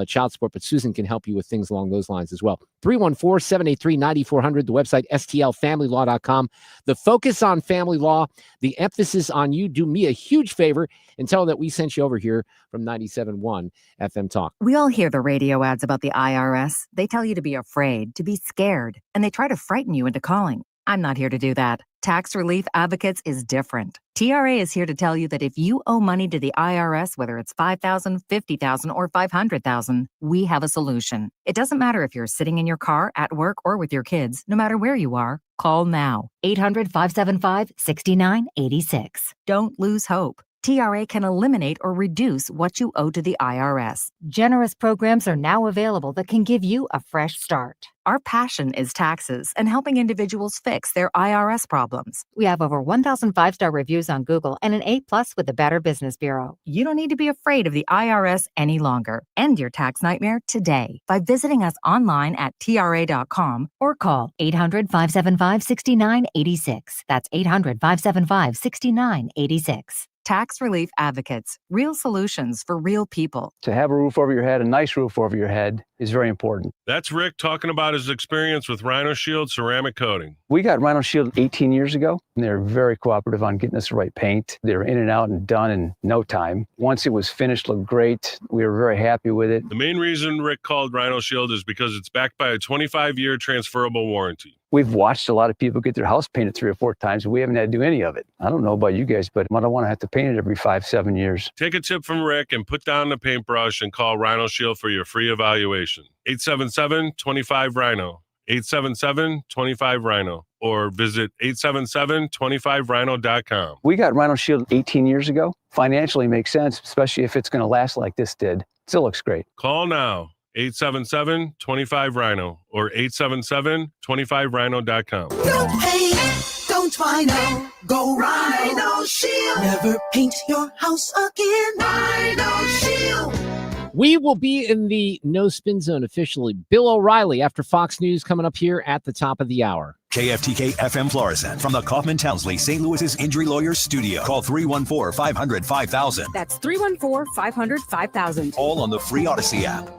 child support. But Susan can help you with things along those lines as well. 314-783-9400, the website, stlfamilylaw.com. The focus on family law, the emphasis on you. Do me a huge favor and tell them that we sent you over here from 97.1 FM Talk. We all hear the radio ads about the IRS. They tell you to be afraid, to be scared, and they try to frighten you into calling. I'm not here to do that. Tax Relief Advocates is different. TRA is here to tell you that if you owe money to the IRS, whether it's $5,000, $50,000, or $500,000, we have a solution. It doesn't matter if you're sitting in your car, at work, or with your kids. No matter where you are, call now. 800-575-6986. Don't lose hope. TRA can eliminate or reduce what you owe to the IRS. Generous programs are now available that can give you a fresh start. Our passion is taxes and helping individuals fix their IRS problems. We have over 1,000 5-star reviews on Google and an A+ with the Better Business Bureau. You don't need to be afraid of the IRS any longer. End your tax nightmare today by visiting us online at TRA.com or call 800-575-6986. That's 800-575-6986. Tax Relief Advocates, real solutions for real people. To have a roof over your head, a nice roof over your head, is very important. That's Rick talking about his experience with Rhino Shield ceramic coating. We got Rhino Shield 18 years ago, and they're very cooperative on getting us the right paint. They were in and out and done in no time. Once it was finished, looked great. We were very happy with it. The main reason Rick called Rhino Shield is because it's backed by a 25-year transferable warranty. We've watched a lot of people get their house painted 3 or 4 times, and we haven't had to do any of it. I don't know about you guys, but I don't want to have to paint it every 5-7 years. Take a tip from Rick and put down the paintbrush and call Rhino Shield for your free evaluation. 877-25-RHINO. 877-25-RHINO. Or visit 877-25rhino.com. We got Rhino Shield 18 years ago. Financially makes sense, especially if it's going to last like this did. Still looks great. Call now. 877-25-RHINO or 877-25rhino.com. Don't paint, don't Rhino. Go Rhino Shield. Never paint your house again. Rhino Shield. We will be in the no spin zone officially. Bill O'Reilly after Fox News coming up here at the top of the hour. KFTK FM Florissant from the Kaufman Townsley St. Louis's Injury Lawyers Studio. Call 314-500-5000. That's 314-500-5000. All on the free Odyssey app.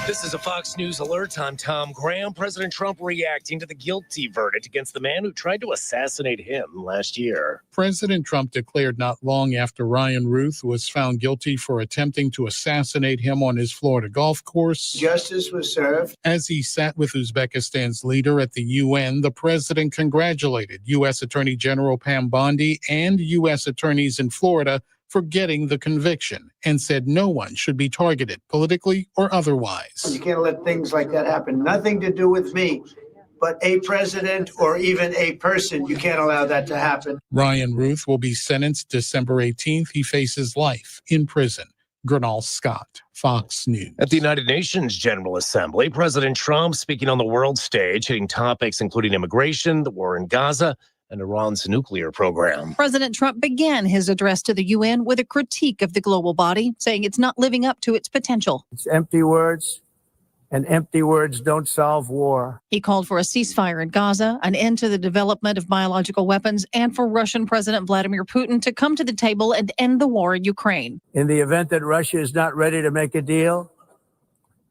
This is a Fox News alert. I'm Tom Graham. President Trump reacting to the guilty verdict against the man who tried to assassinate him last year. President Trump declared not long after Ryan Ruth was found guilty for attempting to assassinate him on his Florida golf course. Justice was served. As he sat with Uzbekistan's leader at the UN, the president congratulated U.S. Attorney General Pam Bondi and U.S. attorneys in Florida for getting the conviction and said no one should be targeted politically or otherwise. You can't let things like that happen. Nothing to do with me, but a president or even a person. You can't allow that to happen. Ryan Ruth will be sentenced December 18th. He faces life in prison. Gernal Scott, Fox News. At the United Nations General Assembly, President Trump speaking on the world stage, hitting topics including immigration, the war in Gaza, and Iran's nuclear program. President Trump began his address to the UN with a critique of the global body, saying it's not living up to its potential. It's empty words, and empty words don't solve war. He called for a ceasefire in Gaza, an end to the development of biological weapons, and for Russian President Vladimir Putin to come to the table and end the war in Ukraine. In the event that Russia is not ready to make a deal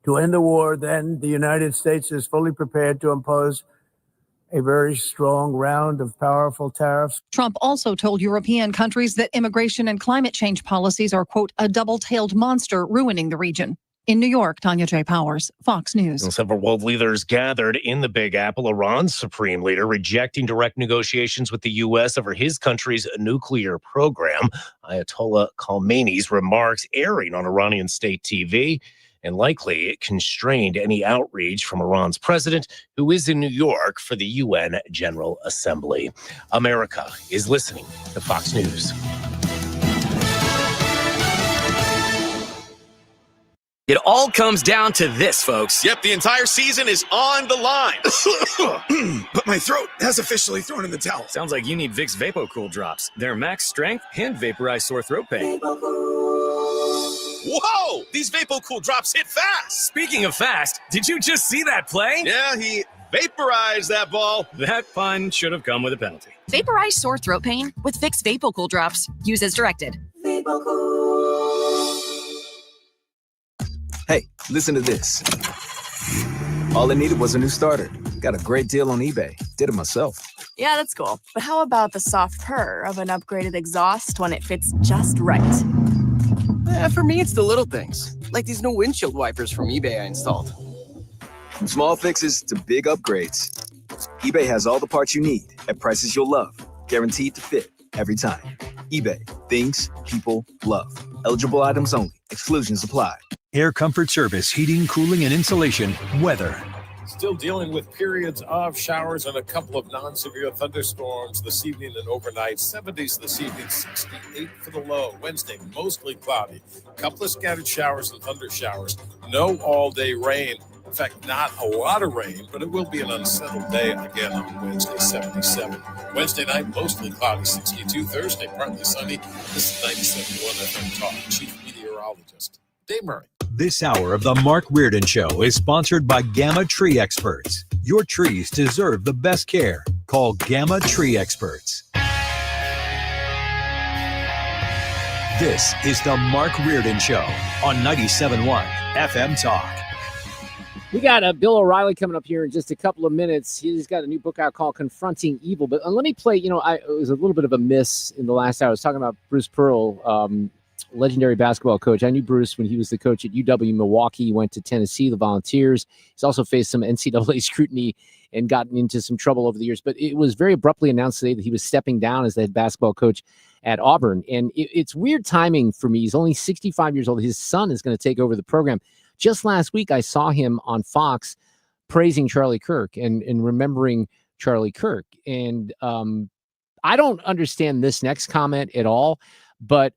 to end the war, then the United States is fully prepared to impose a very strong round of powerful tariffs. Trump also told European countries that immigration and climate change policies are, quote, a double-tailed monster ruining the region. In New York, Tanya J. Powers, Fox News. And several world leaders gathered in the Big Apple. Iran's supreme leader rejecting direct negotiations with the U.S. over his country's nuclear program. Ayatollah Khamenei's remarks airing on Iranian state TV and likely constrained any outreach from Iran's president, who is in New York for the UN General Assembly. America is listening to Fox News. It all comes down to this, folks. Yep, the entire season is on the line. But my throat has officially thrown in the towel. Sounds like you need Vicks VapoCool drops. They're max strength and vaporize sore throat pain. Whoa! These VapoCool drops hit fast. Speaking of fast, did you just see that play? Yeah, he vaporized that ball. That fun should have come with a penalty. Vaporize sore throat pain with Vicks VapoCool drops. Use as directed. Hey, listen to this. All I needed was a new starter. Got a great deal on eBay. Did it myself. Yeah, that's cool. But how about the soft purr of an upgraded exhaust when it fits just right? For me, it's the little things, like these new windshield wipers from eBay I installed. From small fixes to big upgrades, eBay has all the parts you need at prices you'll love, guaranteed to fit every time. eBay, things people love. Eligible items only. Exclusions apply. Air Comfort Service, heating, cooling, and insulation. Weather. Still dealing with periods of showers and a couple of non-severe thunderstorms this evening and overnight. 70s this evening, 68 for the low. Wednesday, mostly cloudy. A couple of scattered showers and thunder showers. No all-day rain. In fact, not a lot of rain, but it will be an unsettled day again on Wednesday, 77. Wednesday night, mostly cloudy, 62. Thursday, partly sunny. This is 97.1 FM Talk. Chief Meteorologist Dave Murray. This hour of the Mark Reardon Show is sponsored by Gamma Tree Experts. Your trees deserve the best care. Call Gamma Tree Experts. This is the Mark Reardon Show on 97.1 FM Talk. We got Bill O'Reilly coming up here in just a couple of minutes. He's got a new book out called Confronting Evil. But let me play, it was a little bit of a miss in the last hour. I was talking about Bruce Pearl, legendary basketball coach. I knew Bruce when he was the coach at UW Milwaukee. He went to Tennessee, the Volunteers. He's also faced some NCAA scrutiny and gotten into some trouble over the years. But it was very abruptly announced today that he was stepping down as the head basketball coach at Auburn. And it's weird timing for me. He's only 65 years old. His son is going to take over the program. Just last week, I saw him on Fox praising Charlie Kirk and remembering Charlie Kirk. And I don't understand this next comment at all, but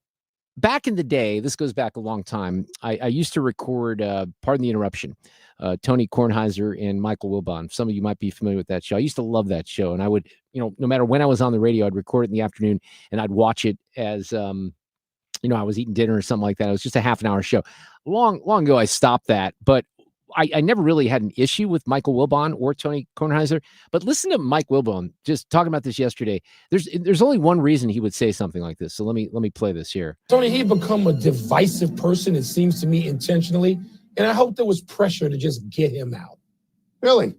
back in the day, this goes back a long time, I used to record, pardon the interruption, Tony Kornheiser and Michael Wilbon. Some of you might be familiar with that show. I used to love that show. And I would, no matter when I was on the radio, I'd record it in the afternoon and I'd watch it as, I was eating dinner or something like that. It was just a half an hour show. Long ago, I stopped that. But I never really had an issue with Michael Wilbon or Tony Kornheiser, but listen to Mike Wilbon just talking about this yesterday. There's only one reason he would say something like this. So let me play this here. Tony, he become a divisive person, it seems to me, intentionally, and I hope there was pressure to just get him out. Really?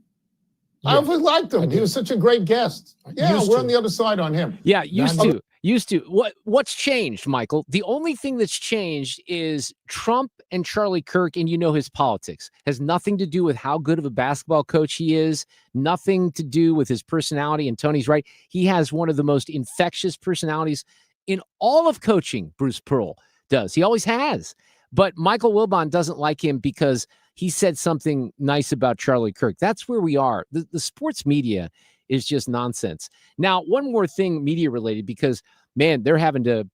Yeah. I really liked him. He was such a great guest. Yeah, we're on the other side on him. Yeah, used to. What's changed, Michael? The only thing that's changed is Trump and Charlie Kirk, and his politics. Has nothing to do with how good of a basketball coach he is, nothing to do with his personality, and Tony's right. He has one of the most infectious personalities in all of coaching, Bruce Pearl does. He always has. But Michael Wilbon doesn't like him because he said something nice about Charlie Kirk. That's where we are. The sports media is just nonsense. Now, one more thing media related, because, man, they're having to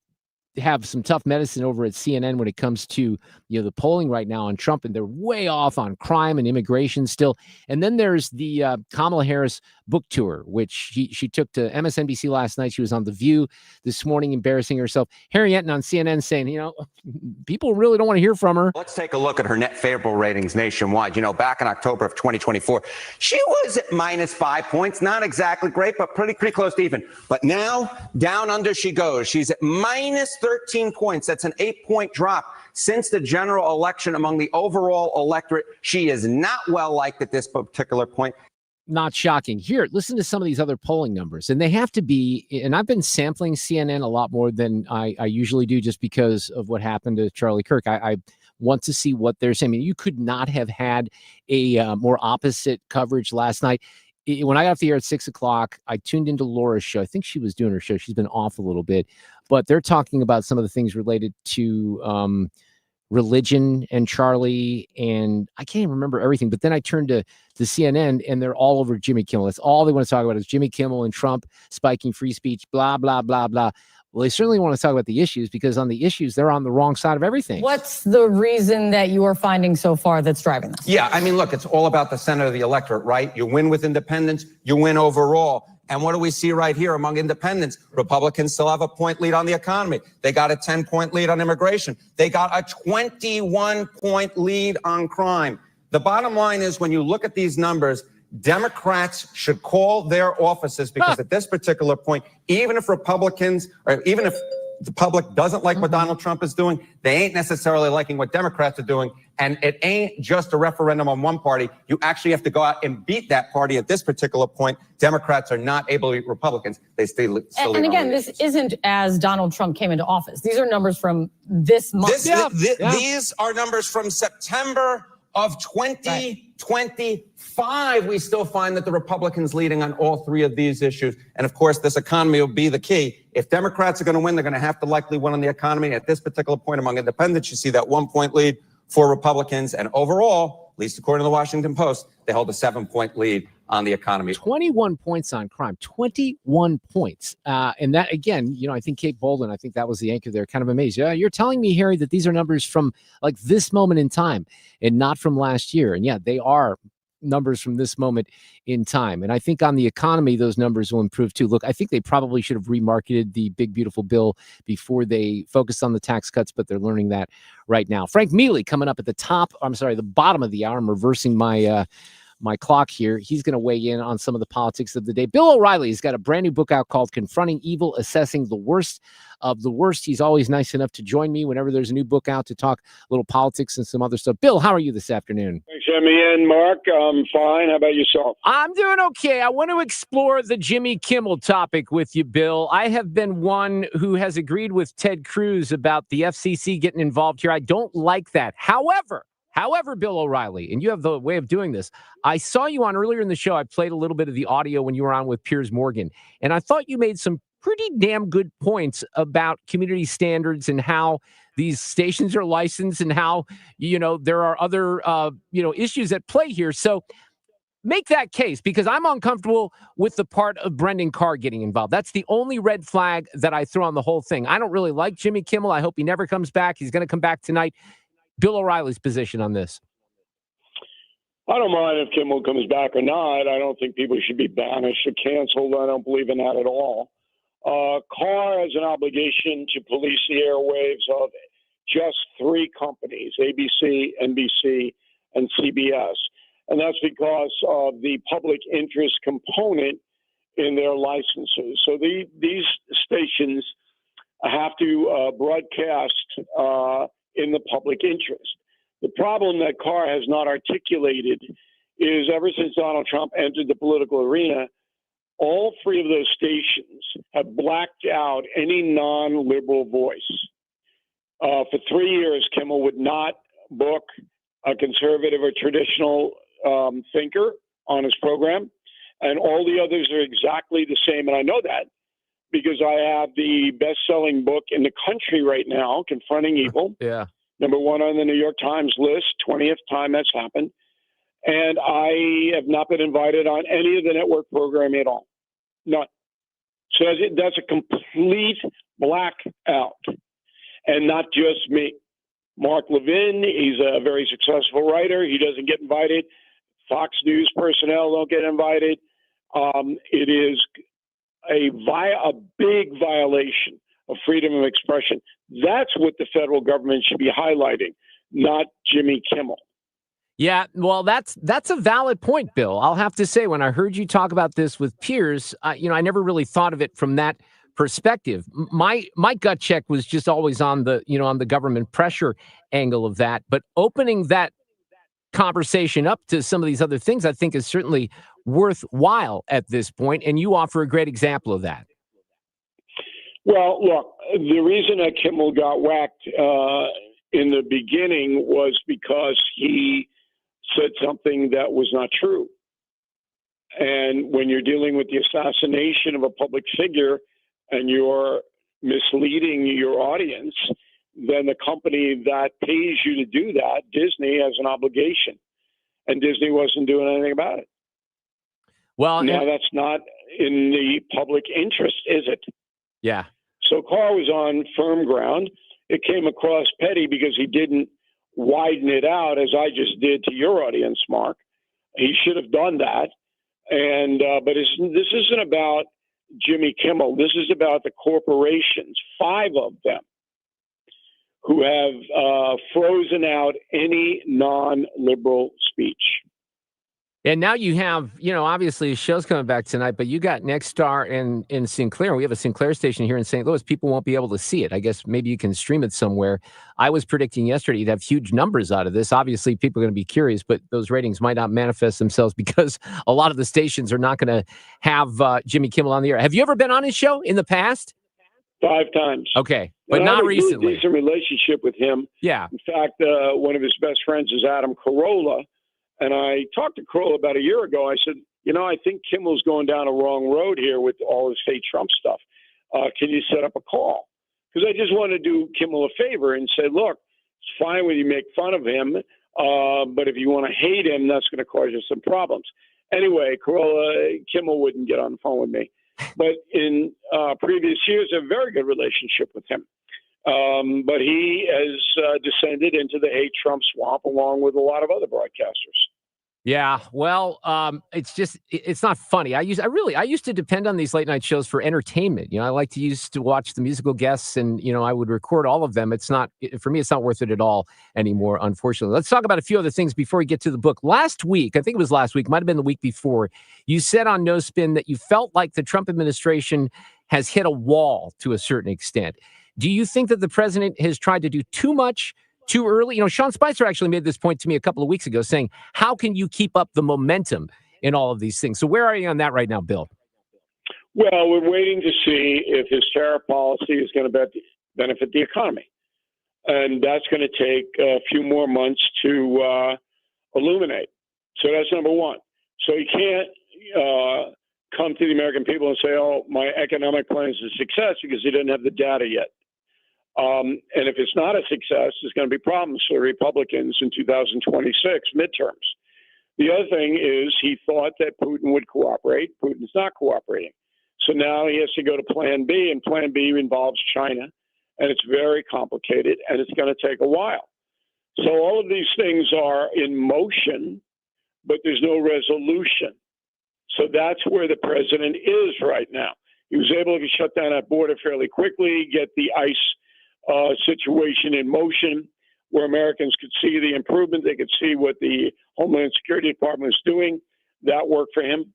have some tough medicine over at CNN when it comes to, the polling right now on Trump, and they're way off on crime and immigration still. And then there's the Kamala Harris book tour, which she took to MSNBC last night. She was on The View this morning, embarrassing herself. Harry Enton on CNN saying, people really don't want to hear from her. Let's take a look at her net favorable ratings nationwide. Back in October of 2024, she was at -5 points. Not exactly great, but pretty close to even. But now, down under she goes. She's at -13 points. That's an 8-point drop since the general election among the overall electorate. She is not well liked at this particular point. Not shocking. Here, listen to some of these other polling numbers, and they have to be, and I've been sampling CNN a lot more than I usually do just because of what happened to Charlie Kirk. I want to see what they're saying. I mean, you could not have had a more opposite coverage last night. When I got off the air at 6 o'clock, I tuned into Laura's show. I think she was doing her show. She's been off a little bit, but they're talking about some of the things related to religion and Charlie, and I can't even remember everything. But then I turned to the CNN, and they're all over Jimmy Kimmel. That's all they want to talk about is Jimmy Kimmel and Trump spiking free speech, blah, blah, blah, blah. Well, they certainly want to talk about the issues, because on the issues, they're on the wrong side of everything. What's the reason that you are finding so far that's driving this? Yeah, I mean, look, it's all about the center of the electorate, right? You win with independents, you win overall. And what do we see right here among independents? Republicans still have a point lead on the economy. They got a 10-point lead on immigration. They got a 21-point lead on crime. The bottom line is, when you look at these numbers, Democrats should call their offices, because at this particular point, even if Republicans, or even if the public doesn't like what Donald Trump is doing, they ain't necessarily liking what Democrats are doing. And it ain't just a referendum on one party. You actually have to go out and beat that party. At this particular point, Democrats are not able to beat Republicans. They still And again, this isn't as Donald Trump came into office. These are numbers from this month. These are numbers from September of 2025. We still find that the Republicans leading on all three of these issues. And of course, this economy will be the key. If Democrats are going to win, they're going to have to likely win on the economy. At this particular point among independents, you see that 1-point lead for Republicans. And overall, at least according to the Washington Post, they hold a 7-point lead on the economy. 21 points on crime, 21 points. And that, again, I think Kate Bolden, I think that was the anchor there, kind of amazed. Yeah, you're telling me, Harry, that these are numbers from like this moment in time and not from last year. And yeah, they are numbers from this moment in time. And I think on the economy, those numbers will improve too. Look, I think they probably should have remarketed the big, beautiful bill before they focused on the tax cuts, but they're learning that right now. Frank Miele coming up at the bottom of the hour. I'm reversing my clock here. He's going to weigh in on some of the politics of the day. Bill O'Reilly's got a brand new book out called Confronting Evil, Assessing the Worst of the Worst. He's always nice enough to join me whenever there's a new book out to talk a little politics and some other stuff. Bill, how are you this afternoon? Thanks for having me in, Mark. I'm fine. How about yourself? I'm doing okay. I want to explore the Jimmy Kimmel topic with you, Bill. I have been one who has agreed with Ted Cruz about the FCC getting involved here. I don't like that. However, Bill O'Reilly, and you have the way of doing this. I saw you on earlier in the show. I played a little bit of the audio when you were on with Piers Morgan, and I thought you made some pretty damn good points about community standards and how these stations are licensed and how, there are other, issues at play here. So make that case, because I'm uncomfortable with the part of Brendan Carr getting involved. That's the only red flag that I throw on the whole thing. I don't really like Jimmy Kimmel. I hope he never comes back. He's going to come back tonight. Bill O'Reilly's position on this. I don't mind if Kimmel comes back or not. I don't think people should be banished or canceled. I don't believe in that at all. Carr has an obligation to police the airwaves of just 3 companies, ABC, NBC, and CBS. And that's because of the public interest component in their licenses. So these stations have to broadcast in the public interest. The problem that Carr has not articulated is, ever since Donald Trump entered the political arena, all 3 of those stations have blacked out any non-liberal voice. For 3 years, Kimmel would not book a conservative or traditional thinker on his program, and all the others are exactly the same. And I know that because I have the best-selling book in the country right now, Confronting Evil. Yeah. Number 1 on the New York Times list, 20th time that's happened. And I have not been invited on any of the network programming at all. None. So that's a complete blackout. And not just me. Mark Levin, he's a very successful writer. He doesn't get invited. Fox News personnel don't get invited. It is a big violation of freedom of expression. That's what the federal government should be highlighting, not Jimmy Kimmel. Yeah, well, that's a valid point, Bill. I'll have to say, when I heard you talk about this with Piers, I never really thought of it from that perspective. My gut check was just always on the, on the government pressure angle of that. But opening that conversation up to some of these other things, I think is certainly worthwhile at this point, and you offer a great example of that. Well, look, the reason that Kimmel got whacked in the beginning was because he said something that was not true. And when you're dealing with the assassination of a public figure and you're misleading your audience, then the company that pays you to do that, Disney, has an obligation. And Disney wasn't doing anything about it. Well, now that's not in the public interest, is it? Yeah. So Carr was on firm ground. It came across petty because he didn't widen it out as I just did to your audience, Mark. He should have done that. And but this isn't about Jimmy Kimmel. This is about the corporations, 5 of them, who have frozen out any non-liberal speech. And now you have, obviously the show's coming back tonight, but you got Nexstar in Sinclair. We have a Sinclair station here in St. Louis. People won't be able to see it. I guess maybe you can stream it somewhere. I was predicting yesterday you'd have huge numbers out of this. Obviously, people are going to be curious, but those ratings might not manifest themselves because a lot of the stations are not going to have Jimmy Kimmel on the air. Have you ever been on his show in the past? 5 times. Okay, but and not I have a recently. Really decent relationship with him. Yeah. In fact, one of his best friends is Adam Carolla. And I talked to Carolla about a year ago. I said, I think Kimmel's going down a wrong road here with all his fake Trump stuff. Can you set up a call? Because I just want to do Kimmel a favor and say, look, it's fine when you make fun of him, but if you want to hate him, that's going to cause you some problems. Anyway, Kimmel wouldn't get on the phone with me. But in previous years, I have a very good relationship with him. But he has descended into the hate Trump swamp along with a lot of other broadcasters. Yeah, well, it's not funny. I used to depend on these late night shows for entertainment. I like to used to watch the musical guests, and I would record all of them. For me, it's not worth it at all anymore, unfortunately. Let's talk about a few other things before we get to the book. Last week, I think it was last week, might have been the week before, you said on No Spin that you felt like the Trump administration has hit a wall to a certain extent. Do you think that the president has tried to do too much too early? Sean Spicer actually made this point to me a couple of weeks ago saying, how can you keep up the momentum in all of these things? So where are you on that right now, Bill? Well, we're waiting to see if his tariff policy is going to benefit the economy. And that's going to take a few more months to illuminate. So that's number one. So you can't come to the American people and say, oh, my economic plan is a success because he didn't have the data yet. And if it's not a success, there's going to be problems for Republicans in 2026 midterms. The other thing is he thought that Putin would cooperate. Putin's not cooperating. So now he has to go to Plan B, and Plan B involves China, and it's very complicated, and it's going to take a while. So all of these things are in motion, but there's no resolution. So that's where the president is right now. He was able to shut down that border fairly quickly, get the ICE situation in motion where Americans could see the improvement. They could see what the Homeland Security Department is doing. That worked for him.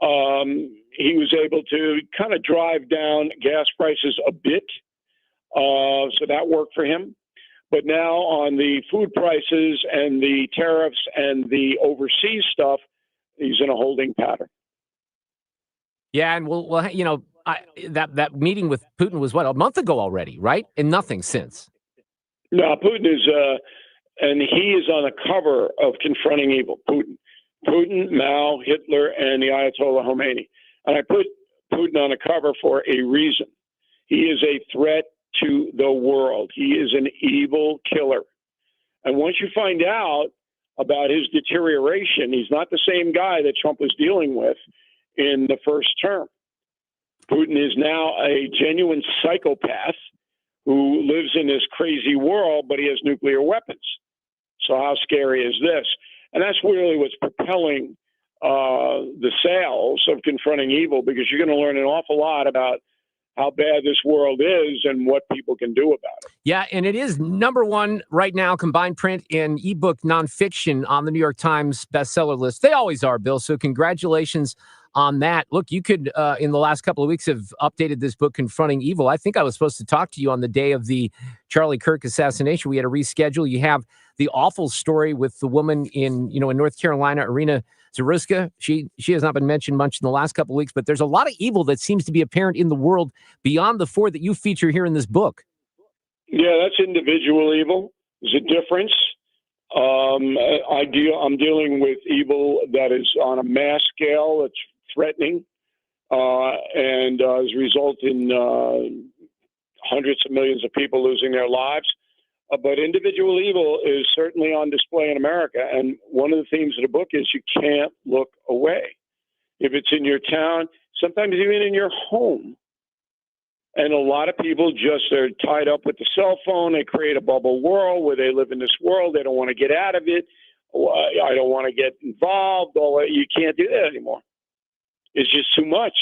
He was able to kind of drive down gas prices a bit. So that worked for him. But now on the food prices and the tariffs and the overseas stuff, he's in a holding pattern. Yeah, and that meeting with Putin was a month ago already, right? And nothing since. No, Putin is, and he is on the cover of Confronting Evil. Putin, Mao, Hitler, and the Ayatollah Khomeini. And I put Putin on the cover for a reason. He is a threat to the world. He is an evil killer. And once you find out about his deterioration, he's not the same guy that Trump was dealing with in the first term. Putin is now a genuine psychopath who lives in this crazy world, but he has nuclear weapons. So how scary is this? And that's really what's propelling the sales of Confronting Evil, because you're going to learn an awful lot about how bad this world is and what people can do about it. Yeah, and it is number one right now, combined print and ebook nonfiction on the New York Times bestseller list. They always are, Bill. So congratulations on that. Look, you could, in the last couple of weeks, have updated this book, Confronting Evil. I think I was supposed to talk to you on the day of the Charlie Kirk assassination. We had to reschedule. You have the awful story with the woman in North Carolina, Irina Zaruska. She has not been mentioned much in the last couple of weeks, but there's a lot of evil that seems to be apparent in the world beyond the four that you feature here in this book. Yeah, that's individual evil. There's a difference. I'm dealing with evil that is on a mass scale. That's threatening and has resulted in hundreds of millions of people losing their lives. But individual evil is certainly on display in America. And one of the themes of the book is you can't look away. If it's in your town, sometimes even in your home. And a lot of people just are tied up with the cell phone. They create a bubble world where they live in this world. They don't want to get out of it. I don't want to get involved. You can't do that anymore. It's just too much.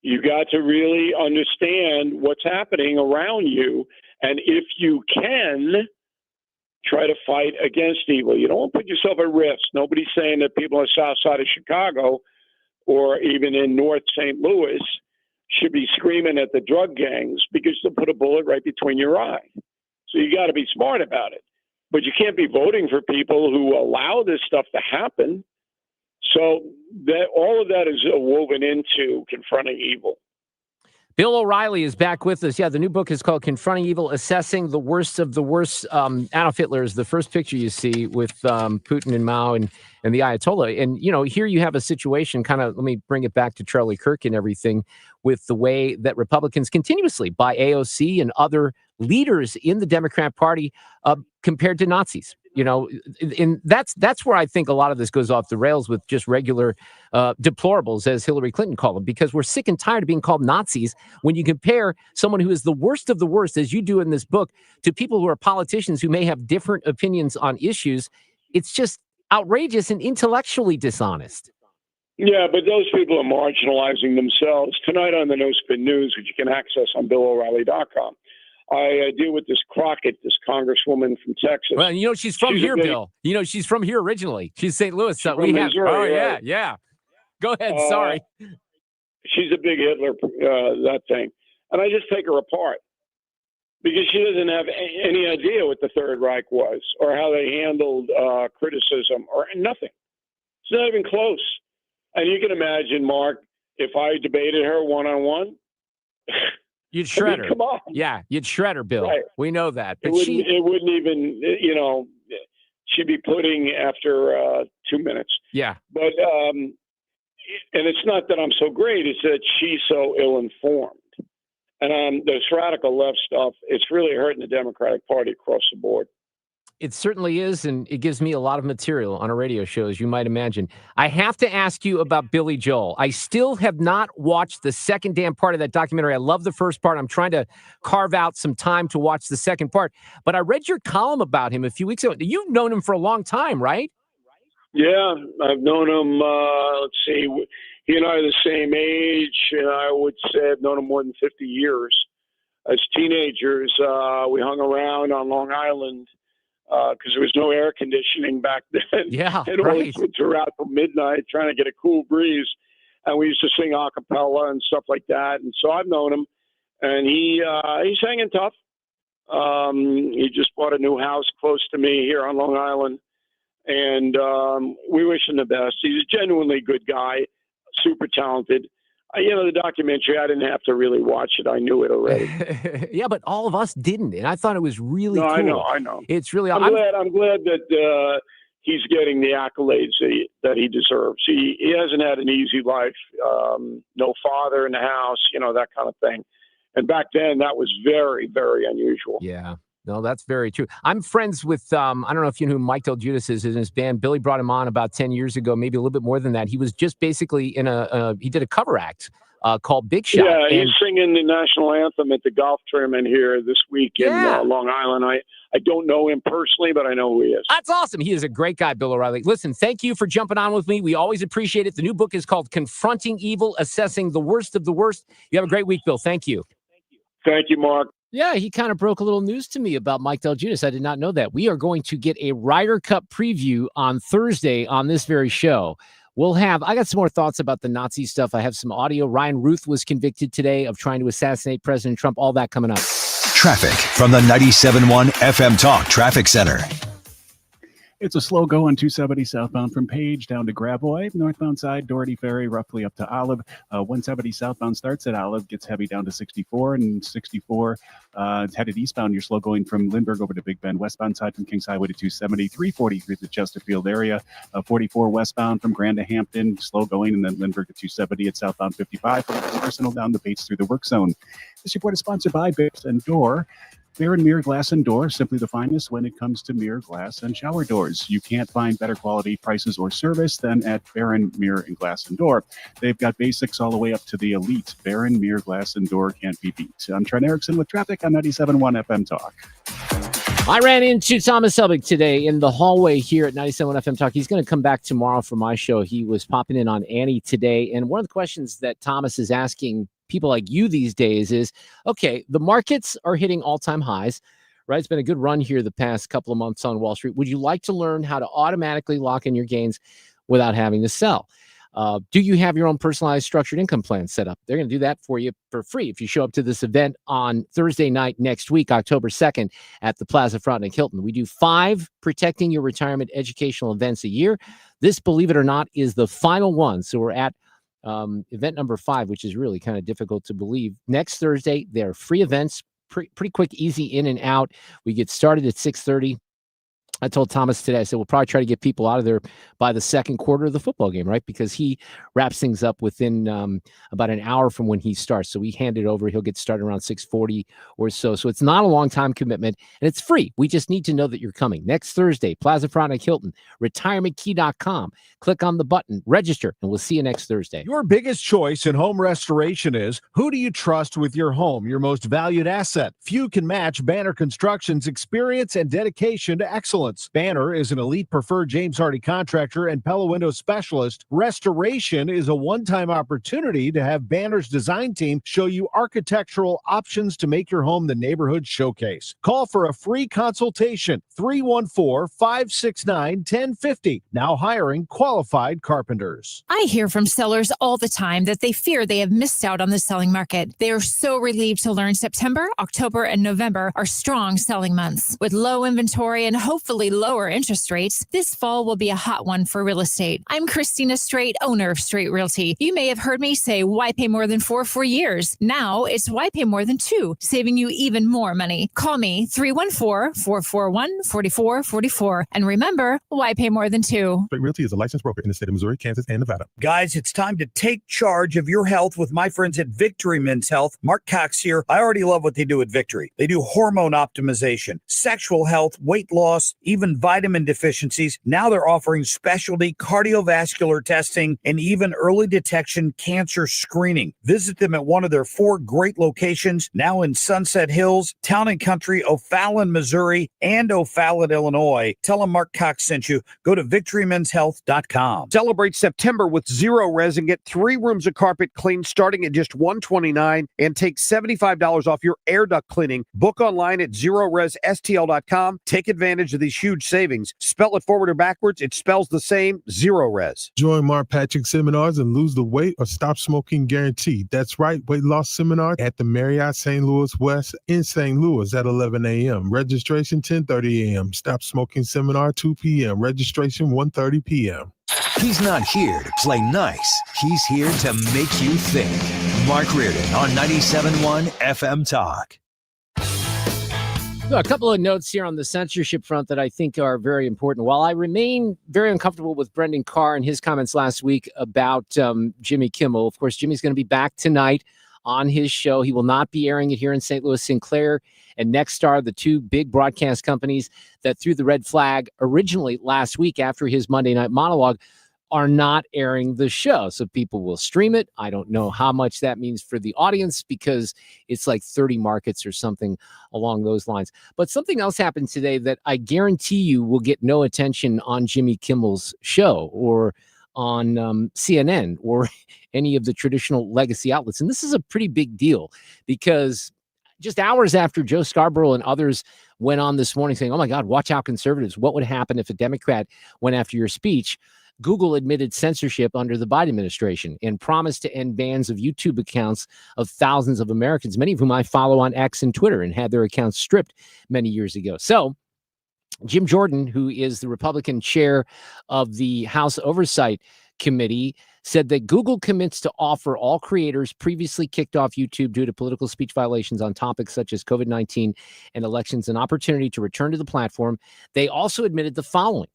You got to really understand what's happening around you. And if you can, try to fight against evil. You don't want to put yourself at risk. Nobody's saying that people on the south side of Chicago or even in North St. Louis should be screaming at the drug gangs because they'll put a bullet right between your eye. So you got to be smart about it. But you can't be voting for people who allow this stuff to happen. So that all of that is woven into Confronting Evil. Bill O'Reilly is back with us. Yeah, the new book is called Confronting Evil, Assessing the Worst of the Worst. Adolf Hitler is the first picture you see with Putin and Mao and the Ayatollah. And, here you have a situation, let me bring it back to Charlie Kirk and everything, with the way that Republicans continuously, by AOC and other leaders in the Democrat Party, compared to Nazis. And that's where I think a lot of this goes off the rails with just regular deplorables, as Hillary Clinton called them, because we're sick and tired of being called Nazis when you compare someone who is the worst of the worst, as you do in this book, to people who are politicians who may have different opinions on issues. It's just outrageous and intellectually dishonest. Yeah, but those people are marginalizing themselves. Tonight on the No Spin News, which you can access on BillO'Reilly.com, I deal with this Crockett, this congresswoman from Texas. Well, she's from here, Bill. She's from here originally. She's St. Louis. So we have. Missouri, right? Yeah. Go ahead. Sorry. She's a big Hitler, that thing. And I just take her apart because she doesn't have any idea what the Third Reich was or how they handled criticism or nothing. It's not even close. And you can imagine, Mark, if I debated her one-on-one. You'd shred her. Come on. Yeah, you'd shred her, Bill. Right. We know that. But it wouldn't even, she'd be putting after 2 minutes. Yeah. But, and it's not that I'm so great, it's that she's so ill-informed. And this radical left stuff, it's really hurting the Democratic Party across the board. It certainly is, and it gives me a lot of material on a radio show, as you might imagine. I have to ask you about Billy Joel. I still have not watched the second damn part of that documentary. I love the first part. I'm trying to carve out some time to watch the second part. But I read your column about him a few weeks ago. You've known him for a long time, right? Yeah, I've known him, let's see, he and I are the same age, and I would say I've known him more than 50 years. As teenagers, we hung around on Long Island, because there was no air conditioning back then. Yeah, and all right. the kids were out till midnight trying to get a cool breeze. And we used to sing a cappella and stuff like that. And so I've known him. And he's hanging tough. He just bought a new house close to me here on Long Island. And we wish him the best. He's a genuinely good guy, super talented. The documentary, I didn't have to really watch it. I knew it already. Yeah, but all of us didn't. And I thought it was really cool. I know. It's really... I'm glad that he's getting the accolades that he deserves. He hasn't had an easy life. No father in the house, that kind of thing. And back then, that was very, very unusual. Yeah. No, that's very true. I'm friends with, I don't know if you know who Mike Del Giudice is in his band. Billy brought him on about 10 years ago, maybe a little bit more than that. He was just basically he did a cover act called Big Shot. Yeah, he's singing the national anthem at the golf tournament here this week in Long Island. I don't know him personally, but I know who he is. That's awesome. He is a great guy, Bill O'Reilly. Listen, thank you for jumping on with me. We always appreciate it. The new book is called Confronting Evil, Assessing the Worst of the Worst. You have a great week, Bill. Thank you. Thank you, Mark. Yeah, he kind of broke a little news to me about Mike DelGiudice. I did not know that. We are going to get a Ryder Cup preview on Thursday on this very show. I got some more thoughts about the Nazi stuff. I have some audio. Ryan Ruth was convicted today of trying to assassinate President Trump. All that coming up. Traffic from the 97.1 FM Talk Traffic Center. It's a slow go on 270 southbound from Page down to Gravois. Northbound side, Doherty Ferry, roughly up to Olive. 170 southbound starts at Olive, gets heavy down to 64, and 64 headed eastbound. You're slow going from Lindbergh over to Big Bend. Westbound side from Kings Highway to 270, 343 to the Chesterfield area. 44 westbound from Grand to Hampton, slow going, and then Lindbergh to 270 at southbound 55. Personal down the Bates through the work zone. This report is sponsored by Bates and Door. Baron Mirror Glass and Door, simply the finest when it comes to mirror, glass, and shower doors. You can't find better quality, prices, or service than at Baron Mirror and Glass and Door. They've got basics all the way up to the elite. Baron Mirror Glass and Door can't be beat. I'm Trent Erickson with traffic on 97.1 FM Talk. I ran into Thomas Helbig today in the hallway here at 97.1 FM Talk. He's going to come back tomorrow for my show. He was popping in on Annie today. And one of the questions that Thomas is asking people like you these days is, okay, the markets are hitting all-time highs, right? It's been a good run here the past couple of months on Wall Street. Would you like to learn how to automatically lock in your gains without having to sell? Do you have your own personalized structured income plan set up? They're going to do that for you for free if you show up to this event on Thursday night next week, October 2nd at the Plaza Frontenac Hilton. We do 5 protecting your retirement educational events a year. This, believe it or not, is the final one. So we're at event number 5, which is really kind of difficult to believe. Next Thursday, they're free events, pretty quick, easy in and out. We get started at 6:30. I told Thomas today, I said, we'll probably try to get people out of there by the second quarter of the football game, right? Because he wraps things up within about an hour from when he starts. So we hand it over. He'll get started around 6:40 or so. So it's not a long time commitment, and it's free. We just need to know that you're coming. Next Thursday, Plaza Frontenac Hilton, retirementkey.com. Click on the button, register, and we'll see you next Thursday. Your biggest choice in home restoration is, who do you trust with your home, your most valued asset? Few can match Banner Construction's experience and dedication to excellence. Banner is an elite preferred James Hardy contractor and Pella Window specialist. Restoration is a one-time opportunity to have Banner's design team show you architectural options to make your home the neighborhood showcase. Call for a free consultation, 314-569-1050. Now hiring qualified carpenters. I hear from sellers all the time that they fear they have missed out on the selling market. They are so relieved to learn September, October, and November are strong selling months. With low inventory and hopefully lower interest rates, this fall will be a hot one for real estate. I'm Christina Straight, owner of Straight Realty. You may have heard me say, why pay more than 4 for years? Now it's why pay more than 2, saving you even more money. Call me 314-441-4444. And remember, why pay more than 2? Straight Realty is a licensed broker in the state of Missouri, Kansas, and Nevada. Guys, it's time to take charge of your health with my friends at Victory Men's Health. Mark Cox here. I already love what they do at Victory. They do hormone optimization, sexual health, weight loss, even vitamin deficiencies. Now they're offering specialty cardiovascular testing and even early detection cancer screening. Visit them at one of their 4 great locations, now in Sunset Hills, Town and Country, O'Fallon, Missouri, and O'Fallon, Illinois. Tell them Mark Cox sent you. Go to victorymenshealth.com. Celebrate September with zero res and get 3 rooms of carpet cleaned starting at just $129 and take $75 off your air duct cleaning. Book online at zeroresstl.com. Take advantage of these huge savings. Spell it forward or backwards, it spells the same, zero res. Join Mark Patrick seminars and lose the weight or stop smoking guaranteed. That's right, weight loss seminar at the Marriott St. Louis West in St. Louis at 11 a.m. Registration 10:30 a.m. Stop smoking seminar 2 p.m. Registration 1:30 p.m. He's not here to play nice. He's here to make you think. Mark Reardon on 97.1 FM Talk. So a couple of notes here on the censorship front that I think are very important. While I remain very uncomfortable with Brendan Carr and his comments last week about Jimmy Kimmel, of course, Jimmy's going to be back tonight on his show. He will not be airing it here in St. Louis. Sinclair and Nexstar, the 2 big broadcast companies that threw the red flag originally last week after his Monday night monologue, are not airing the show. So people will stream it. I don't know how much that means for the audience because it's like 30 markets or something along those lines. But something else happened today that I guarantee you will get no attention on Jimmy Kimmel's show or on CNN or any of the traditional legacy outlets. And this is a pretty big deal because just hours after Joe Scarborough and others went on this morning saying, oh my God, watch out conservatives. What would happen if a Democrat went after your speech? Google admitted censorship under the Biden administration and promised to end bans of YouTube accounts of thousands of Americans, many of whom I follow on X and Twitter, and had their accounts stripped many years ago. So Jim Jordan, who is the Republican chair of the House Oversight Committee, said that Google commits to offer all creators previously kicked off YouTube due to political speech violations on topics such as COVID-19 and elections an opportunity to return to the platform. They also admitted the following.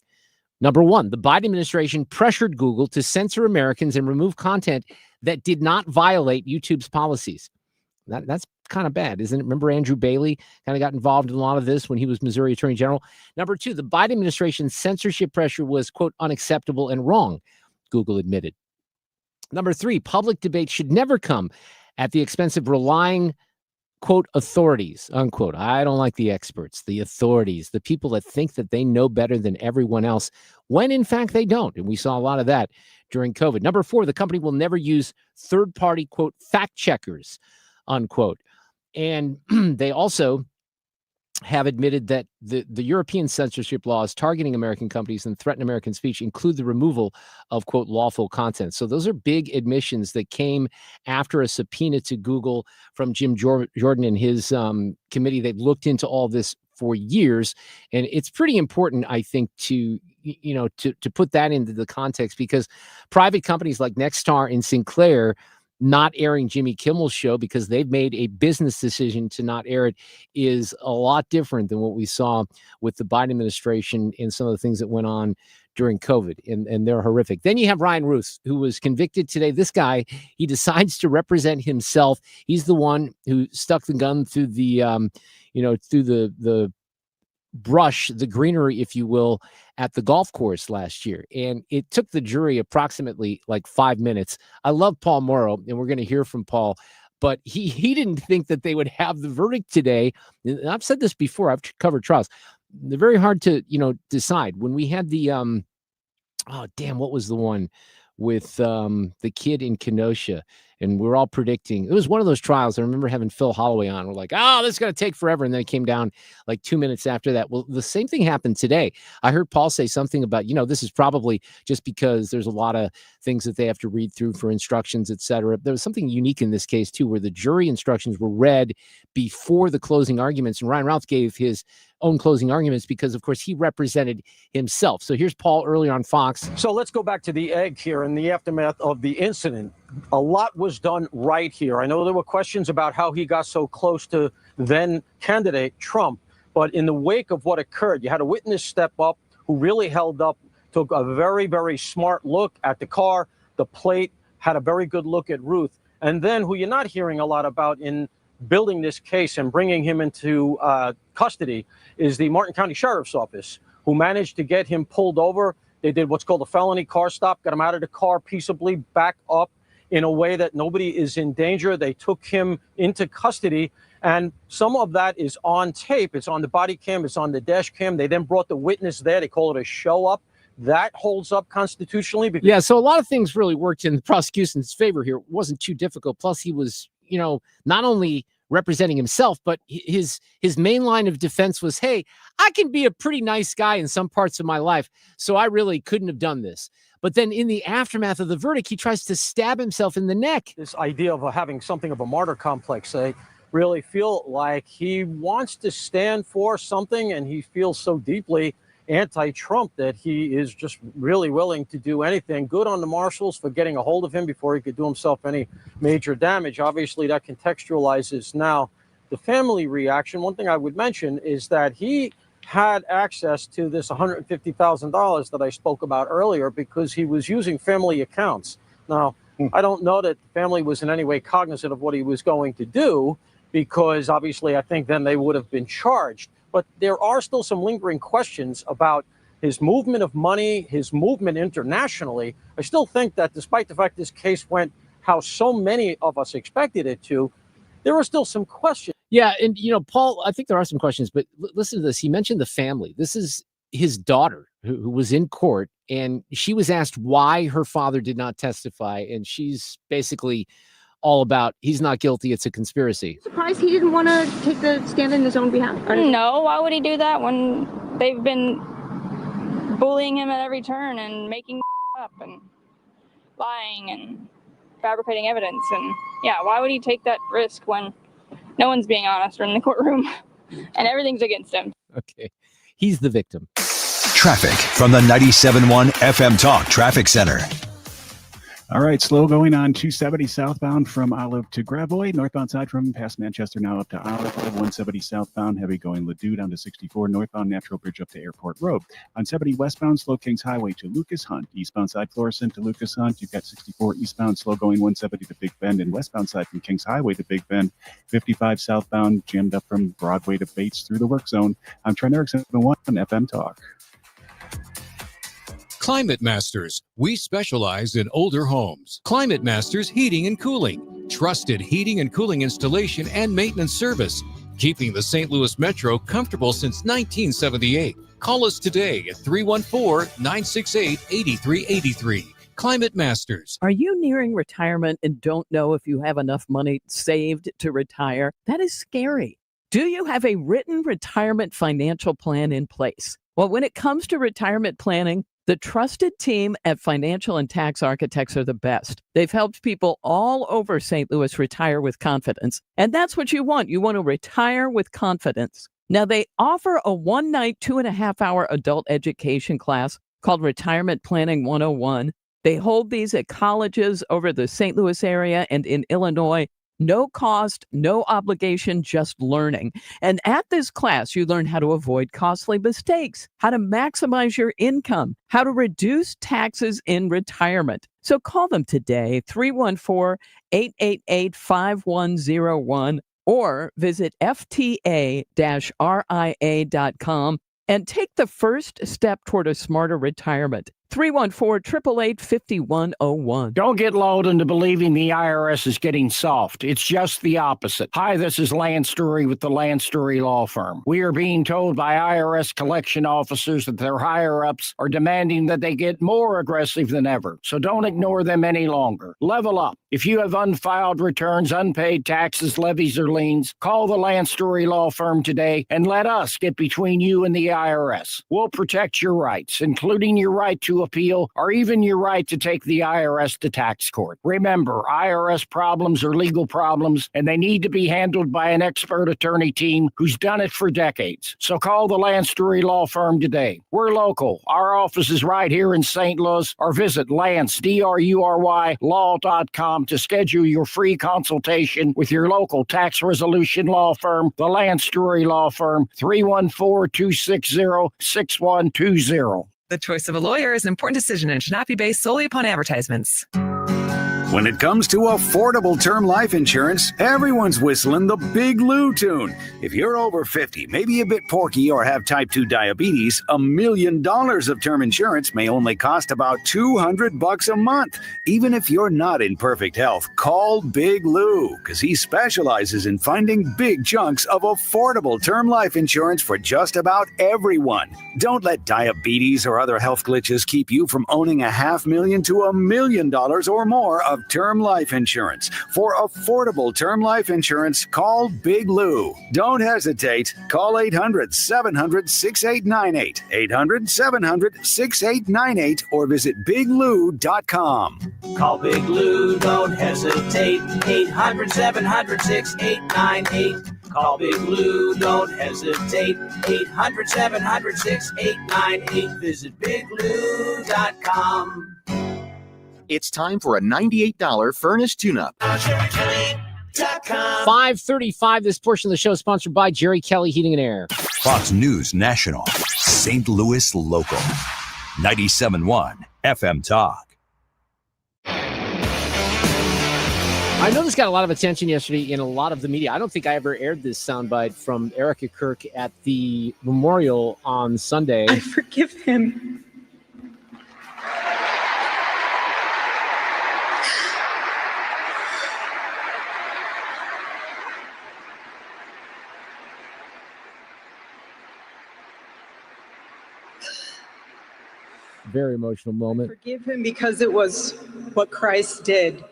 Number one, the Biden administration pressured Google to censor Americans and remove content that did not violate YouTube's policies. That's kind of bad, isn't it? Remember Andrew Bailey kind of got involved in a lot of this when he was Missouri Attorney General. Number two, the Biden administration's censorship pressure was, quote, unacceptable and wrong, Google admitted. Number three, public debate should never come at the expense of relying, quote, authorities, unquote. I don't like the experts, the authorities, the people that think that they know better than everyone else, when in fact they don't. And we saw a lot of that during COVID. Number four, the company will never use third-party, quote, fact checkers, unquote. And they also have admitted that the European censorship laws targeting American companies and threaten American speech include the removal of, quote, lawful content. So those are big admissions that came after a subpoena to Google from Jim Jordan and his committee. They've looked into all this for years. And it's pretty important, I think, to put that into the context, because private companies like Nexstar and Sinclair not airing Jimmy Kimmel's show because they've made a business decision to not air it is a lot different than what we saw with the Biden administration and some of the things that went on during COVID, and they're horrific. Then you have Ryan Ruth, who was convicted today. This guy, he decides to represent himself. He's the one who stuck the gun through the, through the brush, the greenery, if you will, at the golf course last year. And it took the jury approximately like 5 minutes. I love Paul Morrow, and we're going to hear from Paul, but he didn't think that they would have the verdict today. And I've said this before, I've covered trials. They're very hard to, decide. When we had the, what was the one with the kid in Kenosha? And we're all predicting, it was one of those trials. I remember having Phil Holloway on. We're like, this is going to take forever. And then it came down like 2 minutes after that. Well, the same thing happened today. I heard Paul say something about, this is probably just because there's a lot of things that they have to read through for instructions, et cetera. There was something unique in this case, too, where the jury instructions were read before the closing arguments. And Ryan Ralph gave his own closing arguments because, of course, he represented himself. So here's Paul earlier on Fox. So let's go back to the egg here in the aftermath of the incident. A lot was done right here. I know there were questions about how he got so close to then candidate Trump, but in the wake of what occurred, you had a witness step up who really held up, took a very, very smart look at the car, the plate, had a very good look at Ruth. And then who you're not hearing a lot about in building this case and bringing him into custody is the Martin County Sheriff's Office, who managed to get him pulled over. They did what's called a felony car stop, got him out of the car peaceably, back up in a way that nobody is in danger. They took him into custody, and some of that is on tape. It's on the body cam, it's on the dash cam. They then brought the witness there. They call it a show up. That holds up constitutionally. Because so a lot of things really worked in the prosecution's favor here. It wasn't too difficult. Plus, he was, not only representing himself, but his main line of defense was, hey, I can be a pretty nice guy in some parts of my life, so I really couldn't have done this. But then in the aftermath of the verdict, he tries to stab himself in the neck. This idea of having something of a martyr complex, I really feel like he wants to stand for something, and he feels so deeply anti-Trump that he is just really willing to do anything. Good on the marshals for getting a hold of him before he could do himself any major damage. Obviously, that contextualizes now the family reaction. One thing I would mention is that he had access to this $150,000 that I spoke about earlier because he was using family accounts. Now, I don't know that the family was in any way cognizant of what he was going to do, because obviously I think then they would have been charged. But there are still some lingering questions about his movement of money, his movement internationally. I still think that despite the fact this case went how so many of us expected it to, there are still some questions. Yeah, and, Paul, I think there are some questions, but listen to this. He mentioned the family. This is his daughter who was in court, and she was asked why her father did not testify, and she's basically all about he's not guilty, it's a conspiracy. Surprised he didn't want to take the stand in his own behalf? No, why would he do that when they've been bullying him at every turn and making up and lying and fabricating evidence? And yeah, why would he take that risk when no one's being honest or in the courtroom and everything's against him? Okay, he's the victim. Traffic from the 97.1 FM Talk Traffic Center. All right, slow going on 270 southbound from Olive to Gravois. Northbound side from past Manchester now up to Olive. 170 southbound, heavy going Ladue down to 64. Northbound Natural Bridge up to Airport Road. On 70 westbound, slow Kings Highway to Lucas Hunt. Eastbound side Florissant to Lucas Hunt. You've got 64 eastbound, slow going 170 to Big Bend. And westbound side from Kings Highway to Big Bend. 55 southbound, jammed up from Broadway to Bates through the work zone. I'm Trent Erickson, 1 FM Talk. Climate Masters. We specialize in older homes. Climate Masters Heating and Cooling. Trusted heating and cooling installation and maintenance service. Keeping the St. Louis Metro comfortable since 1978. Call us today at 314-968-8383. Climate Masters. Are you nearing retirement and don't know if you have enough money saved to retire? That is scary. Do you have a written retirement financial plan in place? Well, when it comes to retirement planning, the trusted team at Financial and Tax Architects are the best. They've helped people all over St. Louis retire with confidence. And that's what you want. You want to retire with confidence. Now, they offer a one-night, 2.5-hour adult education class called Retirement Planning 101. They hold these at colleges over the St. Louis area and in Illinois. No cost, no obligation, just learning. And at this class, you learn how to avoid costly mistakes, how to maximize your income, how to reduce taxes in retirement. So call them today, 314-888-5101, or visit fta-ria.com and take the first step toward a smarter retirement. 314-888-5101. Don't get lulled into believing the IRS is getting soft. It's just the opposite. Hi, this is Lance Story with the Lance Story Law Firm. We are being told by IRS collection officers that their higher-ups are demanding that they get more aggressive than ever. So don't ignore them any longer. Level up. If you have unfiled returns, unpaid taxes, levies, or liens, call the Lance Story Law Firm today and let us get between you and the IRS. We'll protect your rights, including your right to appeal or even your right to take the IRS to tax court. Remember, IRS problems are legal problems, and they need to be handled by an expert attorney team who's done it for decades. So call the Lance Story Law Firm today. We're local. Our office is right here in St. Louis, or visit Lance, DRURY, law.com to schedule your free consultation with your local tax resolution law firm, the Lance Story Law Firm, 314-260-6120. The choice of a lawyer is an important decision and should not be based solely upon advertisements. When it comes to affordable term life insurance, everyone's whistling the Big Lou tune. If you're over 50, maybe a bit porky, or have type 2 diabetes, $1 million of term insurance may only cost about $200 a month. Even if you're not in perfect health, call Big Lou, because he specializes in finding big chunks of affordable term life insurance for just about everyone. Don't let diabetes or other health glitches keep you from owning $500,000 to $1 million or more of term life insurance. For affordable term life insurance, call Big Lou. Don't hesitate. Call 800-700-6898, 800-700-6898, or visit biglou.com. Call Big Lou, don't hesitate, 800-700-6898. Call Big Lou, don't hesitate, 800-700-6898. Visit biglou.com. It's time for a $98 furnace tune-up. 5:35. This portion of the show is sponsored by Jerry Kelly Heating and Air. Fox News National, St. Louis Local, 97.1 FM Talk. I know this got a lot of attention yesterday in a lot of the media. I don't think I ever aired this soundbite from Erica Kirk at the memorial on Sunday. I forgive him. Very emotional moment. Forgive him because it was what Christ did.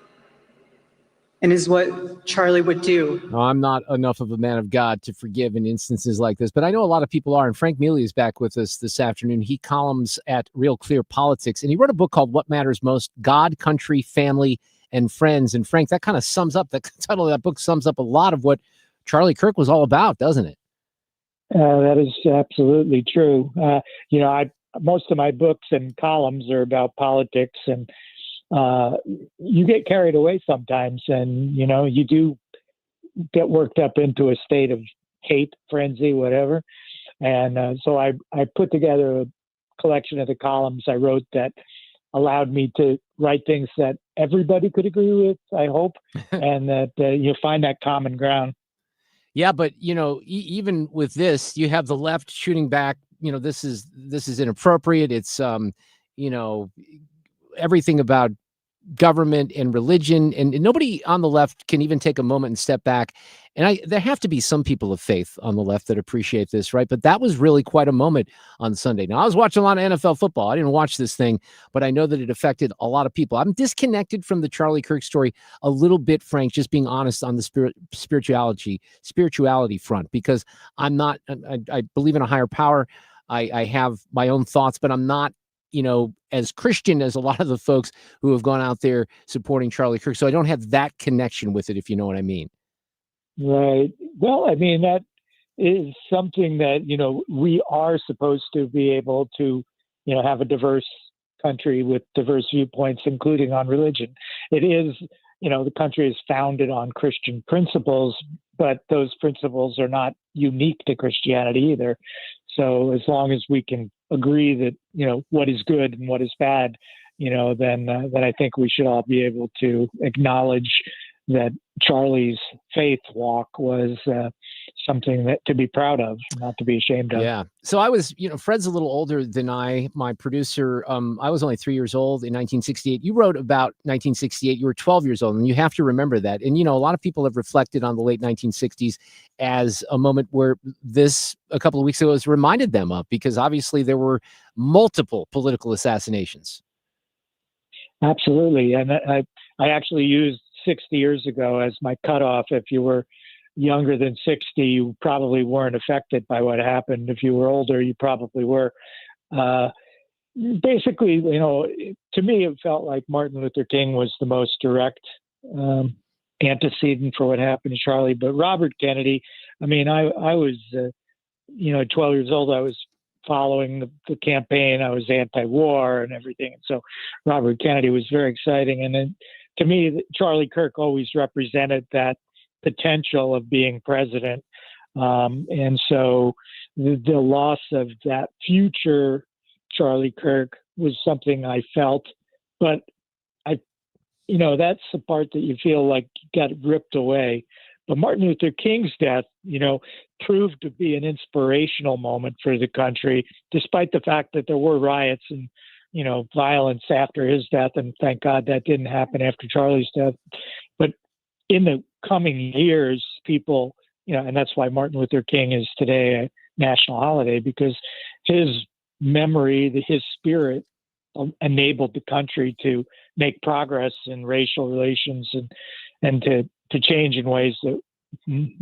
and is what Charlie would do. No, I'm not enough of a man of God to forgive in instances like this, but I know a lot of people are. And Frank Miele is back with us this afternoon. He columns at Real Clear Politics, and he wrote a book called What Matters Most: God, Country, Family, and Friends. And Frank, that kind of sums up, the title of that book sums up a lot of what Charlie Kirk was all about, doesn't it? That is absolutely true. Most of my books and columns are about politics, and you get carried away sometimes, and you do get worked up into a state of hate, frenzy, whatever. And so I put together a collection of the columns I wrote that allowed me to write things that everybody could agree with, I hope, and that you'll find that common ground. Yeah, but even with this, you have the left shooting back. This is inappropriate. It's everything about government and religion, and nobody on the left can even take a moment and step back. And there have to be some people of faith on the left that appreciate this, right? But that was really quite a moment on Sunday. Now, I was watching a lot of NFL football. I didn't watch this thing, but I know that it affected a lot of people. I'm disconnected from the Charlie Kirk story a little bit, Frank, just being honest on the spirituality front, because I'm not, I believe in a higher power. I have my own thoughts, but I'm not, as Christian as a lot of the folks who have gone out there supporting Charlie Kirk. So I don't have that connection with it, if you know what I mean. Right. Well, I mean, that is something that, we are supposed to be able to, have a diverse country with diverse viewpoints, including on religion. It is, the country is founded on Christian principles, but those principles are not unique to Christianity either. So as long as we can agree that, what is good and what is bad, then I think we should all be able to acknowledge that Charlie's faith walk was something that to be proud of, not to be ashamed of. Yeah. So I was, Fred's a little older than my producer. I was only 3 years old in 1968. You wrote about 1968. You were 12 years old, and you have to remember that. And, a lot of people have reflected on the late 1960s as a moment where this, a couple of weeks ago, has reminded them of, because obviously there were multiple political assassinations. Absolutely. And I actually used 60 years ago as my cutoff. If you were younger than 60, you probably weren't affected by what happened. If you were older, you probably were. Basically, to me, it felt like Martin Luther King was the most direct antecedent for what happened to Charlie. But Robert Kennedy, I was, 12 years old, I was following the campaign. I was anti-war and everything. And so Robert Kennedy was very exciting. And then to me, Charlie Kirk always represented that potential of being president. And so the loss of that future Charlie Kirk was something I felt, but that's the part that you feel like got ripped away. But Martin Luther King's death, proved to be an inspirational moment for the country, despite the fact that there were riots and, violence after his death. And thank God that didn't happen after Charlie's death. But in the coming years, people, and that's why Martin Luther King is today a national holiday, because his memory, his spirit enabled the country to make progress in racial relations and to change in ways that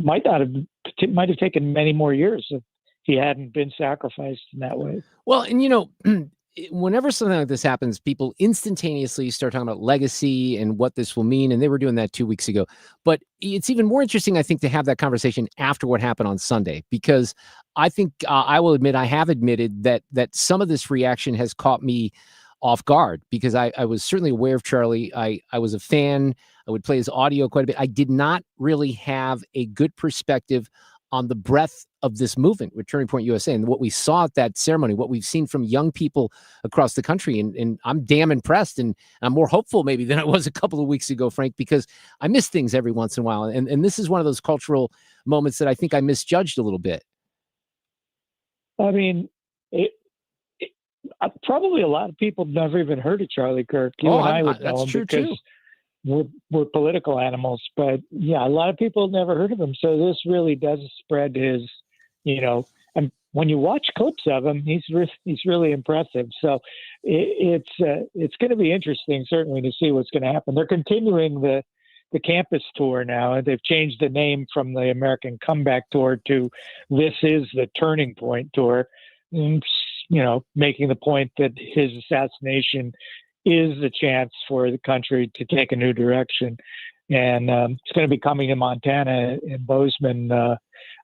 might have taken many more years if he hadn't been sacrificed in that way. Well, and whenever something like this happens, people instantaneously start talking about legacy and what this will mean. And they were doing that 2 weeks ago. But it's even more interesting, I think, to have that conversation after what happened on Sunday, because I think I will admit, I have admitted that some of this reaction has caught me off guard, because I was certainly aware of Charlie. I was a fan. I would play his audio quite a bit. I did not really have a good perspective on the breadth of this movement with Turning Point USA and what we saw at that ceremony, what we've seen from young people across the country. And I'm damn impressed, and I'm more hopeful maybe than I was a couple of weeks ago, Frank, because I miss things every once in a while. And this is one of those cultural moments that I think I misjudged a little bit. I mean, probably a lot of people never even heard of Charlie Kirk. You and I would know him because we're political animals. But yeah, a lot of people have never heard of him. So this really does spread his, and when you watch clips of him, he's really impressive. So it's going to be interesting, certainly, to see what's going to happen. They're continuing the the campus tour now, and they've changed the name from the American Comeback Tour to This Is the Turning Point Tour, and, making the point that his assassination is a chance for the country to take a new direction. And it's going to be coming to Montana in Bozeman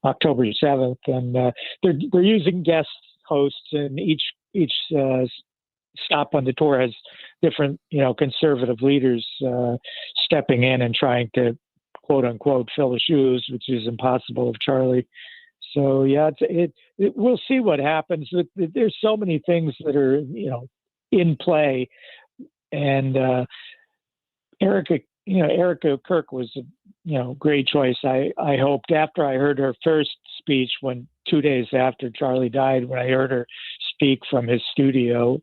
October 7th, and they're using guest hosts, and each stop on the tour has different, conservative leaders stepping in and trying to, quote unquote, fill the shoes, which is impossible of Charlie. So yeah, we'll see what happens. There's so many things that are, in play, and Erica Kirk was a great choice. I hoped, after I heard her first speech, when 2 days after Charlie died, when I heard her speak from his studio,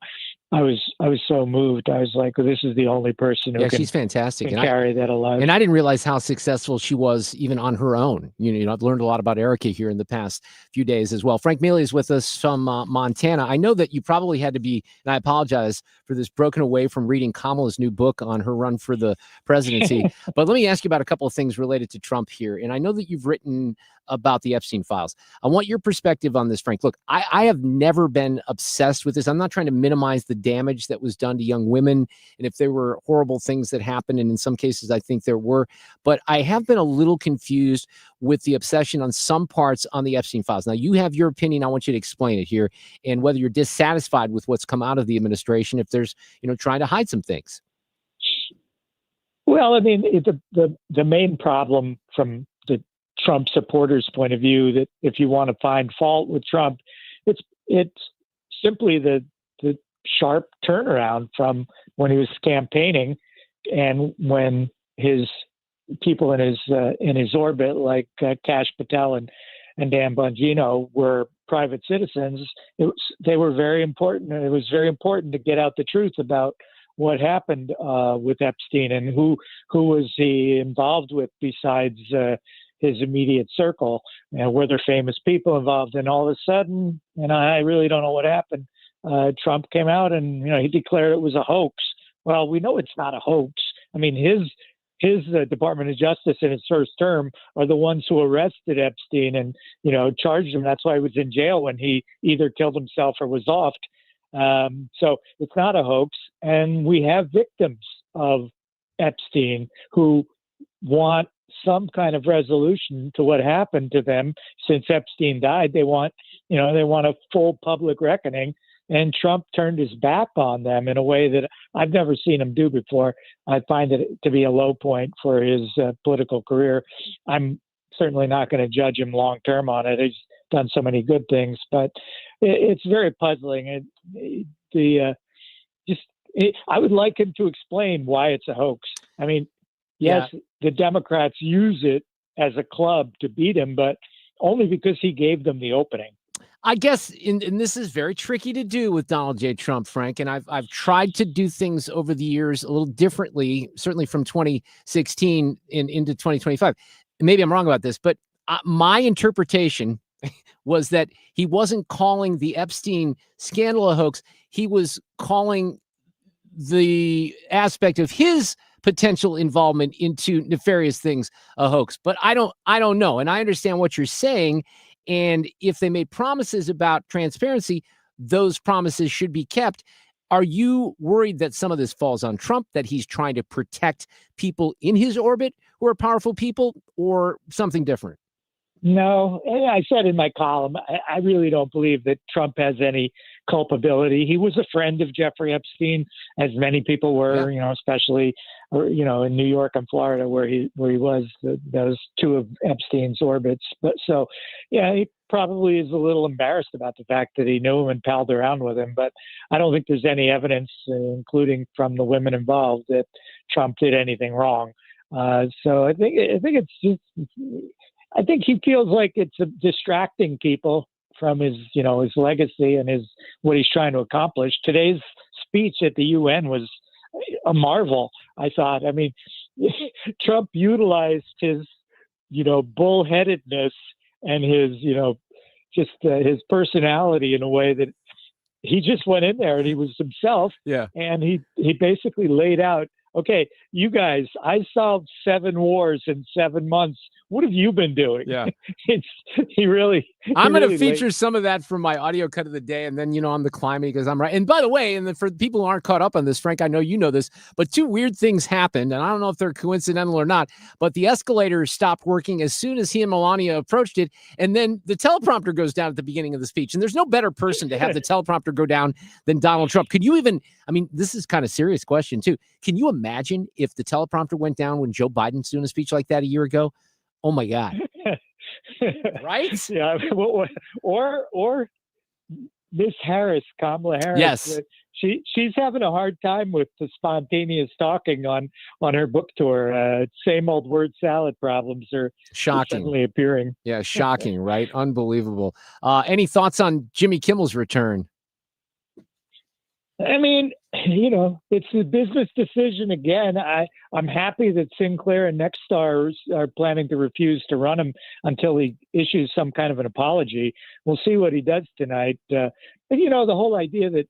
I was so moved. I was like, well, this is the only person who she's fantastic. can carry that alive. And I didn't realize how successful she was even on her own. I've learned a lot about Erica here in the past few days as well. Frank Miele is with us from Montana. I know that you probably had to be, and I apologize for this, broken away from reading Kamala's new book on her run for the presidency. But let me ask you about a couple of things related to Trump here. And I know that you've written about the Epstein files. I want your perspective on this, Frank. Look, I have never been obsessed with this. I'm not trying to minimize the damage that was done to young women, and if there were horrible things that happened, and in some cases I think there were, but I have been a little confused with the obsession on some parts on the Epstein files. Now, you have your opinion. I want you to explain it here, and whether you're dissatisfied with what's come out of the administration, if there's, trying to hide some things. Well, I mean, the main problem from the Trump supporters' point of view, that if you want to find fault with Trump, it's simply the sharp turnaround from when he was campaigning and when his people in his orbit, like Kash Patel and Dan Bongino, were private citizens. They were very important, and it was very important to get out the truth about what happened with Epstein and who was he involved with besides his immediate circle, and were there famous people involved. And all of a sudden, and I really don't know what happened, Trump came out and he declared it was a hoax. Well, we know it's not a hoax. I mean, his Department of Justice in his first term are the ones who arrested Epstein and charged him. That's why he was in jail when he either killed himself or was offed. So it's not a hoax, and we have victims of Epstein who want some kind of resolution to what happened to them since Epstein died. They want a full public reckoning, and Trump turned his back on them in a way that I've never seen him do before. I find it to be a low point for his political career. I'm certainly not going to judge him long term on it. He's done so many good things, but it's very puzzling. I would like him to explain why it's a hoax. I mean, yes, the Democrats use it as a club to beat him, but only because he gave them the opening. I guess, and this is very tricky to do with Donald J. Trump, Frank, and I've tried to do things over the years a little differently, certainly from 2016 into 2025. Maybe I'm wrong about this, but my interpretation was that he wasn't calling the Epstein scandal a hoax. He was calling the aspect of his potential involvement into nefarious things a hoax. But I don't know. And I understand what you're saying. And if they made promises about transparency, those promises should be kept. Are you worried that some of this falls on Trump, that he's trying to protect people in his orbit who are powerful people, or something different? No, I said in my column, I really don't believe that Trump has any culpability. He was a friend of Jeffrey Epstein, as many people were, especially, in New York and Florida, where he was. Those two of Epstein's orbits. But so, he probably is a little embarrassed about the fact that he knew him and palled around with him. But I don't think there's any evidence, including from the women involved, that Trump did anything wrong. So I think it's just. I think he feels like it's distracting people from his legacy and what he's trying to accomplish. Today's speech at the UN was a marvel, I thought. I mean, Trump utilized his, bullheadedness and his, his personality in a way that he just went in there and he was himself. Yeah. And he basically laid out okay, you guys, I solved 7 wars in 7 months. What have you been doing? Yeah. He really. I'm going to really feature some of that from my audio cut of the day. And then, on the climbing, because I'm right. And by the way, for people who aren't caught up on this, Frank, I know you know this, but 2 weird things happened. And I don't know if they're coincidental or not, but the escalator stopped working as soon as he and Melania approached it. And then the teleprompter goes down at the beginning of the speech. And there's no better person to have the teleprompter go down than Donald Trump. Could you even, this is kind of serious question too. Can you imagine if the teleprompter went down when Joe Biden's doing a speech like that a year ago? Oh my God. Right? Yeah. Or Miss Harris, Kamala Harris. Yes. She's having a hard time with the spontaneous talking on her book tour. Same old word salad problems are suddenly appearing. Yeah, shocking, right? Unbelievable. Any thoughts on Jimmy Kimmel's return? It's a business decision again. I'm happy that Sinclair and Nexstar are planning to refuse to run him until he issues some kind of an apology. We'll see what he does tonight. The whole idea that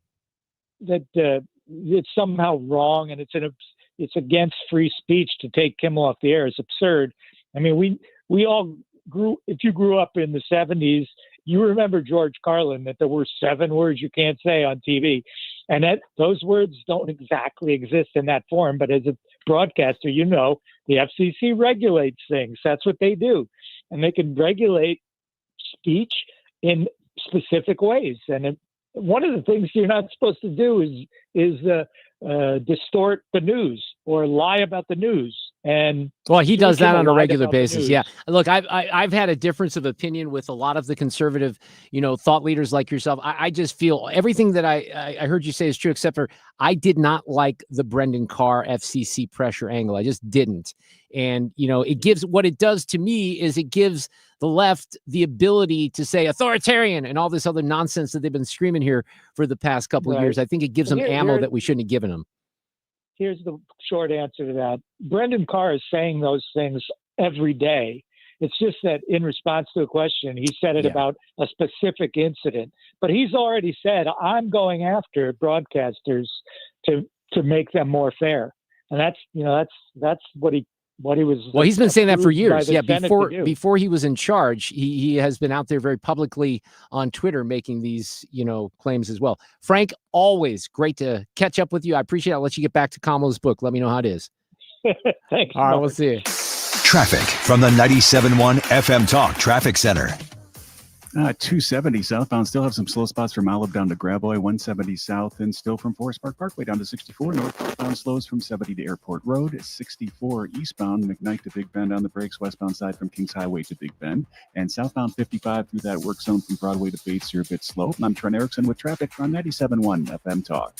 it's somehow wrong and it's against free speech to take Kimmel off the air is absurd. We all if you grew up in the 70s, you remember George Carlin, that there were 7 words you can't say on TV. And that those words don't exactly exist in that form. But as a broadcaster, the FCC regulates things. That's what they do. And they can regulate speech in specific ways. And one of the things you're not supposed to do is distort the news or lie about the news. And he does that on a regular basis. Yeah. Look, I've had a difference of opinion with a lot of the conservative, thought leaders like yourself. I just feel everything that I heard you say is true, except for I did not like the Brendan Carr FCC pressure angle. I just didn't. And, it gives what it does to me is it gives the left the ability to say authoritarian and all this other nonsense that they've been screaming here for the past couple of years. I think it gives them ammo that we shouldn't have given them. Here's the short answer to that. Brendan Carr is saying those things every day. It's just that in response to a question, he said it about a specific incident. But he's already said, I'm going after broadcasters to make them more fair. And that's what he was. Well, he's been saying that for years. Yeah, before he was in charge, he has been out there very publicly on Twitter making these, claims as well. Frank, always great to catch up with you. I appreciate it. I'll let you get back to Kamala's book. Let me know how it is. Thanks. All right, we'll see you. Traffic from the 97.1 FM Talk Traffic Center. 270 southbound still have some slow spots from Olive down to Gravois, 170 south, and still from Forest Park Parkway down to 64 northbound slows from 70 to Airport Road, 64 eastbound McKnight to Big Bend on the brakes, westbound side from Kings Highway to Big Bend, and southbound 55 through that work zone from Broadway to Bates, you're a bit slow. I'm Trent Erickson with traffic on 97.1 FM Talk.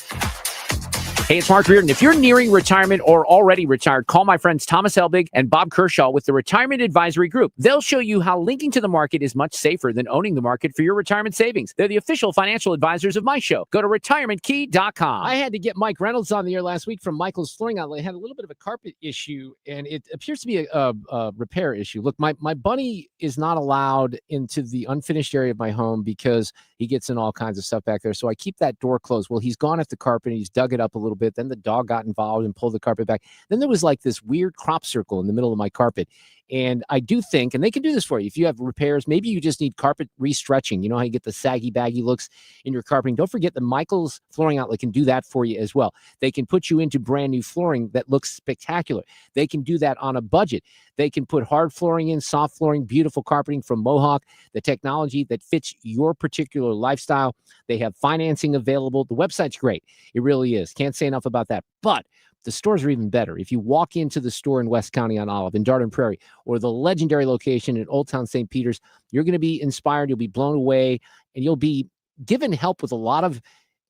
Hey, it's Mark Reardon. If you're nearing retirement or already retired, call my friends Thomas Helbig and Bob Kershaw with the Retirement Advisory Group. They'll show you how linking to the market is much safer than owning the market for your retirement savings. They're the official financial advisors of my show. Go to retirementkey.com. I had to get Mike Reynolds on the air last week from Michael's Flooring Outlet. He had a little bit of a carpet issue, and it appears to be a repair issue. Look, my bunny is not allowed into the unfinished area of my home because he gets in all kinds of stuff back there. So I keep that door closed. Well, he's gone at the carpet, and he's dug it up a little bit. Then the dog got involved and pulled the carpet back. Then there was like this weird crop circle in the middle of my carpet. And I do think, and they can do this for you, if you have repairs, maybe you just need carpet restretching. You know how you get the saggy, baggy looks in your carpeting? Don't forget that Michael's Flooring Outlet can do that for you as well. They can put you into brand new flooring that looks spectacular. They can do that on a budget. They can put hard flooring in, soft flooring, beautiful carpeting from Mohawk, the technology that fits your particular lifestyle. They have financing available. The website's great. It really is. Can't say enough about that. But the stores are even better. If you walk into the store in West County on Olive, in Darden Prairie, or the legendary location in Old Town St. Peter's, you're going to be inspired. You'll be blown away, and you'll be given help with a lot of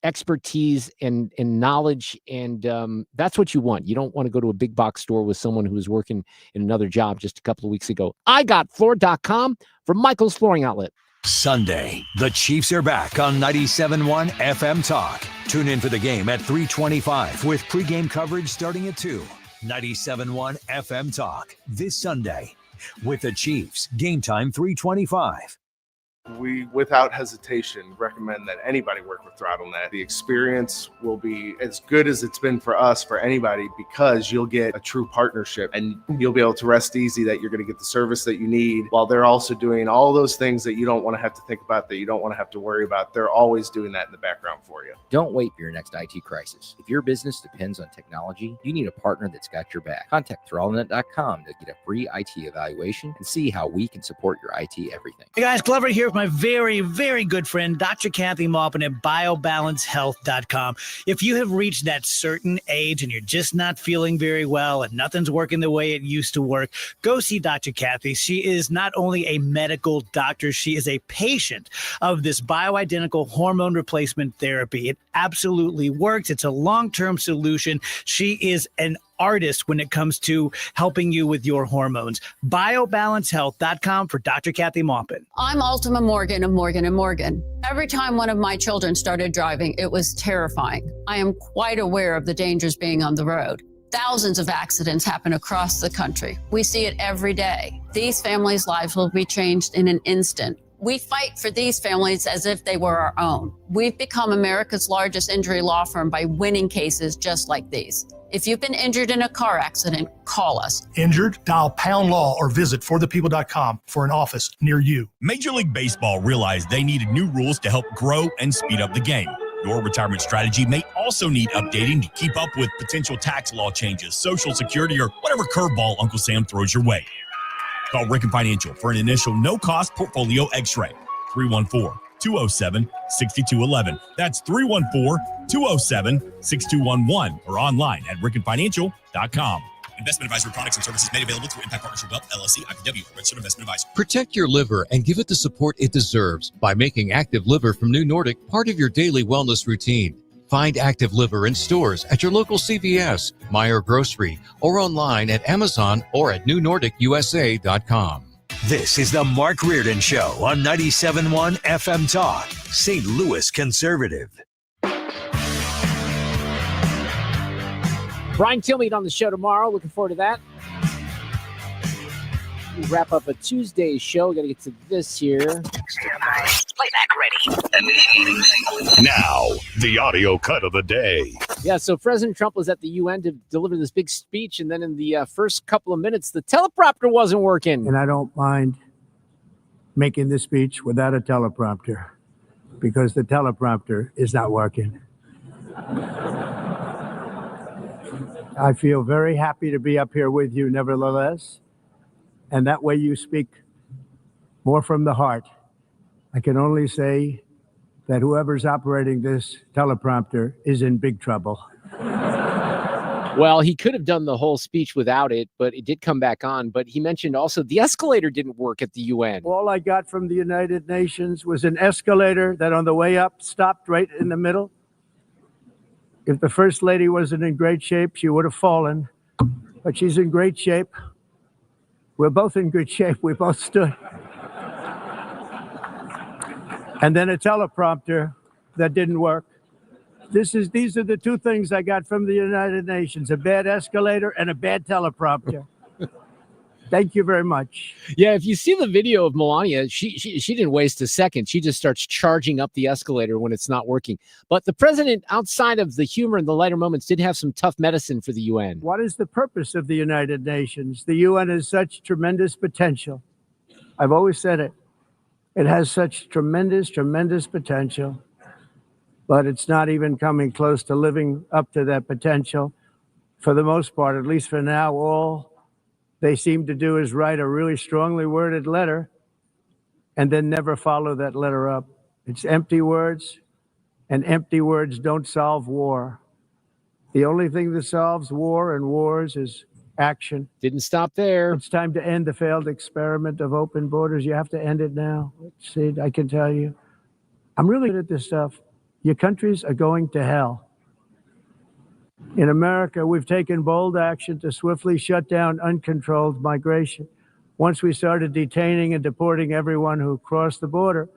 expertise and knowledge. And that's what you want. You don't want to go to a big box store with someone who was working in another job just a couple of weeks ago. I got floor.com from Michael's Flooring Outlet. Sunday, the Chiefs are back on 97.1 FM Talk. Tune in for the game at 3:25 with pregame coverage starting at 2. 97.1 FM Talk this Sunday with the Chiefs. Game time 3:25. We, without hesitation, recommend that anybody work with ThrottleNet. The experience will be as good as it's been for us, for anybody, because you'll get a true partnership and you'll be able to rest easy that you're going to get the service that you need while they're also doing all those things that you don't want to have to think about, that you don't want to have to worry about. They're always doing that in the background for you. Don't wait for your next IT crisis. If your business depends on technology, you need a partner that's got your back. Contact ThrottleNet.com to get a free IT evaluation and see how we can support your IT everything. Hey guys, Glover here with my very, very good friend, Dr. Kathy Maupin at BioBalanceHealth.com. If you have reached that certain age and you're just not feeling very well and nothing's working the way it used to work, go see Dr. Kathy. She is not only a medical doctor, she is a patient of this bioidentical hormone replacement therapy. It absolutely works. It's a long-term solution. She is an artist when it comes to helping you with your hormones. BioBalanceHealth.com for Dr. Kathy Maupin. I'm Ultima Morgan of Morgan & Morgan. Every time one of my children started driving, it was terrifying. I am quite aware of the dangers being on the road. Thousands of accidents happen across the country. We see it every day. These families' lives will be changed in an instant. We fight for these families as if they were our own. We've become America's largest injury law firm by winning cases just like these. If you've been injured in a car accident, call us. Injured? Dial pound law or visit forthepeople.com for an office near you. Major League Baseball realized they needed new rules to help grow and speed up the game. Your retirement strategy may also need updating to keep up with potential tax law changes, Social Security, or whatever curveball Uncle Sam throws your way. Call Ricken Financial for an initial no-cost portfolio x-ray. 314-207-6211. That's 314-207-6211 or online at rickenfinancial.com. Investment advisory products and services made available through Impact Partnership Wealth, LLC, IPW, registered investment advisor. Protect your liver and give it the support it deserves by making Active Liver from New Nordic part of your daily wellness routine. Find Active Liver in stores at your local CVS, Meyer Grocery, or online at Amazon or at newnordicusa.com. This is the Mark Reardon Show on 97.1 FM Talk, St. Louis Conservative. Brian Kilmeade on the show tomorrow. Looking forward to that. We wrap up a Tuesday show. We got to get to this here. Playback ready. Now, the audio cut of the day. Yeah, so President Trump was at the UN to deliver this big speech, and then in the first couple of minutes, the teleprompter wasn't working. And I don't mind making this speech without a teleprompter, because the teleprompter is not working. I feel very happy to be up here with you, nevertheless. And that way you speak more from the heart. I can only say that whoever's operating this teleprompter is in big trouble. Well, he could have done the whole speech without it, but it did come back on. But he mentioned also the escalator didn't work at the UN. All I got from the United Nations was an escalator that on the way up stopped right in the middle. If the First Lady wasn't in great shape, she would have fallen. But she's in great shape. We're both in good shape. We both stood. And then a teleprompter that didn't work. These are the two things I got from the United Nations: a bad escalator and a bad teleprompter. Thank you very much. Yeah, if you see the video of Melania, she didn't waste a second. She just starts charging up the escalator when it's not working. But the president, outside of the humor and the lighter moments, did have some tough medicine for the UN. What is the purpose of the United Nations? The UN has such tremendous potential. I've always said it. It has such tremendous, tremendous potential, but it's not even coming close to living up to that potential. For the most part, at least for now, all they seem to do is write a really strongly worded letter and then never follow that letter up. It's empty words, and empty words don't solve war. The only thing that solves war and wars is action. Didn't stop there. It's time to end the failed experiment of open borders. You have to end it now. See, I can tell you, I'm really good at this stuff. Your countries are going to hell. In America, we've taken bold action to swiftly shut down uncontrolled migration. Once we started detaining and deporting everyone who crossed the border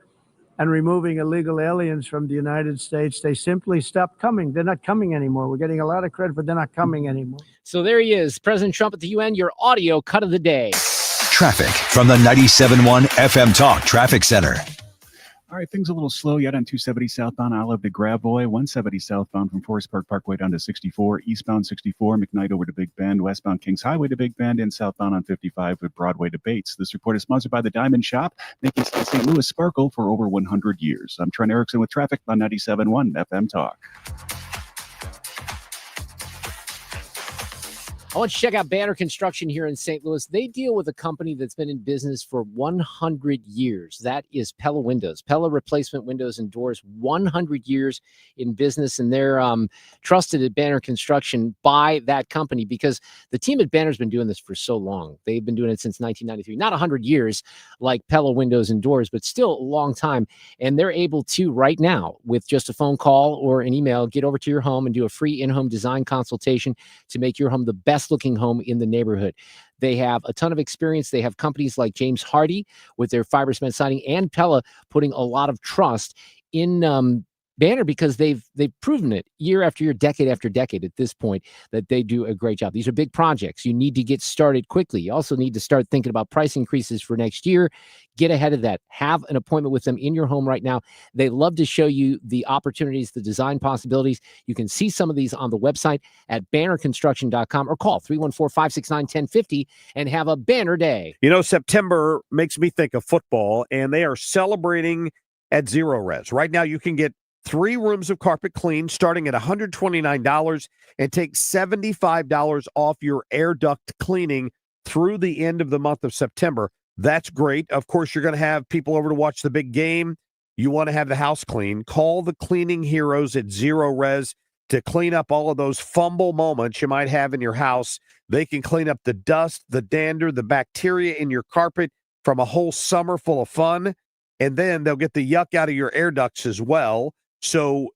and removing illegal aliens from the United States, they simply stopped coming. They're not coming anymore. We're getting a lot of credit, but they're not coming anymore. So there he is, President Trump at the UN, your audio cut of the day. Traffic from the 97.1 FM Talk Traffic Center. All right, things a little slow yet on 270 southbound Olive to Gravois, 170 southbound from Forest Park Parkway down to 64, eastbound 64, McKnight over to Big Bend, westbound Kings Highway to Big Bend, and southbound on 55 with Broadway to Bates. This report is sponsored by the Diamond Shop, making St. Louis sparkle for over 100 years. I'm Trent Erickson with traffic on 97.1 FM Talk. I want you to check out Banner Construction here in St. Louis. They deal with a company that's been in business for 100 years. That is Pella Windows. Pella Replacement Windows and Doors, 100 years in business, and they're trusted at Banner Construction by that company because the team at Banner's been doing this for so long. They've been doing it since 1993. Not 100 years like Pella Windows and Doors, but still a long time. And they're able to, right now, with just a phone call or an email, get over to your home and do a free in-home design consultation to make your home the best looking home in the neighborhood. They have a ton of experience. They have companies like James Hardy with their fiber cement siding and Pella putting a lot of trust in Banner because they've proven it year after year, decade after decade at this point that they do a great job. These are big projects. You need to get started quickly. You also need to start thinking about price increases for next year. Get ahead of that. Have an appointment with them in your home right now. They love to show you the opportunities, the design possibilities. You can see some of these on the website at bannerconstruction.com or call 314-569-1050 and have a Banner Day. You know, September makes me think of football, and they are celebrating at Zero Res. Right now, you can get 3 rooms of carpet clean starting at $129 and take $75 off your air duct cleaning through the end of the month of September. That's great. Of course, you're going to have people over to watch the big game. You want to have the house clean. Call the cleaning heroes at Zero Res to clean up all of those fumble moments you might have in your house. They can clean up the dust, the dander, the bacteria in your carpet from a whole summer full of fun. And then they'll get the yuck out of your air ducts as well. So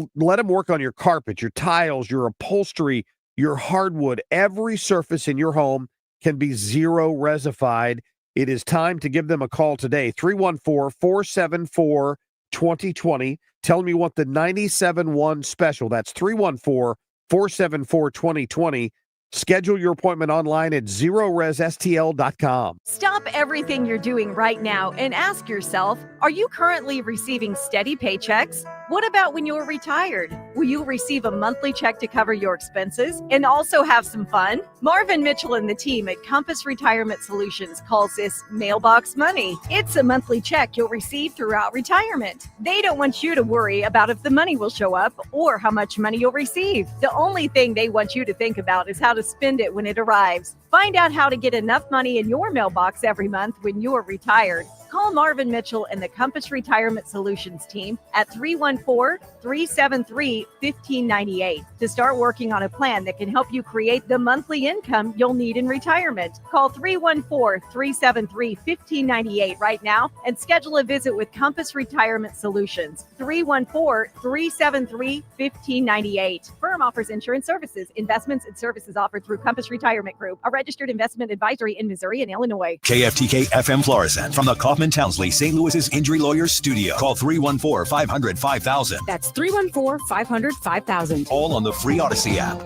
let them work on your carpet, your tiles, your upholstery, your hardwood. Every surface in your home can be Zero Resified. It is time to give them a call today, 314-474-2020. Tell them you want the 97.1 special. That's 314-474-2020. Schedule your appointment online at ZeroResSTL.com. Stop everything you're doing right now and ask yourself, are you currently receiving steady paychecks? What about when you're retired? Will you receive a monthly check to cover your expenses and also have some fun? Marvin Mitchell and the team at Compass Retirement Solutions calls this mailbox money. It's a monthly check you'll receive throughout retirement. They don't want you to worry about if the money will show up or how much money you'll receive. The only thing they want you to think about is how to spend it when it arrives. Find out how to get enough money in your mailbox every month when you're retired. Call Marvin Mitchell and the Compass Retirement Solutions team at 314-373-1598 to start working on a plan that can help you create the monthly income you'll need in retirement. Call 314-373-1598 right now and schedule a visit with Compass Retirement Solutions. 314-373-1598. Firm offers insurance services, investments, and services offered through Compass Retirement Group, a registered investment advisory in Missouri and Illinois. KFTK FM Florissant from the Kaufman Townsley, St. Louis's Injury Lawyers Studio. Call 314-500-5000. That's 314-500-5000. All on the free Odyssey app.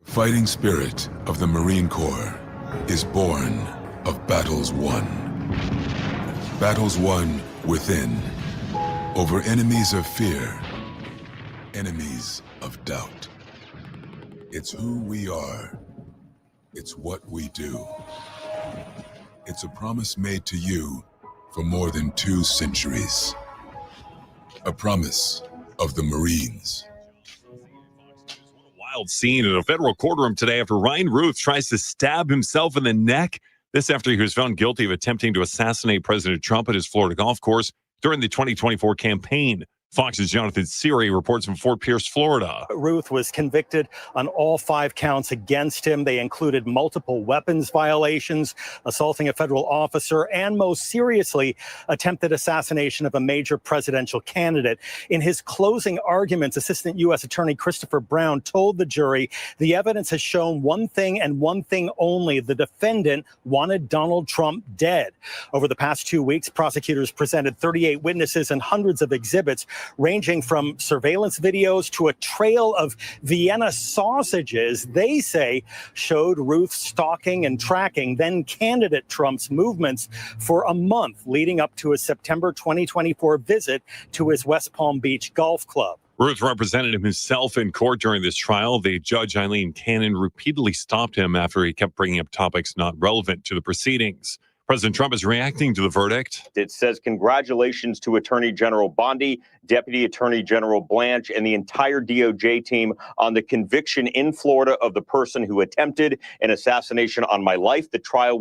The fighting spirit of the Marine Corps is born of battles won. Battles won within, over enemies of fear, enemies of doubt. It's who we are. It's what we do. It's a promise made to you for more than 2 centuries. A promise of the Marines. Wild scene in a federal courtroom today after Ryan Ruth tries to stab himself in the neck. This after he was found guilty of attempting to assassinate President Trump at his Florida golf course during the 2024 campaign. Fox's Jonathan Siri reports from Fort Pierce, Florida. Ruth was convicted on all 5 counts against him. They included multiple weapons violations, assaulting a federal officer, and most seriously, attempted assassination of a major presidential candidate. In his closing arguments, Assistant U.S. Attorney Christopher Brown told the jury the evidence has shown one thing and one thing only: the defendant wanted Donald Trump dead. Over the past 2 weeks, prosecutors presented 38 witnesses and hundreds of exhibits, ranging from surveillance videos to a trail of Vienna sausages they say showed Ruth stalking and tracking then candidate Trump's movements for a month leading up to his September 2024 visit to his West Palm Beach golf club. Ruth represented himself in court during this trial. The judge, Eileen Cannon, repeatedly stopped him after he kept bringing up topics not relevant to the proceedings. President Trump is reacting to the verdict. It says congratulations to Attorney General Bondi, Deputy Attorney General Blanche, and the entire DOJ team on the conviction in Florida of the person who attempted an assassination on my life. The trial